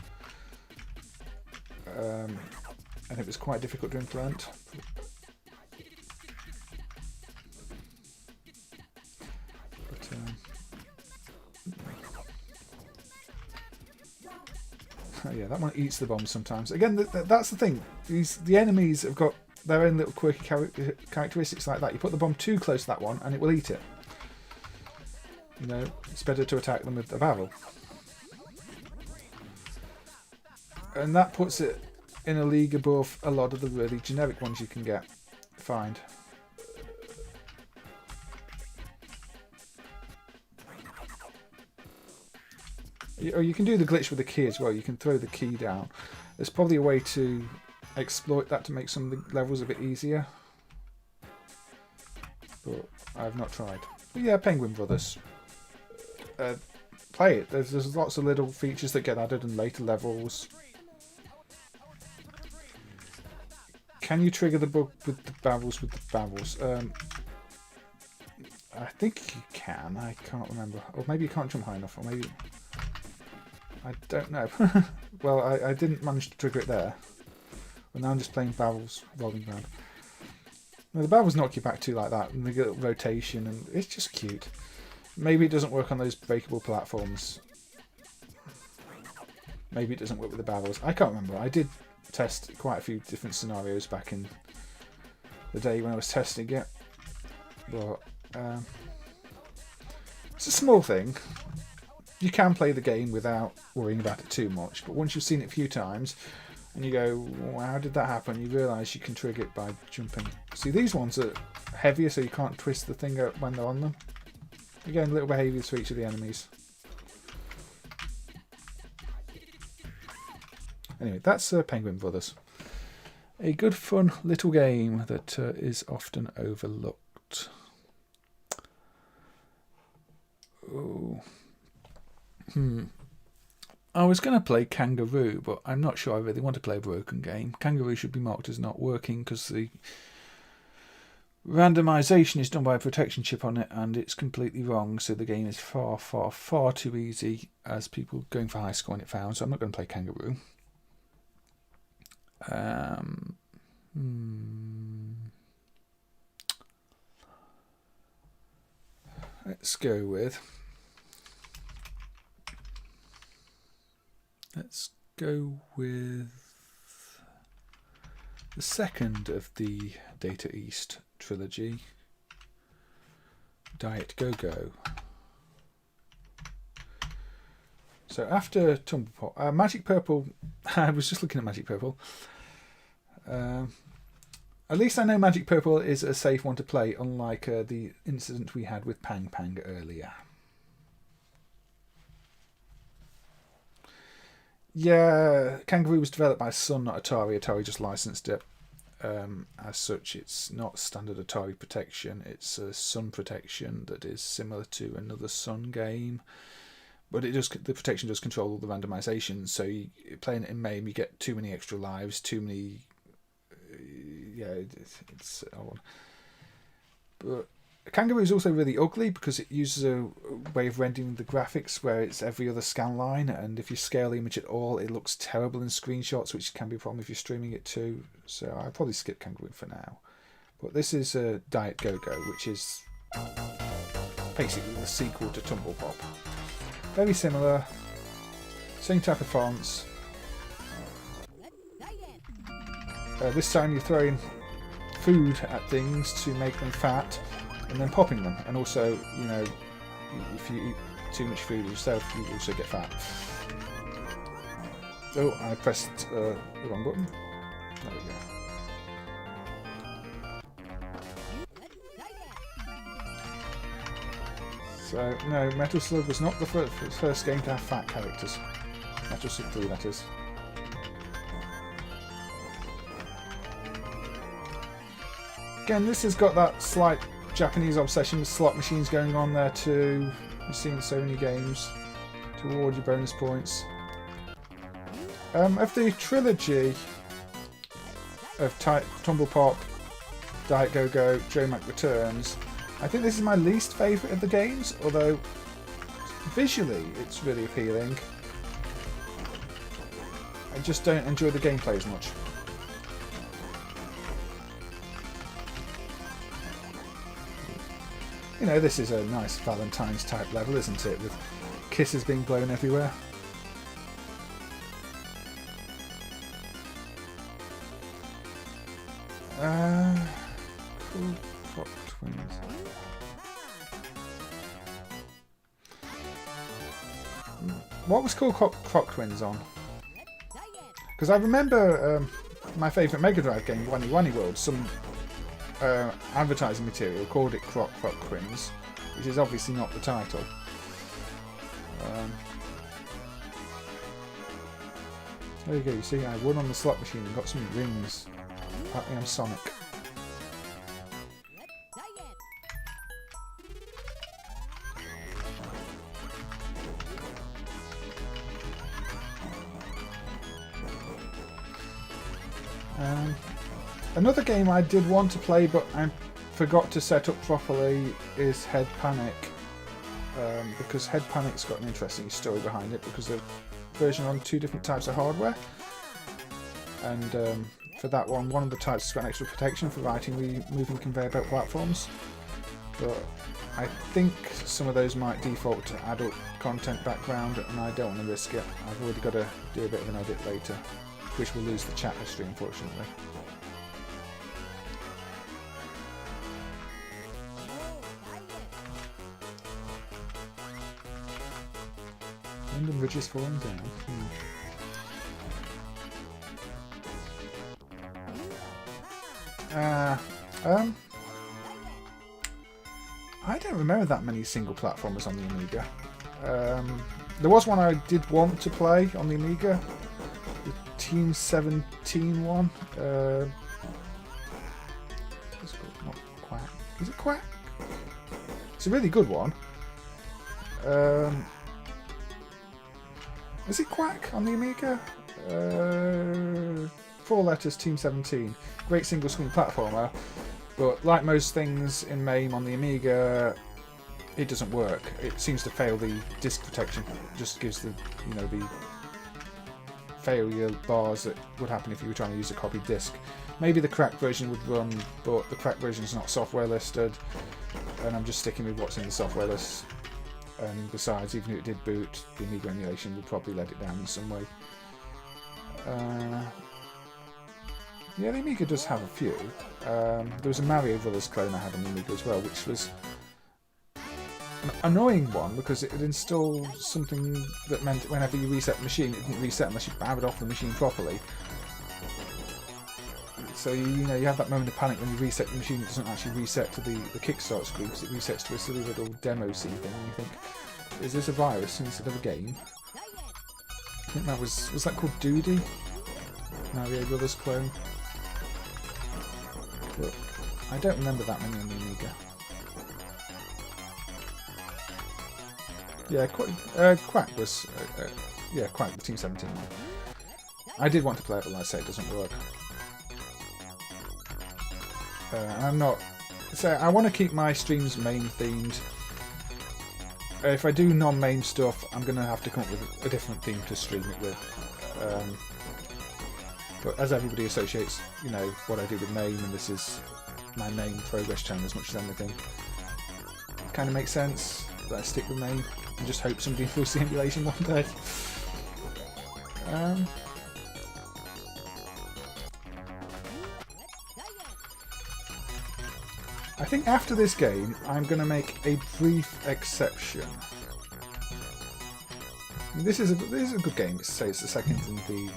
And it was quite difficult to implement. Oh yeah, that one eats the bombs sometimes. Again, that's the thing. The enemies have got their own little quirky characteristics like that. You put the bomb too close to that one and it will eat it. You know, it's better to attack them with a barrel. And that puts it in a league above a lot of the really generic ones you can find. Or you can do the glitch with the key as well. You can throw the key down. There's probably a way to exploit that to make some of the levels a bit easier. But I've not tried. But yeah, Penguin Brothers. Play it. There's lots of little features that get added in later levels. Can you trigger the bug with the barrels I think you can. I can't remember. Or maybe you can't jump high enough. Or maybe... I don't know. Well, I didn't manage to trigger it there. Well, now I'm just playing barrels rolling around. No, the barrels knock you back too like that, and they get rotation, and it's just cute. Maybe it doesn't work on those breakable platforms. Maybe it doesn't work with the barrels. I can't remember. I did test quite a few different scenarios back in the day when I was testing it. But it's a small thing. You can play the game without worrying about it too much, but once you've seen it a few times and you go, well, how did that happen? You realise you can trigger it by jumping. See, these ones are heavier, so you can't twist the thing up when they're on them. Again, little behaviours for each of the enemies. Anyway, that's Penguin Brothers. A good, fun little game that is often overlooked. Oh. I was going to play Kangaroo, but I'm not sure I really want to play a broken game. Kangaroo should be marked as not working because the randomisation is done by a protection chip on it and it's completely wrong, so the game is far, far, far too easy as people going for high scoring it found, so I'm not going to play Kangaroo. Let's go with... Let's go with the second of the Data East trilogy, Diet Go-Go. So after Tumble, Magic Purple, I was just looking at Magic Purple. At least I know Magic Purple is a safe one to play, unlike the incident we had with Pang Pang earlier. Yeah, Kangaroo was developed by Sun, not Atari. Atari just licensed it. As such, it's not standard Atari protection. It's a Sun protection that is similar to another Sun game. But the protection does control all the randomization. So playing it in MAME, you get too many extra lives, too many... it's odd. But Kangaroo is also really ugly because it uses a way of rendering the graphics where it's every other scan line, and if you scale the image at all, it looks terrible in screenshots, which can be a problem if you're streaming it too. So I'll probably skip Kangaroo for now. But this is Diet Go-Go, which is basically the sequel to Tumble Pop. Very similar, same type of fonts. This time you're throwing food at things to make them fat, and then popping them, and also, you know, if you eat too much food yourself, you also get fat. Oh, I pressed the wrong button. There we go. So, no, Metal Slug was not the first game to have fat characters. Metal Slug 3, that is. Again, this has got that slight Japanese obsession with slot machines going on there too. You've seen so many games to award you bonus points. Of the trilogy of Tumble Pop, Diet Go-Go, Joe Mac Returns, I think this is my least favourite of the games, although visually it's really appealing. I just don't enjoy the gameplay as much. You know, this is a nice Valentine's type level, isn't it? With kisses being blown everywhere. Cool Croc Twins. What was Cool Croc Twins on? Because I remember my favourite Mega Drive game, Wani Wani World, some advertising material called it Croc Twins, which is obviously not the title. There you go, you see I won on the slot machine and got some rings. Apparently I'm Sonic. Another game I did want to play but I forgot to set up properly is Head Panic, because Head Panic's got an interesting story behind it because the version on 2 different types of hardware, and for that one of the types has got an extra protection for moving conveyor belt platforms, but I think some of those might default to adult content background and I don't want to risk it. I've already got to do a bit of an edit later, which will lose the chat history unfortunately. London Bridge is falling down. I don't remember that many single platformers on the Amiga. There was one I did want to play on the Amiga, the Team 17 one. It's called, not Quack. Is it Quack? It's a really good one. Is it Quack on the Amiga? 4 letters, Team 17. Great single screen platformer, but like most things in MAME on the Amiga, it doesn't work. It seems to fail the disk protection. It just gives the, you know, the failure bars that would happen if you were trying to use a copied disk. Maybe the cracked version would run, but the cracked version is not software listed, and I'm just sticking with what's in the software list. And besides, even if it did boot, the Amiga emulation would probably let it down in some way. Yeah, the Amiga does have a few. There was a Mario Brothers clone I had on the Amiga as well, which was an annoying one because it would install something that meant whenever you reset the machine, it didn't reset unless you powered off the machine properly. So you know you have that moment of panic when you reset the machine. It doesn't actually reset to the kickstart screen because it resets to a silly little demo C thing. And you think, is this a virus instead of a game? I think that was that called Doody? Mario Brothers clone. But I don't remember that many on the Amiga. Yeah, Quack was Quack, the Team 17 one. I did want to play it, but like I say, it doesn't work. I'm not. So I want to keep my streams MAME themed. If I do non-MAME stuff, I'm going to have to come up with a different theme to stream it with. But as everybody associates, you know, what I do with MAME, and this is my main progress channel as much as anything, it kind of makes sense that I stick with MAME and just hope somebody improves the emulation one day. I think after this game, I'm going to make a brief exception. This is a good game. Say it's the second in the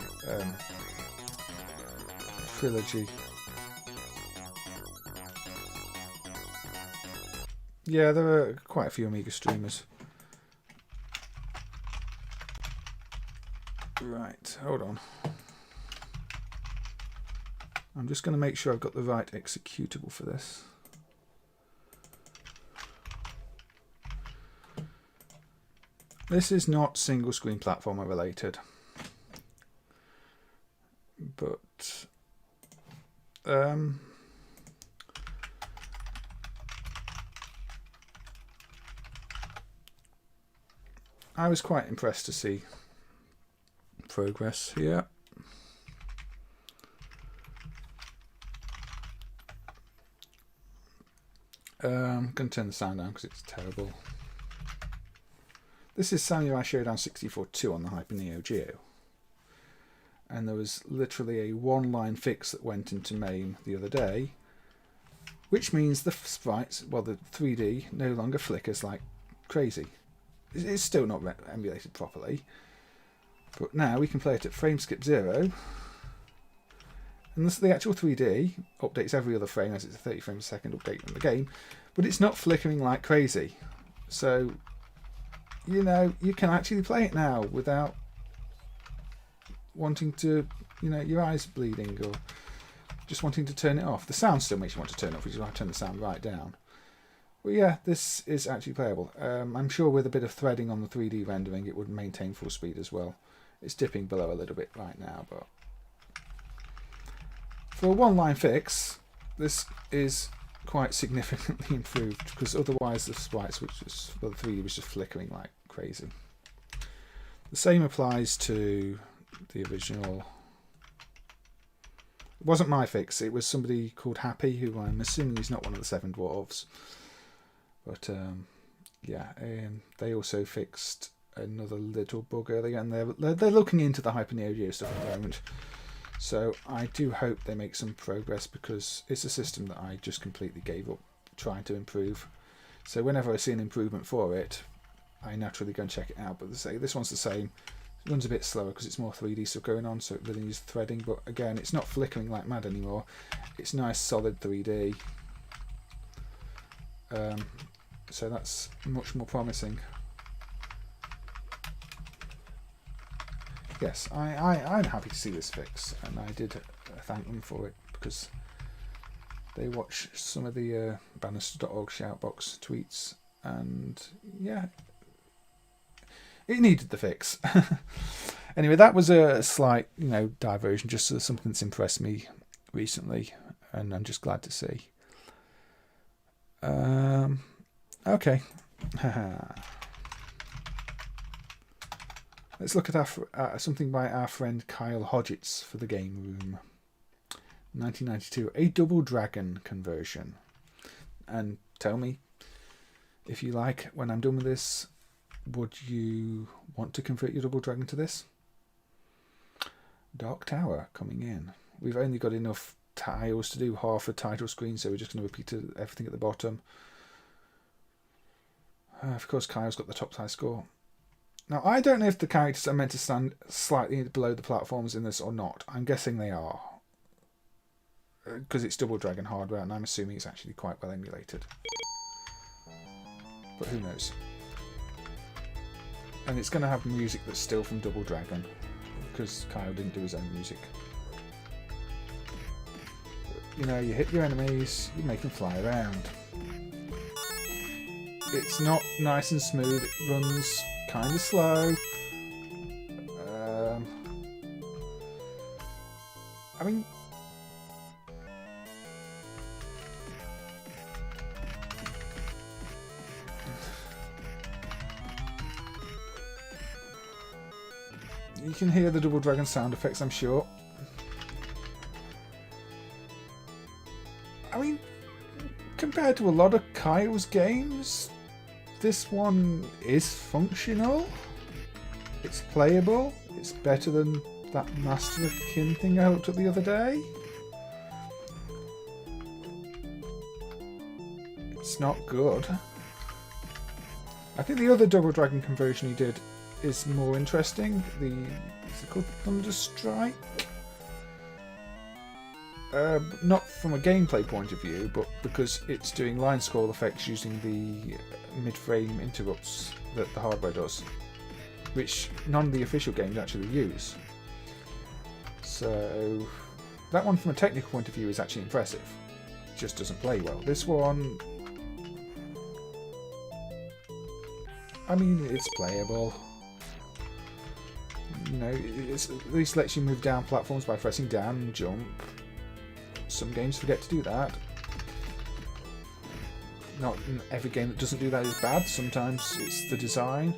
trilogy. Yeah, there are quite a few Amiga streamers. Right, hold on. I'm just going to make sure I've got the right executable for this. This is not single screen platformer related, but I was quite impressed to see progress here. I'm going to turn the sound down because it's terrible. This is Samurai Shodown 64-2 on the Hyper Neo Geo. And there was literally a one-line fix that went into MAME the other day, which means the sprites, well, the 3D no longer flickers like crazy. It's still not emulated properly, but now we can play it at frame skip 0. And this, the actual 3D updates every other frame as it's a 30 frames a second update in the game, but it's not flickering like crazy. So, you know, you can actually play it now without wanting to, you know, your eyes bleeding or just wanting to turn it off. The sound still makes you want to turn it off, which is why I turn the sound right down. But yeah, this is actually playable. I'm sure with a bit of threading on the 3D rendering it would maintain full speed as well. It's dipping below a little bit right now, but for a one-line fix, this is quite significantly improved, because otherwise the sprites, which was, well, the 3D was just flickering like crazy. The same applies to the original. It wasn't my fix, it was somebody called Happy, who I'm assuming is not one of the 7 Dwarves. But yeah, they also fixed another little bug earlier, and they're looking into the Hyper Neo Geo stuff at the moment. So I do hope they make some progress, because it's a system that I just completely gave up trying to improve. So whenever I see an improvement for it, I naturally go and check it out. But this one's the same. It runs a bit slower because it's more 3D stuff going on, so it really needs threading. But again, it's not flickering like mad anymore. It's nice solid 3D. So that's much more promising. Yes, I'm happy to see this fix, and I did thank them for it, because they watch some of the Bannister.org shoutbox tweets, and yeah, it needed the fix. Anyway, that was a slight, you know, diversion, just something that's impressed me recently, and I'm just glad to see. Okay. Let's look at something by our friend Kyle Hodgetts for the Game Room. 1992, a Double Dragon conversion. And tell me, if you like, when I'm done with this, would you want to convert your Double Dragon to this? Dark Tower coming in. We've only got enough tiles to do half a title screen, so we're just going to repeat everything at the bottom. Of course, Kyle's got the top tie score. Now, I don't know if the characters are meant to stand slightly below the platforms in this or not. I'm guessing they are, because it's Double Dragon hardware, and I'm assuming it's actually quite well emulated. But who knows? And it's going to have music that's still from Double Dragon, because Kyle didn't do his own music. You know, you hit your enemies, you make them fly around. It's not nice and smooth, it runs kind of slow. I mean, you can hear the Double Dragon sound effects, I'm sure. I mean, compared to a lot of Kyle's games, this one is functional, it's playable, it's better than that Master of Kin thing I looked at the other day. It's not good. I think the other Double Dragon conversion he did is more interesting. Is it called Thunder Strike? Not from a gameplay point of view, but because it's doing line scroll effects using the mid-frame interrupts that the hardware does, which none of the official games actually use. So that one from a technical point of view is actually impressive. It just doesn't play well. This one, I mean, it's playable. You know, it at least lets you move down platforms by pressing down and jump. Some games forget to do that. Not every game that doesn't do that is bad. Sometimes it's the design,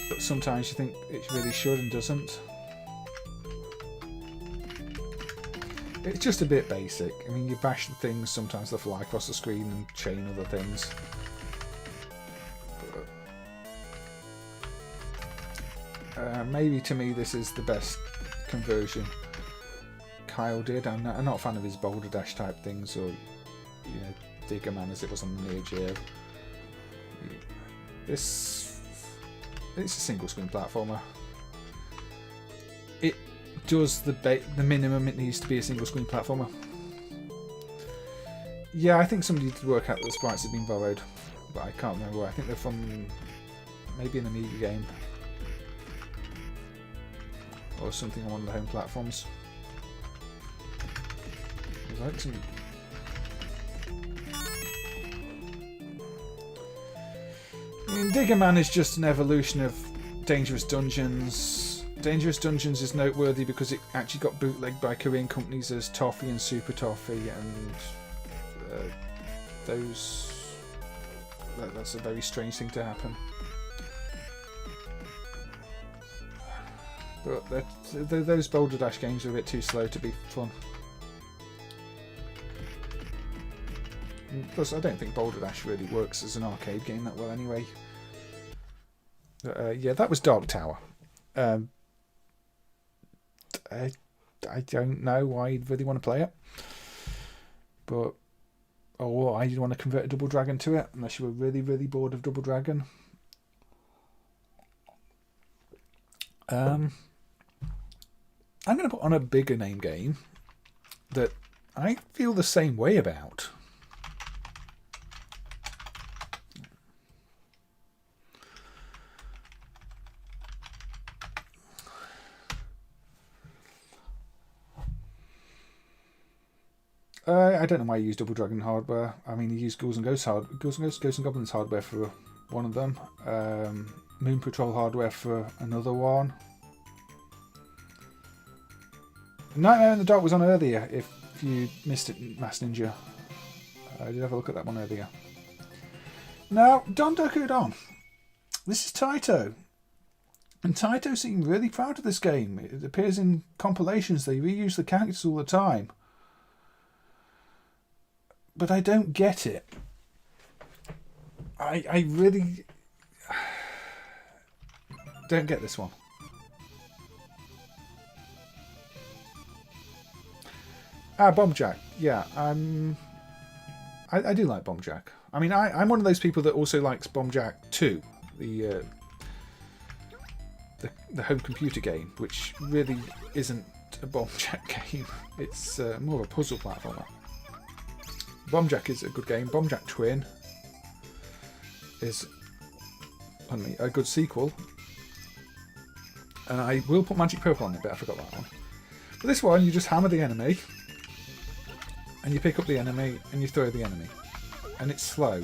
but sometimes you think it really should and doesn't. It's just a bit basic. I mean, you bash the things, sometimes they fly across the screen and chain other things. Maybe to me this is the best conversion Kyle did. I'm not a fan of his Boulder Dash type things, or, you know, Digger Man as it was on the Neo Geo. It's a single screen platformer. It does the minimum it needs to be a single screen platformer. Yeah, I think somebody did work out that the sprites have been borrowed, but I can't remember where. I think they're from maybe an Amiga game or something on one of the home platforms. Like some... I mean, Digger Man is just an evolution of Dangerous Dungeons. Dangerous Dungeons is noteworthy because it actually got bootlegged by Korean companies as Toffee and Super Toffee, and that's a very strange thing to happen. But those Boulder Dash games are a bit too slow to be fun. Plus, I don't think Boulder Dash really works as an arcade game that well anyway. Yeah, that was Dark Tower. I don't know why you'd really want to play it. But, or I didn't want to convert a Double Dragon to it, unless you were really, really bored of Double Dragon. I'm going to put on a bigger name game that I feel the same way about. I don't know why you use Double Dragon hardware. I mean, you use Ghosts and Goblins hardware for one of them. Moon Patrol hardware for another one. Nightmare in the Dark was on earlier, if you missed it, Mass Ninja. I did have a look at that one earlier. Now, Don Doku Don. This is Taito. And Taito seemed really proud of this game. It appears in compilations. They reuse the characters all the time. But I don't get it. I really don't get this one. Bombjack. Yeah, I do like Bombjack. I mean, I'm one of those people that also likes Bombjack 2, the home computer game, which really isn't a Bombjack game. It's more of a puzzle platformer. Bombjack is a good game. Bombjack Twin is a good sequel. And I will put Magic Purple on it, but I forgot that one. But this one, you just hammer the enemy, and you pick up the enemy, and you throw the enemy. And it's slow.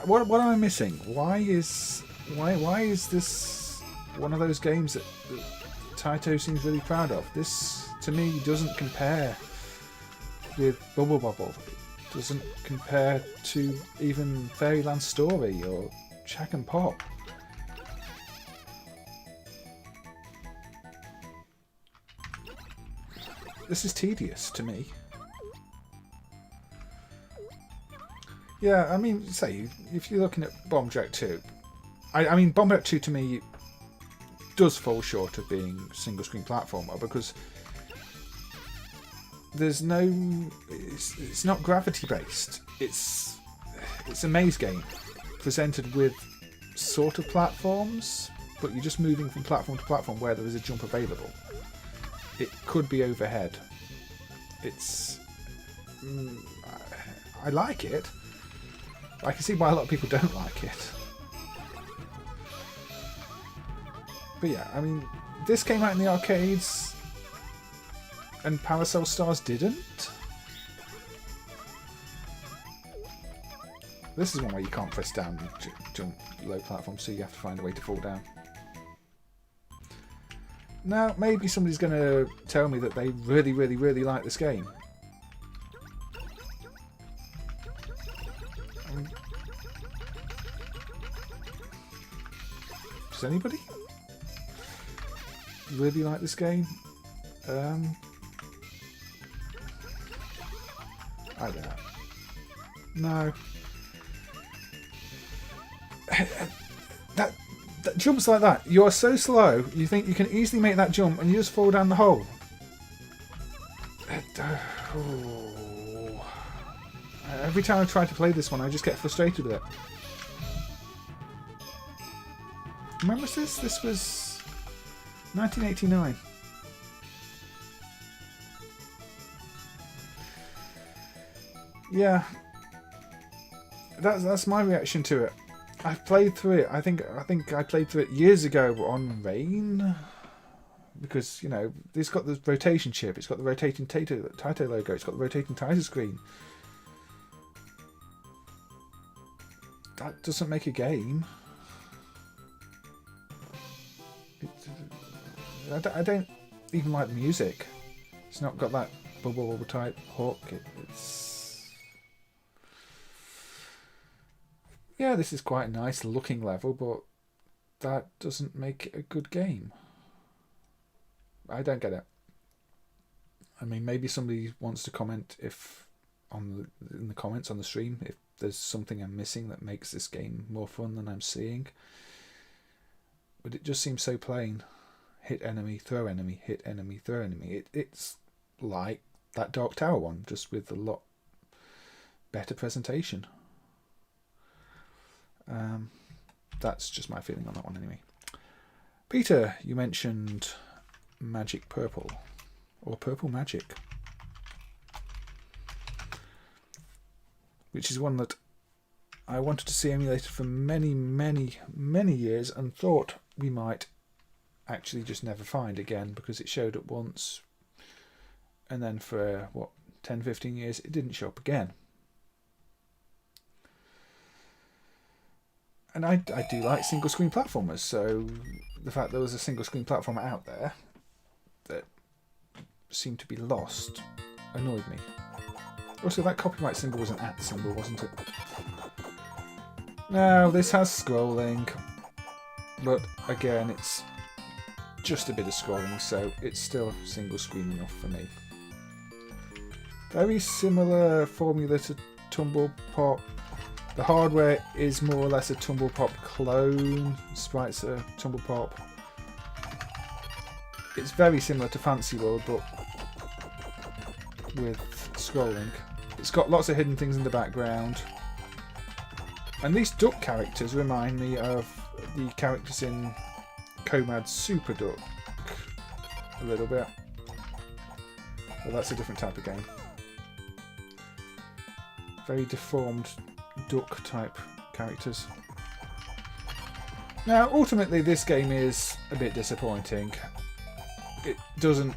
What am I missing? Why is this one of those games that Taito seems really proud of? This, to me, doesn't compare with Bobble. It doesn't compare to even Fairyland Story or Chack'n Pop. This is tedious to me. Yeah, I mean, say, if you're looking at Bombjack 2, I mean, Bombjack 2 to me does fall short of being single screen platformer because there's no, it's not gravity based. It's a maze game presented with sort of platforms, but you're just moving from platform to platform where there is a jump available. It could be overhead. It's... I like it. I can see why a lot of people don't like it. But yeah, I mean, this came out in the arcades and Parasol Stars didn't. This is one where you can't press down and jump low platform, so you have to find a way to fall down. Now, maybe somebody's going to tell me that they really, really, really like this game. Does anybody really like this game? I don't know. No. That jumps like that. You are so slow. You think you can easily make that jump, and you just fall down the hole. Every time I try to play this one, I just get frustrated with it. When was this? This was 1989. Yeah, that's my reaction to it. I've played through it. I think I played through it years ago on Rain, because you know it's got the rotation chip, it's got the rotating Taito logo, it's got the rotating Taito screen. That doesn't make a game. I don't even like the music. It's not got that bubble type hook. It's yeah, this is quite a nice looking level, but that doesn't make it a good game. I don't get it. I mean, maybe somebody wants to comment in the comments on the stream if there's something I'm missing that makes this game more fun than I'm seeing. But it just seems so plain. Hit enemy, throw enemy, hit enemy, throw enemy. It's like that Dark Tower one, just with a lot better presentation. That's just my feeling on that one anyway. Peter, you mentioned Magic Purple, or Purple Magic, which is one that I wanted to see emulated for many, many, many years and thought we might actually just never find again, because it showed up once and then for, 10-15 years it didn't show up again. And I do like single screen platformers, so the fact there was a single screen platformer out there that seemed to be lost annoyed me. Also, that copyright symbol was an @ symbol, wasn't it? Now, this has scrolling, but again, it's just a bit of scrolling, so it's still single screen enough for me. Very similar formula to Tumble Pop. The hardware is more or less a Tumble Pop clone. Sprites are Tumble Pop. It's very similar to Fantasy World, but with scrolling. It's got lots of hidden things in the background. And these duck characters remind me of the characters in Comad Super Duck a little bit. But that's a different type of game. Very deformed duck type characters. Now, ultimately, this game is a bit disappointing. It doesn't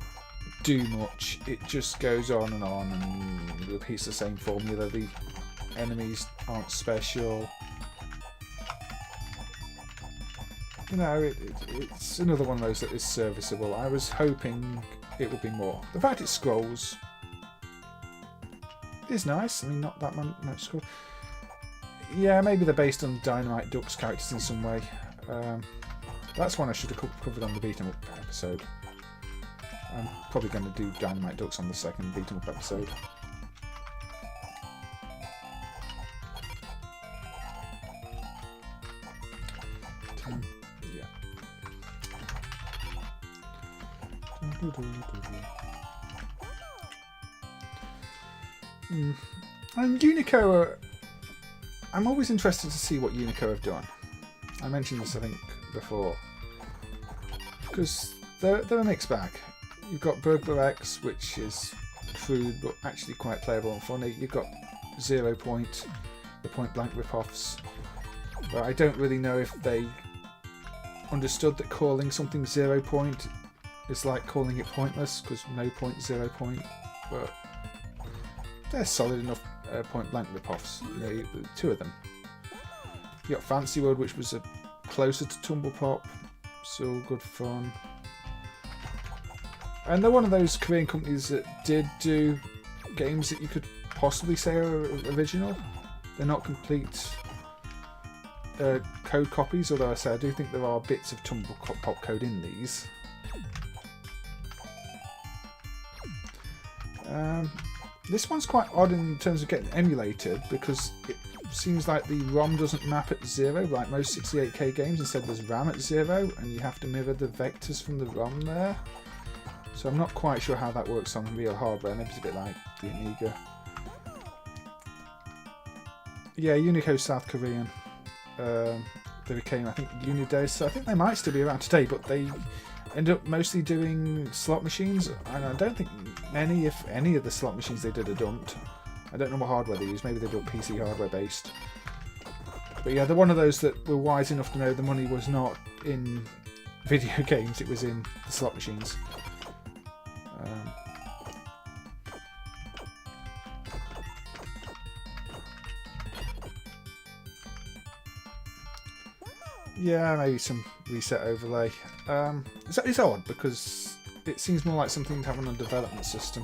do much. It just goes on and repeats the same formula. The enemies aren't special. You know, it's another one of those that is serviceable. I was hoping it would be more. The fact it scrolls is nice. I mean, not that much scroll. Yeah, maybe they're based on Dynamite Duck's characters in some way. That's one I should have covered on the beat 'em up episode. I'm probably going to do Dynamite Ducks on the second beat 'em up episode. Yeah. And Unico, I'm always interested to see what Unico have done. I mentioned this, I think, before. because they're a mixed bag. You've got Burglar X, which is crude but actually quite playable and funny. You've got 0 Point, the point blank rip-offs. But I don't really know if they understood that calling something 0 Point is like calling it pointless, because no point, 0 point. But they're solid enough point blank rip-offs. You know, two of them. You got Fancy World, which was closer to Tumble Pop, so good fun. And they're one of those Korean companies that did do games that you could possibly say are original. They're not complete code copies, although I do think there are bits of Tumble Pop code in these. This one's quite odd in terms of getting emulated, because it seems like the ROM doesn't map at 0 like most 68K games. Instead there's RAM at 0 and you have to mirror the vectors from the ROM there. So I'm not quite sure how that works on real hardware. Maybe it's a bit like the Amiga. Yeah, Unico South Korean. They became, I think, Unidays, so I think they might still be around today, but they end up mostly doing slot machines, and I don't think many, if any, of the slot machines they did are dumped. I don't know what hardware they use. Maybe they do PC hardware based. But yeah, they're one of those that were wise enough to know the money was not in video games, it was in the slot machines. Yeah, maybe some reset overlay. It's odd because it seems more like something to have on a development system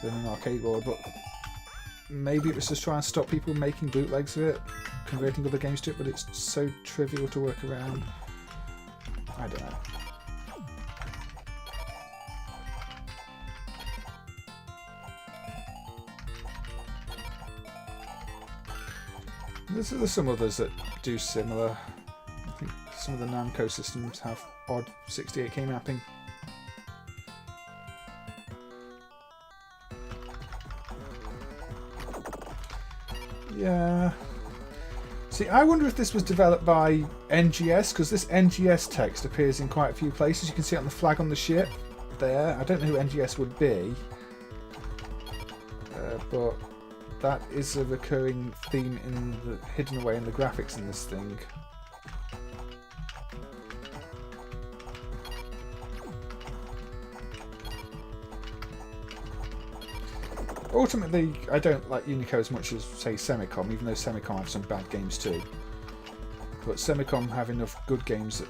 than an arcade board, but maybe it was just trying to stop people making bootlegs of it, converting other games to it, but it's so trivial to work around. I don't know. There's some others that do similar. I think some of the Namco systems have odd 68K mapping. Yeah. See, I wonder if this was developed by NGS, because this NGS text appears in quite a few places. You can see it on the flag on the ship there. I don't know who NGS would be, but that is a recurring theme hidden away in the graphics in this thing. Ultimately, I don't like Unico as much as, say, Semicom, even though Semicom have some bad games too. But Semicom have enough good games that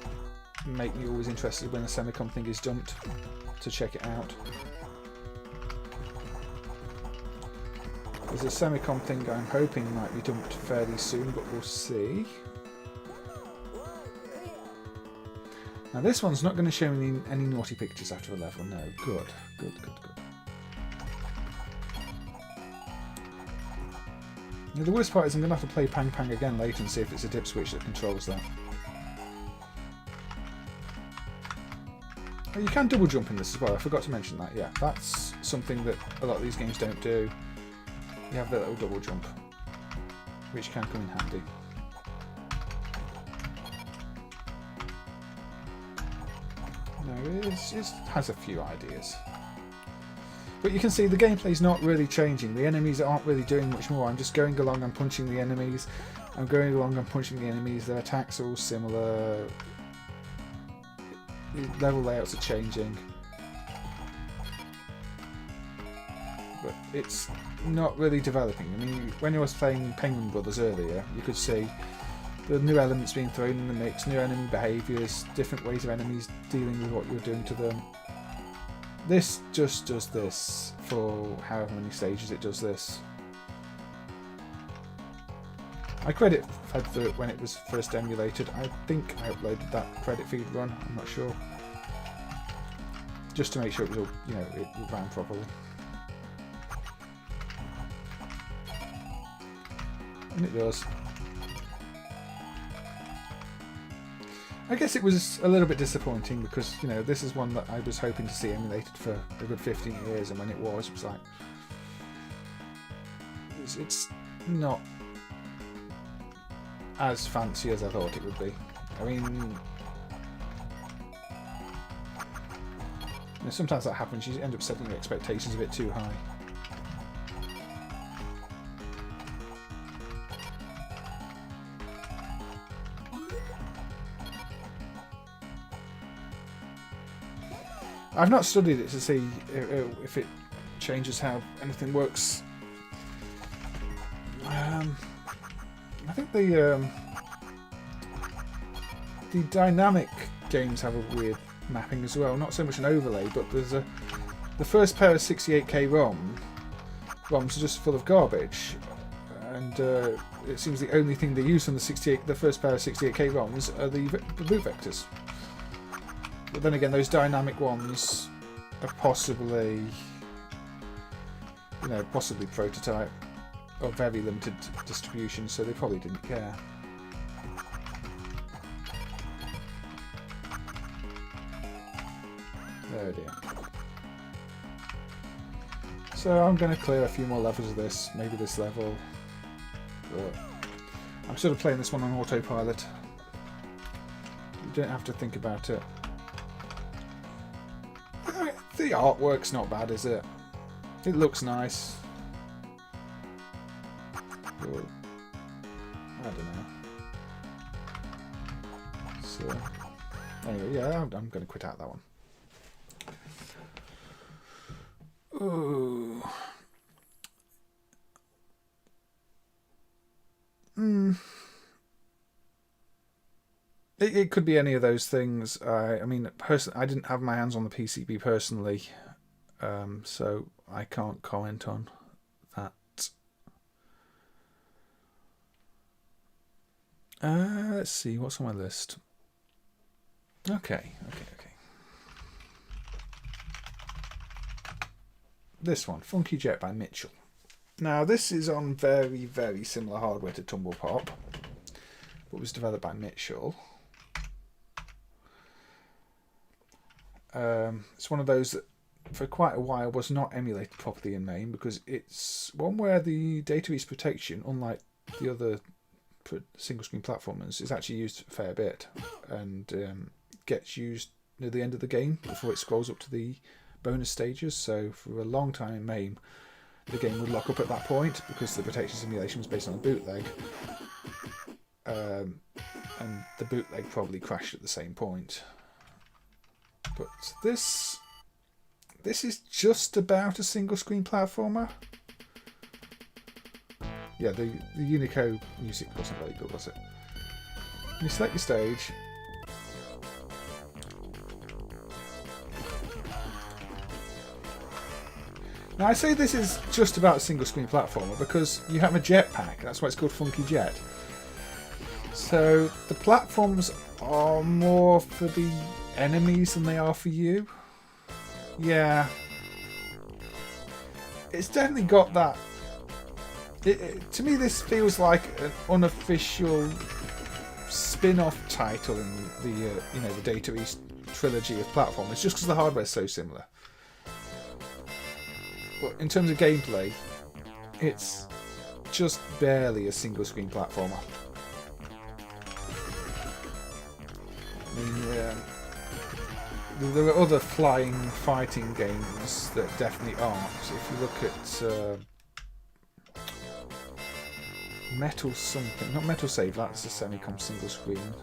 make me always interested when a Semicom thing is dumped to check it out. There's a Semicom thing I'm hoping might be dumped fairly soon, but we'll see. Now this one's not going to show me any naughty pictures after a level, no. Good, good, good, good. Now, the worst part is I'm going to have to play Pang Pang again later and see if it's a dip switch that controls that. Oh, you can double jump in this as well, I forgot to mention that, yeah. That's something that a lot of these games don't do. You have the little double jump, which can come in handy. No, it has a few ideas. But you can see the gameplay's not really changing. The enemies aren't really doing much more. I'm just going along and punching the enemies. I'm going along and punching the enemies. Their attacks are all similar. The level layouts are changing. But it's not really developing. I mean, when I was playing Penguin Brothers earlier, you could see the new elements being thrown in the mix, new enemy behaviours, different ways of enemies dealing with what you're doing to them. This just does this for however many stages it does this. I credit fed through it when it was first emulated. I think I uploaded that credit feed run, I'm not sure. Just to make sure it was all, you know, it ran properly. And it does. I guess it was a little bit disappointing because, you know, this is one that I was hoping to see emulated for a good 15 years, and when it was like... It's not as fancy as I thought it would be. I mean... know, sometimes that happens. You end up setting your expectations a bit too high. I've not studied it to see if it changes how anything works. I think the dynamic games have a weird mapping as well. Not so much an overlay, but there's the first pair of 68k ROMs are just full of garbage, and it seems the only thing they use from the first pair of 68k ROMs are the boot vectors. But then again, those dynamic ones are possibly, you know, possibly prototype or very limited distribution, so they probably didn't care. Oh dear. So I'm going to clear a few more levels of this, maybe this level. But I'm sort of playing this one on autopilot. You don't have to think about it. The artwork's not bad, is it? It looks nice. But I don't know. So anyway, yeah, I'm going to quit out that one. Ooh. It could be any of those things. I mean, I didn't have my hands on the PCB personally, so I can't comment on that. Let's see, what's on my list? Okay. This one, Funky Jet by Mitchell. Now, this is on very, very similar hardware to Tumble Pop, but was developed by Mitchell. It's one of those that for quite a while was not emulated properly in MAME, because it's one where the data ease protection, unlike the other single screen platformers, is actually used a fair bit and gets used near the end of the game before it scrolls up to the bonus stages. So for a long time in MAME, the game would lock up at that point because the protection simulation was based on a bootleg, and the bootleg probably crashed at the same point. But this is just about a single screen platformer. Yeah, the Unico music wasn't very good, was it? You select your stage. Now I say this is just about a single screen platformer because you have a jetpack. That's why it's called Funky Jet. So the platforms are more for the enemies than they are for you. Yeah. It's definitely got that. To me, this feels like an unofficial spin-off title in the Data East trilogy of platformers, just because the hardware is so similar. But in terms of gameplay, it's just barely a single-screen platformer. I mean, there are other flying fighting games that definitely aren't. If you look at Metal something, not Metal Save, that's a Semicom single screen.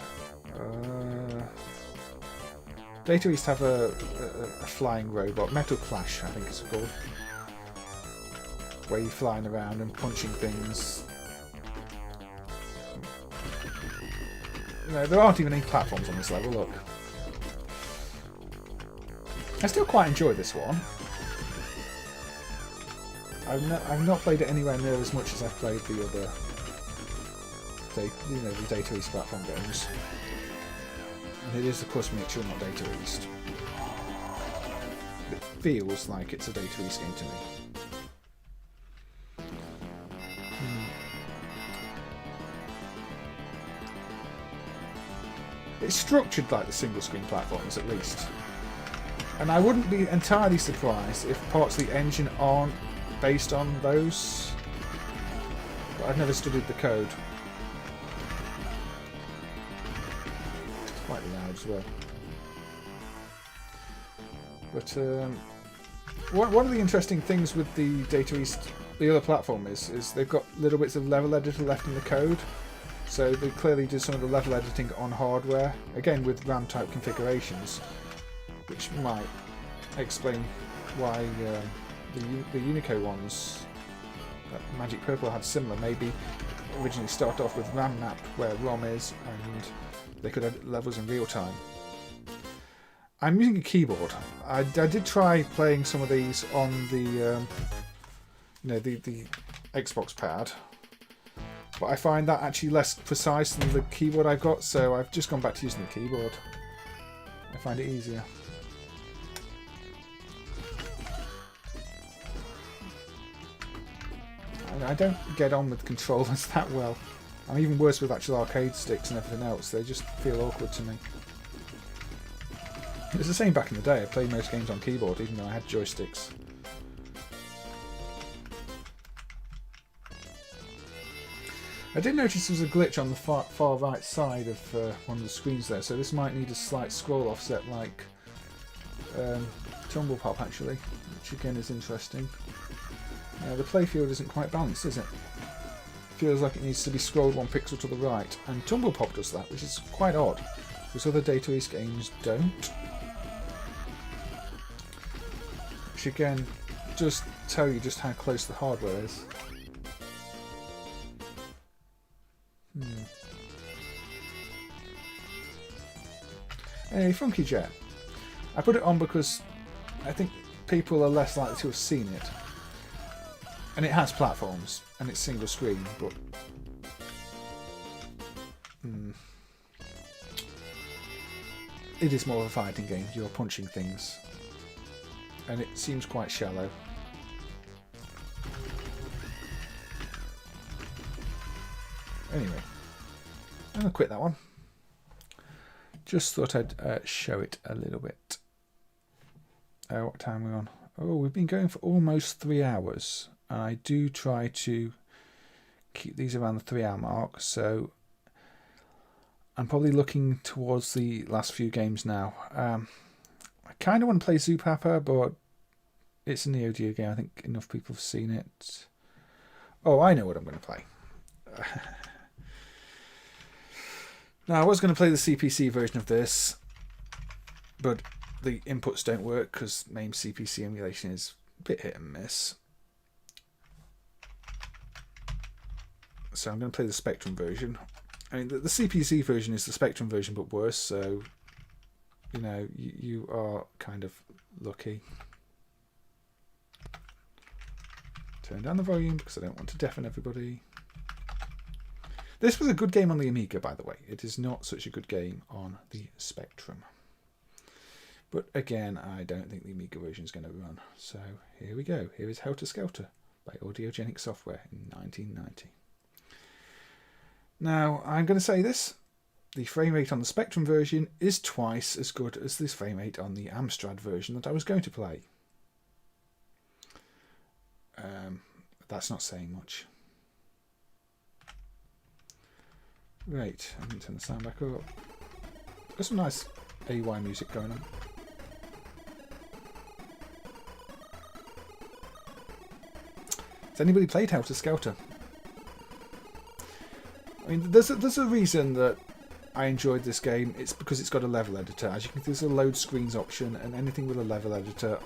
Data East have a flying robot, Metal Clash I think it's called, where you're flying around and punching things. There aren't even any platforms on this level, look. I still quite enjoy this one. I've not played it anywhere near as much as I've played the other, the Data East platform games. And it is, of course, Mitchell, not Data East. It feels like it's a Data East game to me. It's structured like the single-screen platforms, at least. And I wouldn't be entirely surprised if parts of the engine aren't based on those. But I've never studied the code. It's quite loud as well. But one of the interesting things with the Data East, the other platform, is they've got little bits of level editor left in the code. So they clearly did some of the level editing on hardware, again with RAM type configurations, which might explain why the Unico ones, Magic Purple, had similar. Maybe originally started off with RAM mapped where ROM is, and they could edit levels in real time. I'm using a keyboard. I did try playing some of these on the the Xbox pad, but I find that actually less precise than the keyboard I've got, so I've just gone back to using the keyboard. I find it easier. I don't get on with controllers that well. I'm even worse with actual arcade sticks and everything else. They just feel awkward to me. It was the same back in the day. I played most games on keyboard, even though I had joysticks. I did notice there was a glitch on the far right side of one of the screens there, so this might need a slight scroll offset like Tumble Pop actually, which again is interesting. The playfield isn't quite balanced, is it? Feels like it needs to be scrolled 1 pixel to the right, and Tumble Pop does that, which is quite odd, because other Data East games don't. Which again does tell you just how close the hardware is. Anyway, Funky Jet. I put it on because I think people are less likely to have seen it. And it has platforms, and it's single screen, but it is more of a fighting game. You're punching things, and it seems quite shallow. Anyway, I'm going to quit that one. Just thought I'd show it a little bit. What time are we on? Oh, we've been going for almost 3 hours. And I do try to keep these around the 3 hour mark, so I'm probably looking towards the last few games now. I kind of want to play Zoopapper, but it's a Neo Geo game. I think enough people have seen it. Oh, I know what I'm going to play. Now, I was going to play the CPC version of this, but the inputs don't work because MAME CPC emulation is a bit hit and miss. So I'm going to play the Spectrum version. I mean, the CPC version is the Spectrum version, but worse. So, you know, you are kind of lucky. Turn down the volume because I don't want to deafen everybody. This was a good game on the Amiga, by the way. It is not such a good game on the Spectrum. But again, I don't think the Amiga version is going to run. So here we go. Here is Helter Skelter by Audiogenic Software in 1990. Now, I'm going to say this. The frame rate on the Spectrum version is twice as good as this frame rate on the Amstrad version that I was going to play. That's not saying much. Right, I'm going to turn the sound back up. Got some nice AY music going on. Has anybody played Helter Skelter? I mean, there's a reason that I enjoyed this game. It's because it's got a level editor. As you can see, there's a load screens option, and anything with a level editor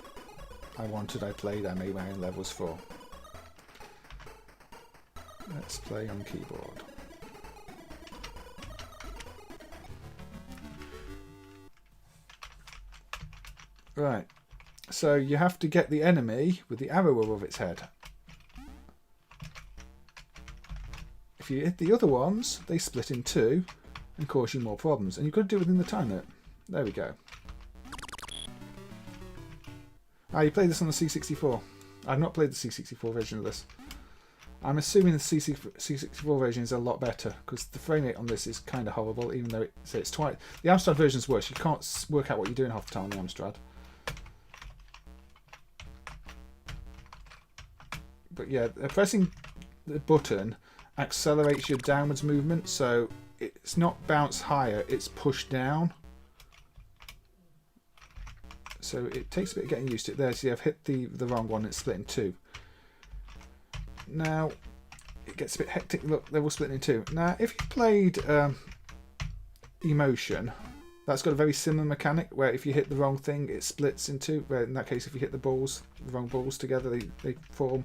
I wanted, I played. I made my own levels for. Let's play on keyboard. Right, so you have to get the enemy with the arrow above its head. If you hit the other ones, they split in two and cause you more problems. And you've got to do it within the time limit. There we go. Ah, you played this on the C64. I've not played the C64 version of this. I'm assuming the C64 version is a lot better because the frame rate on this is kind of horrible, even though it's twice. The Amstrad version is worse. You can't work out what you're doing half the time on the Amstrad. But yeah, pressing the button accelerates your downwards movement, so it's not bounce higher, it's pushed down. so it takes a bit of getting used to it. There, see, I've hit the wrong one. It's split in two. Now it gets a bit hectic. Look, they're all split in two. Now, if you played Emotion, that's got a very similar mechanic where if you hit the wrong thing, it splits in two. Where in that case, if you hit the wrong balls together, they form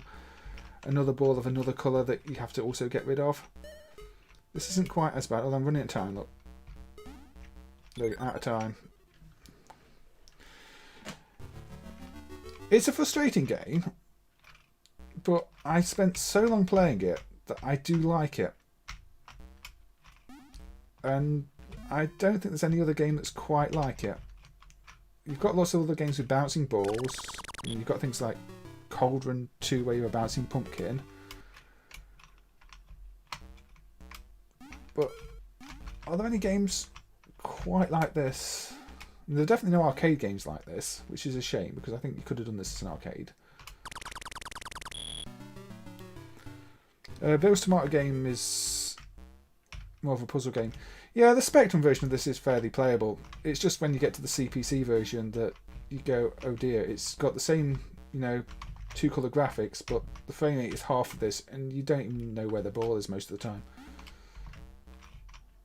another ball of another colour that you have to also get rid of. This isn't quite as bad. Oh, I'm running out of time. Look, out of time. It's a frustrating game, but I spent so long playing it that I do like it. And I don't think there's any other game that's quite like it. You've got lots of other games with bouncing balls. You've got things like Cauldron 2 where you're a bouncing pumpkin. But are there any games quite like this? There are definitely no arcade games like this, which is a shame because I think you could have done this as an arcade. Bill's Tomato game is more of a puzzle game. Yeah, the Spectrum version of this is fairly playable. It's just when you get to the CPC version that you go, oh dear, it's got the same, you know, two-colour graphics, but the frame rate is half of this, and you don't even know where the ball is most of the time.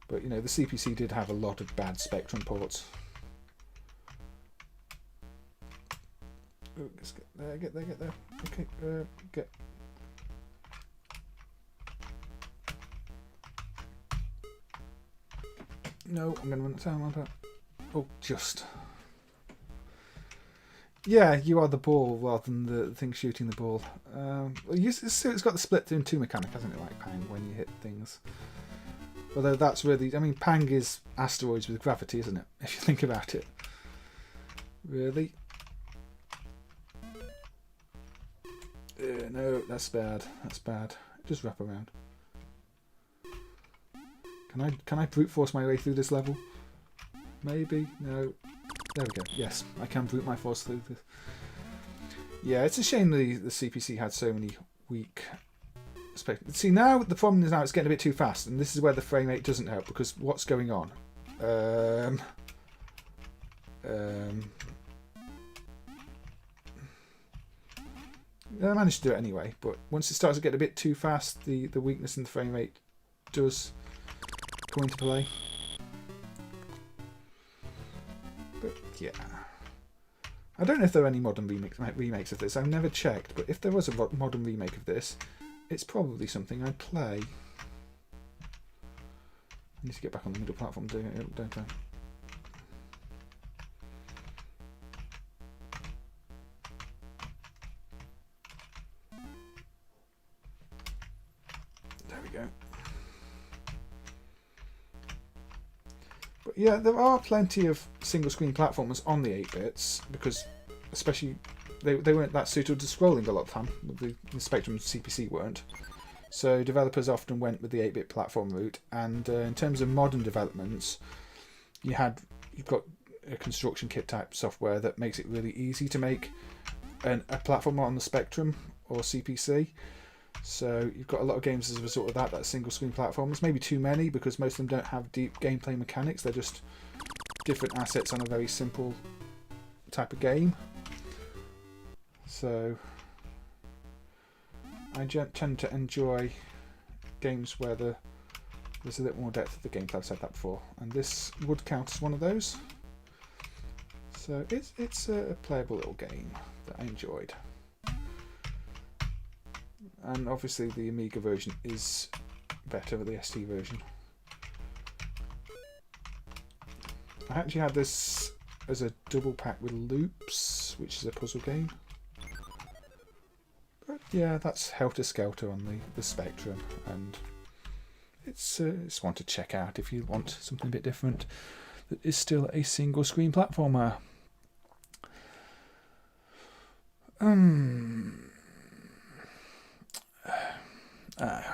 But, you know, the CPC did have a lot of bad Spectrum ports. Oh, let's get there. Okay, get. No, I'm going to run out of time on that. Oh, just. Yeah, you are the ball rather than the thing shooting the ball. It's got the split in two mechanic, hasn't it, like Pang, when you hit things. Although that's really, I mean, Pang is asteroids with gravity, isn't it? If you think about it. Really? No, that's bad. That's bad. Just wrap around. Can I brute force my way through this level? Maybe? No. There we go. Yes, I can brute my force through this. Yeah, it's a shame the CPC had so many weak specs. See, now the problem is now it's getting a bit too fast, and this is where the frame rate doesn't help, because what's going on? I managed to do it anyway, but once it starts to get a bit too fast, the weakness in the frame rate does come into play. But yeah, I don't know if there are any modern remakes of this. I've never checked, but if there was a modern remake of this, it's probably something I'd play. I need to get back on the middle platform, don't I? There we go. But yeah, there are plenty of single screen platformers on the 8-bits, because especially they weren't that suited to scrolling a lot of the time. The Spectrum CPC weren't. So developers often went with the 8-bit platform route, and in terms of modern developments, you've got a construction kit type software that makes it really easy to make a platformer on the Spectrum or CPC. So you've got a lot of games as a result of that single screen platformers. Maybe too many, because most of them don't have deep gameplay mechanics. They're just different assets on a very simple type of game. So I tend to enjoy games where there's a little more depth of the gameplay. I've said that before, and this would count as one of those. So it's a playable little game that I enjoyed. And obviously the Amiga version is better than the ST version. I actually had this as a double pack with Loops, which is a puzzle game. But yeah, that's Helter Skelter on the Spectrum, and it's one to check out if you want something a bit different that is still a single screen platformer.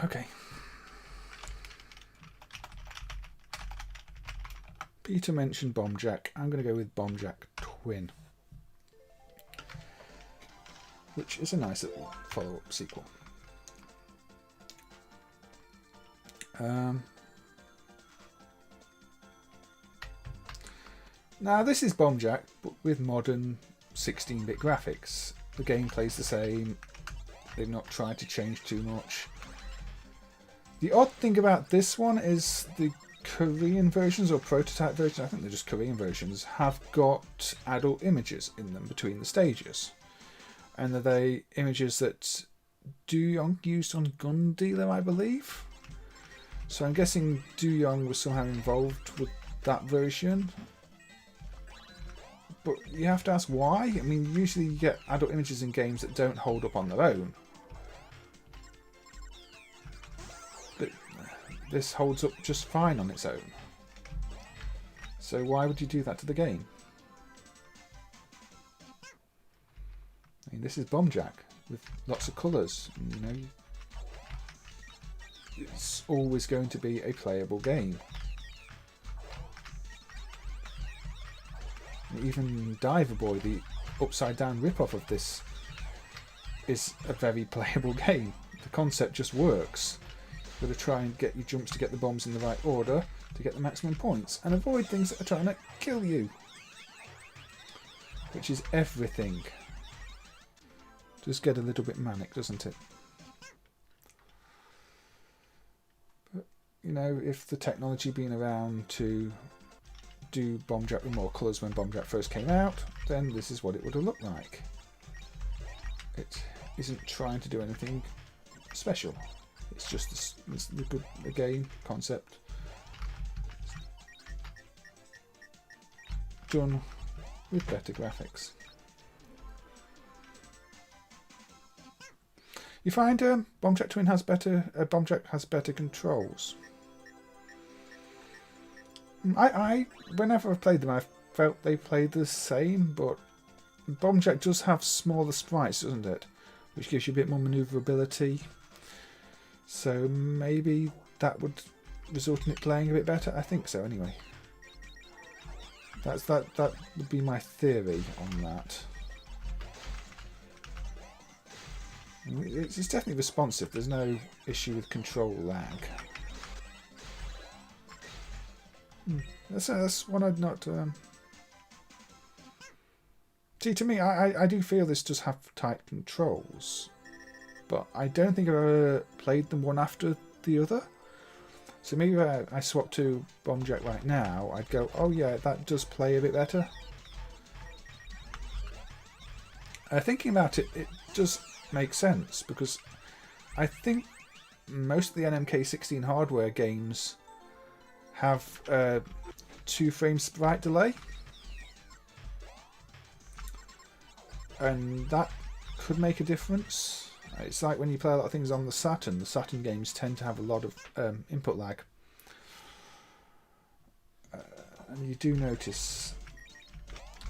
Okay. Peter mentioned Bombjack. I'm going to go with Bombjack Twin, which is a nice little follow-up sequel. Now this is Bombjack, but with modern 16-bit graphics. The gameplay's the same. They've not tried to change too much. The odd thing about this one is the Korean versions, or prototype versions, I think they're just Korean versions, have got adult images in them between the stages. And they're the images that Dooyoung used on Gun Dealer, I believe. So I'm guessing Dooyoung was somehow involved with that version. But you have to ask why. I mean, usually you get adult images in games that don't hold up on their own. But this holds up just fine on its own. So why would you do that to the game? I mean, this is Bombjack with lots of colours. You know, it's always going to be a playable game. Even Diver Boy, the upside down rip-off of this, is a very playable game. The concept just works. You've got to try and get your jumps to get the bombs in the right order to get the maximum points and avoid things that are trying to kill you. Which is everything. Does get a little bit manic, doesn't it? But, you know, if the technology had been around to do Bombjack with more colours when Bombjack first came out, then this is what it would have looked like. It isn't trying to do anything special. It's just the game concept done with better graphics. You find Bombjack Twin has better. Bombjack has better controls. I whenever I've played them, I've felt they played the same, but Bombjack does have smaller sprites, doesn't it? Which gives you a bit more manoeuvrability. So maybe that would result in it playing a bit better. I think so, anyway. That would be my theory on that. It's definitely responsive. There's no issue with control lag. That's one I'd not... See, to me, I do feel this does have tight controls. But I don't think I've ever played them one after the other. So maybe if I swap to Bombjack right now, I'd go, oh yeah, that does play a bit better. Thinking about it, it does make sense, because I think most of the NMK16 hardware games have 2 frame sprite delay, and that could make a difference. It's like when you play a lot of things on the Saturn games tend to have a lot of input lag, and you do notice.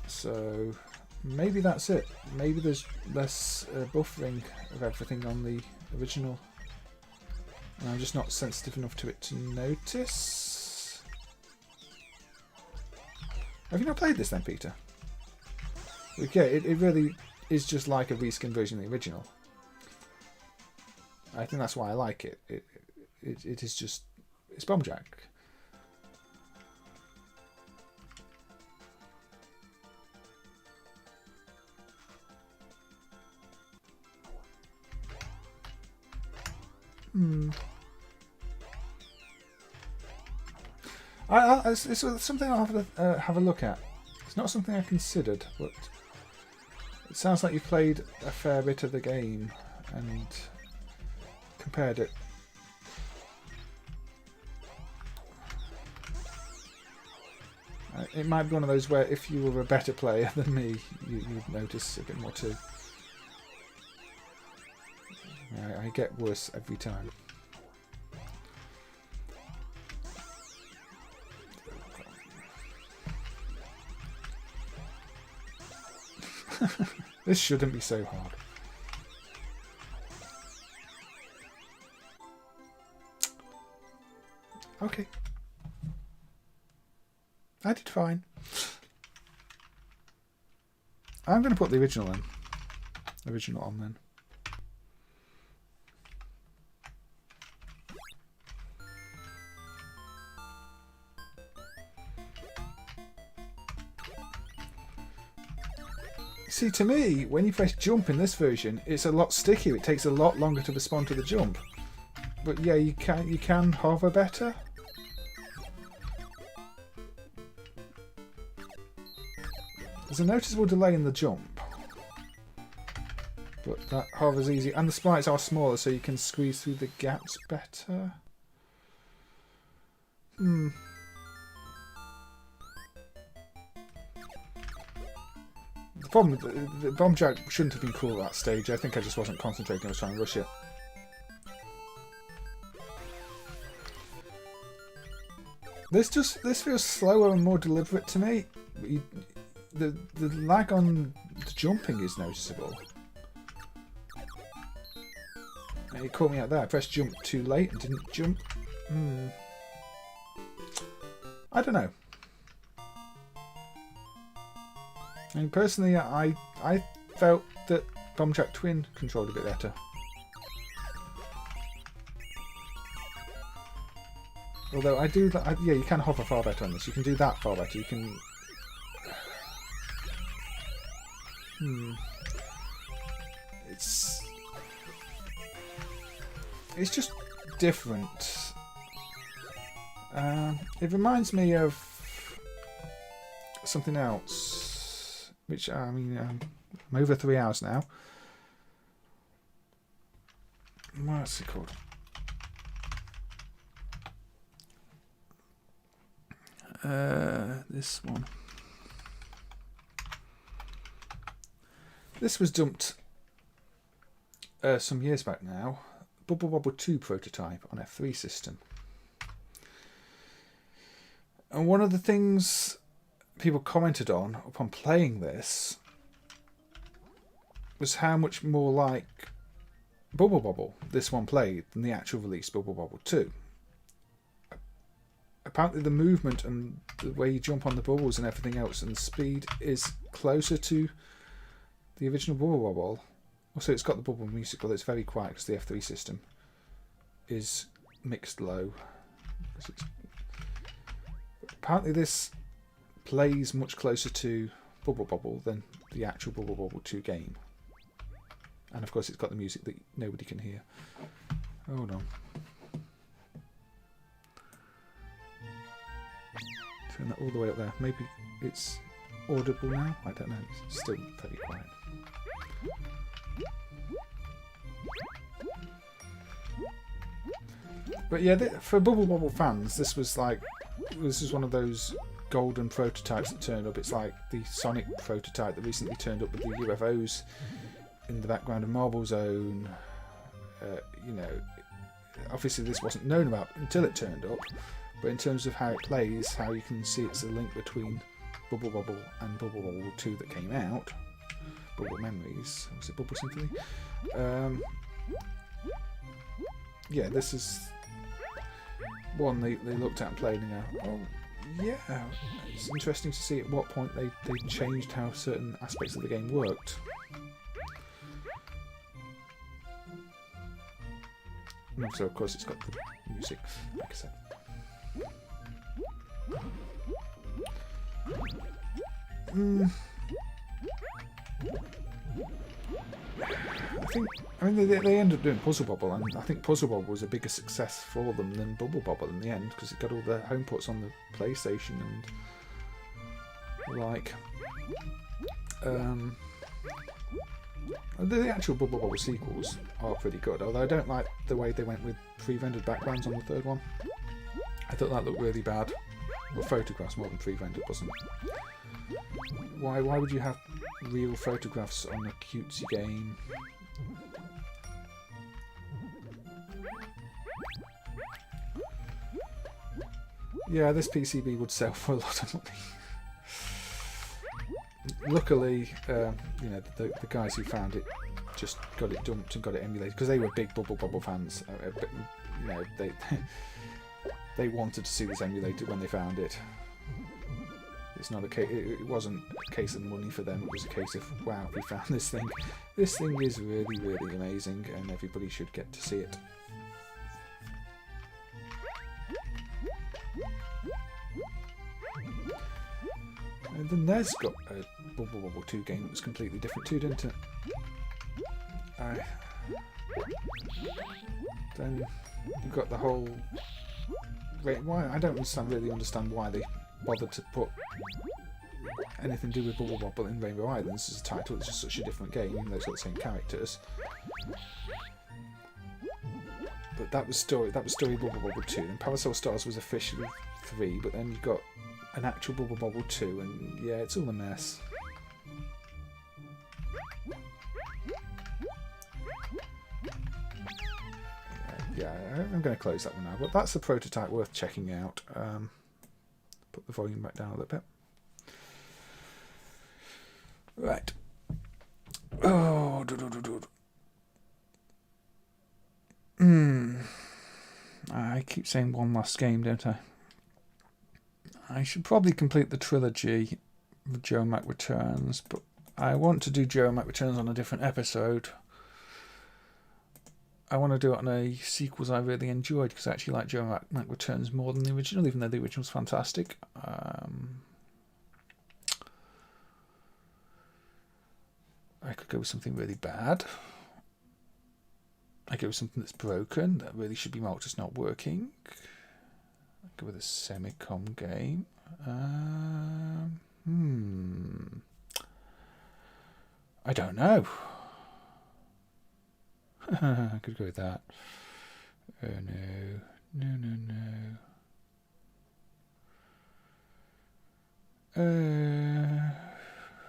So maybe that's it. Maybe there's less buffering of everything on the original, and I'm just not sensitive enough to it to notice. Have you not played this then, Peter? Okay, it really is just like a reskin version of the original. I think that's why I like it. It is just... it's Bombjack. It's something I'll have a look at. It's not something I considered, but it sounds like you've played a fair bit of the game and compared it. It might be one of those where if you were a better player than me, you'd notice a bit more too. I get worse every time. This shouldn't be so hard. Okay. I did fine. I'm going to put the original in. Original on then. See, to me, when you press jump in this version, it's a lot stickier. It takes a lot longer to respond to the jump. But yeah, you can hover better. There's a noticeable delay in the jump. But that hover's easy. And the sprites are smaller, so you can squeeze through the gaps better. The problem, the Bombjack shouldn't have been cool at that stage. I think I just wasn't concentrating. I was trying to rush it. This feels slower and more deliberate to me. The lag on the jumping is noticeable. It caught me out there. I pressed jump too late and didn't jump. I don't know. I mean, personally, I felt that Bombjack Twin controlled a bit better. Although I do, yeah, you can hover far better on this. You can do that far better. You can. It's just different. It reminds me of something else, which I mean, I'm over 3 hours now. What's it called? This one. This was dumped some years back now. Bobble 2 prototype on F3 system. And one of the things people commented on upon playing this was how much more like Bobble this one played than the actual release Bobble 2. Apparently the movement and the way you jump on the bubbles and everything else and the speed is closer to the original Bobble. Also, it's got the bubble music, although it's very quiet because the F3 system is mixed low. Apparently this plays much closer to Bobble than the actual Bobble 2 game. And of course it's got the music that nobody can hear. Hold on. Turn that all the way up there. Maybe it's audible now? I don't know. It's still very quiet. But yeah, for Bobble fans, this was one of those golden prototypes that turned up. It's like the Sonic prototype that recently turned up with the UFOs in the background of Marble Zone. You know, obviously this wasn't known about until it turned up. But in terms of how it plays, how you can see it's a link between Bobble and Bobble 2 that came out. Bobble Memories. Was it Bobble Symphony? Yeah, this is one they looked at and played and go, oh, yeah. It's interesting to see at what point they changed how certain aspects of the game worked. And also, of course, it's got the music, like I said. I mean, they ended up doing Puzzle Bobble, and I think Puzzle Bobble was a bigger success for them than Bobble in the end, because it got all the home ports on the PlayStation and like. The actual Bobble sequels are pretty good, although I don't like the way they went with pre-rendered backgrounds on the third one. I thought that looked really bad. Well, photographs more than pre-rendered, wasn't it? Why would you have real photographs on a cutesy game? Yeah, this PCB would sell for a lot of money. Luckily, you know, the guys who found it just got it dumped and got it emulated because they were big Bobble fans. You know, they wanted to see this emulated when they found it. It's not a case. It wasn't a case of money for them. It was a case of, wow, we found this thing. This thing is really, really amazing, and everybody should get to see it. And the NES got a Bubble Bobble 2 game that was completely different too, didn't it? Then you've got the whole... Why? I don't really understand why they bothered to put anything to do with Bubble Bobble in Rainbow Islands as a title. It's just such a different game, even though it's got the same characters. But that was story Bubble Bobble 2. Then Parasol Stars was officially 3, but then you've got an actual Bubble Bobble 2, and yeah, it's all a mess. Yeah, I'm going to close that one now, but that's a prototype worth checking out. Put the volume back down a little bit. Right. Oh, I keep saying one last game, don't I? I should probably complete the trilogy of Joe Mac Returns, but I want to do Joe Mac Returns on a different episode. I want to do it on a sequels I really enjoyed, because I actually like Joe Mac Returns more than the original, even though the original was fantastic. I could go with something really bad. I go with something that's broken, that really should be marked as not working. I go with a semicom game. I don't know. I could go with that. Oh no.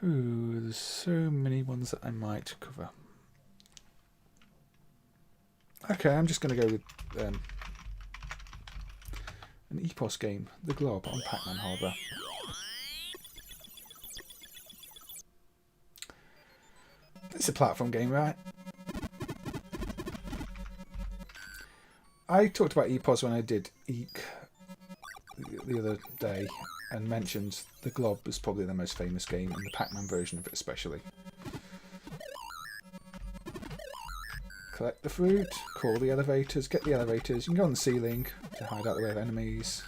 There's so many ones that I might cover. Okay, I'm just going to go with an EPOS game, The Glob, on Pac-Man hardware. It's a platform game, right? I talked about EPOS when I did Eek the other day, and mentioned The Glob was probably the most famous game, and the Pac-Man version of it especially. Collect the fruit, call the elevators, get the elevators, you can go on the ceiling to hide out the way of enemies.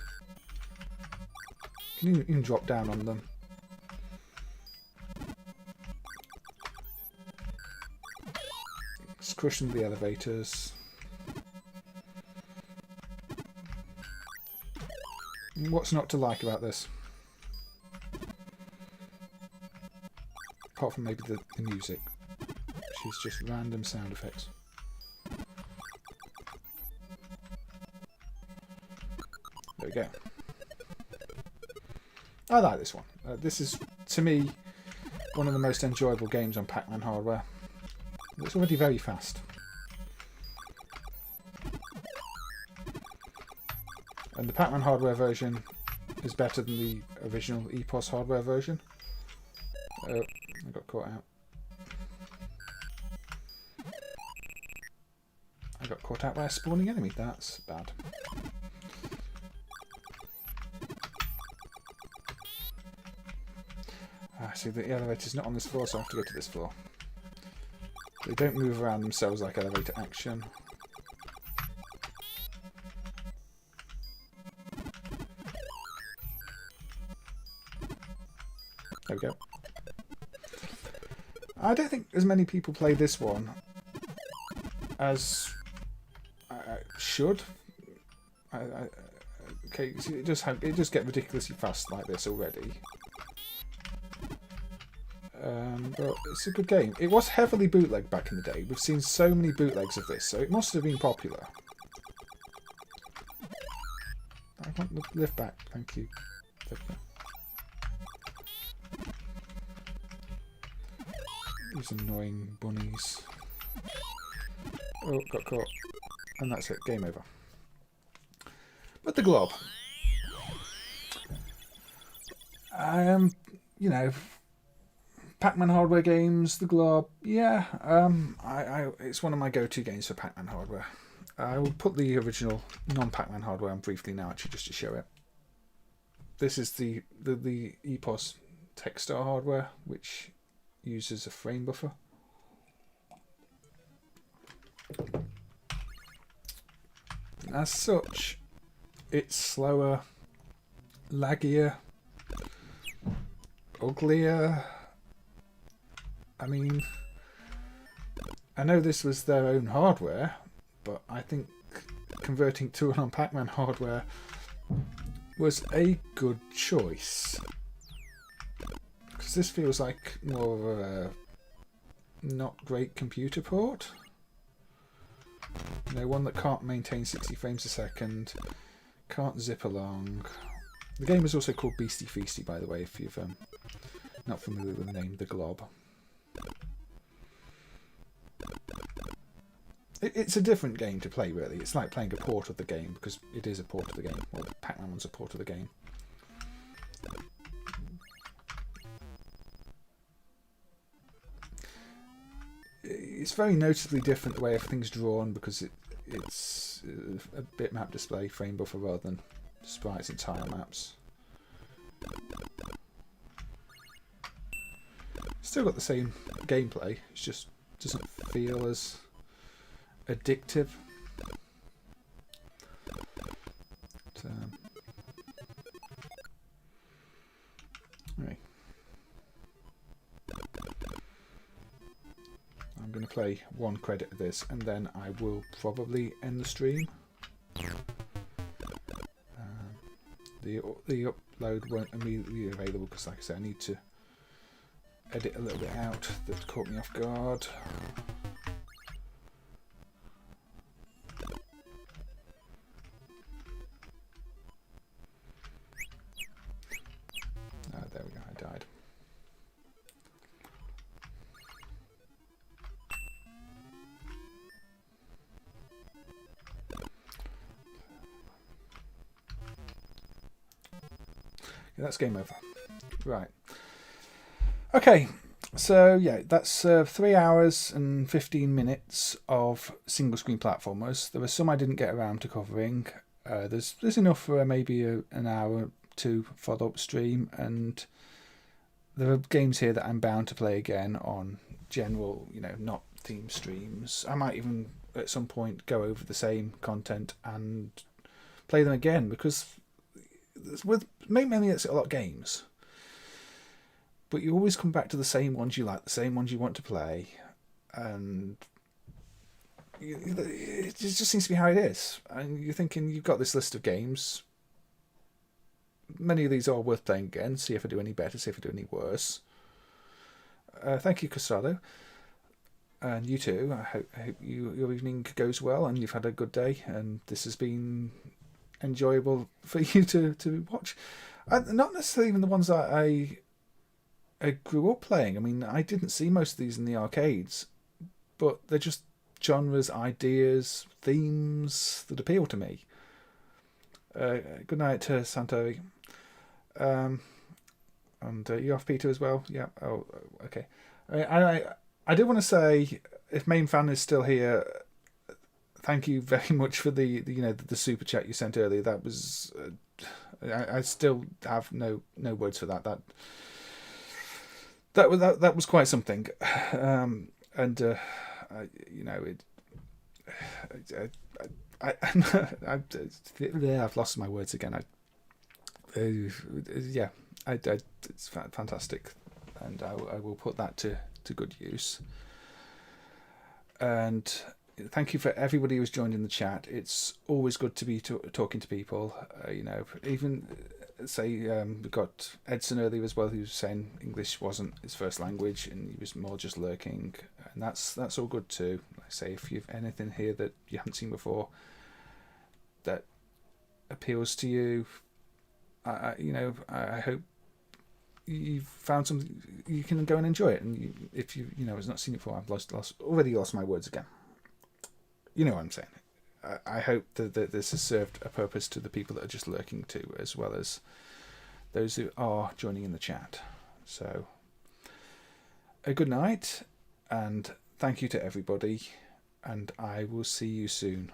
You can drop down on them. Just crush them with the elevators. What's not to like about this? Apart from maybe the music, which is just random sound effects. There we go. I like this one. This is, to me, one of the most enjoyable games on Pac-Man hardware. It's already very fast. And the Pac-Man hardware version is better than the original EPOS hardware version. Oh, I got caught out. I got caught out by a spawning enemy. That's bad. See, the elevator's not on this floor, so I have to go to this floor. They don't move around themselves like elevator action. There we go. I don't think as many people play this one as should. Okay, see, it does get ridiculously fast like this already. But it's a good game. It was heavily bootlegged back in the day. We've seen so many bootlegs of this, so it must have been popular. I want the lift back, thank you. These annoying bunnies. Oh, got caught. And that's it, game over. But the Glob. You know, Pac-Man hardware games, the Glob, yeah, it's one of my go-to games for Pac-Man hardware. I will put the original non-Pac-Man hardware on briefly now, actually, just to show it. This is the EPOS Techstar hardware, which uses a frame buffer. As such, it's slower, laggier, uglier, I mean, I know this was their own hardware, but I think converting to it on Pac-Man hardware was a good choice. Because this feels like more of a not great computer port. You know, one that can't maintain 60 frames a second, can't zip along. The game is also called Beastie Feasty, by the way, if you've not familiar with the name, The Glob. It's a different game to play, really. It's like playing a port of the game, because it is a port of the game. Well, Pac-Man one's a port of the game. It's very noticeably different the way everything's drawn, because it's a bitmap display, frame buffer, rather than sprites and tile maps. Still got the same gameplay, it just doesn't feel as addictive. Anyway. I'm going to play one credit of this and then I will probably end the stream. The upload won't immediately be available because, like I said, I need to edit a little bit out that caught me off guard. There we go, I died. Yeah, that's game over. Right. Okay, so yeah, that's 3 hours and 15 minutes of single screen platformers. There were some I didn't get around to covering. There's enough for maybe an hour to follow up stream, and there are games here that I'm bound to play again on general, not theme streams. I might even at some point go over the same content and play them again, because with mainly it's a lot of games, but you always come back to the same ones you like, the same ones you want to play, and it just seems to be how it is. And you're thinking, you've got this list of games, many of these are worth playing again, see if I do any better, see if I do any worse. Thank you, Casado, and you too. I hope your evening goes well and you've had a good day, and this has been enjoyable for you to watch. Not necessarily even the ones that I grew up playing. I mean, I didn't see most of these in the arcades, but they're just genres, ideas, themes that appeal to me. Good night to Santori. And you off, Peter, as well? Yeah. Oh, okay. I do want to say, if Main Fan is still here, thank you very much for the super chat you sent earlier. That was I still have no words for that. That was quite something. I've lost my words again. It's fantastic, and I will put that to good use. And thank you for everybody who's joined in the chat. It's always good to be talking to people. Even say we got Edson earlier as well, who was saying English wasn't his first language and he was more just lurking, and that's all good too. Like I say, if you've anything here that you haven't seen before that appeals to you, I hope you've found something you can go and enjoy it. And if you has not seen it before, I've already lost my words again. You know what I'm saying. I hope that this has served a purpose to the people that are just lurking too, as well as those who are joining in the chat. So, a good night, and thank you to everybody, and I will see you soon.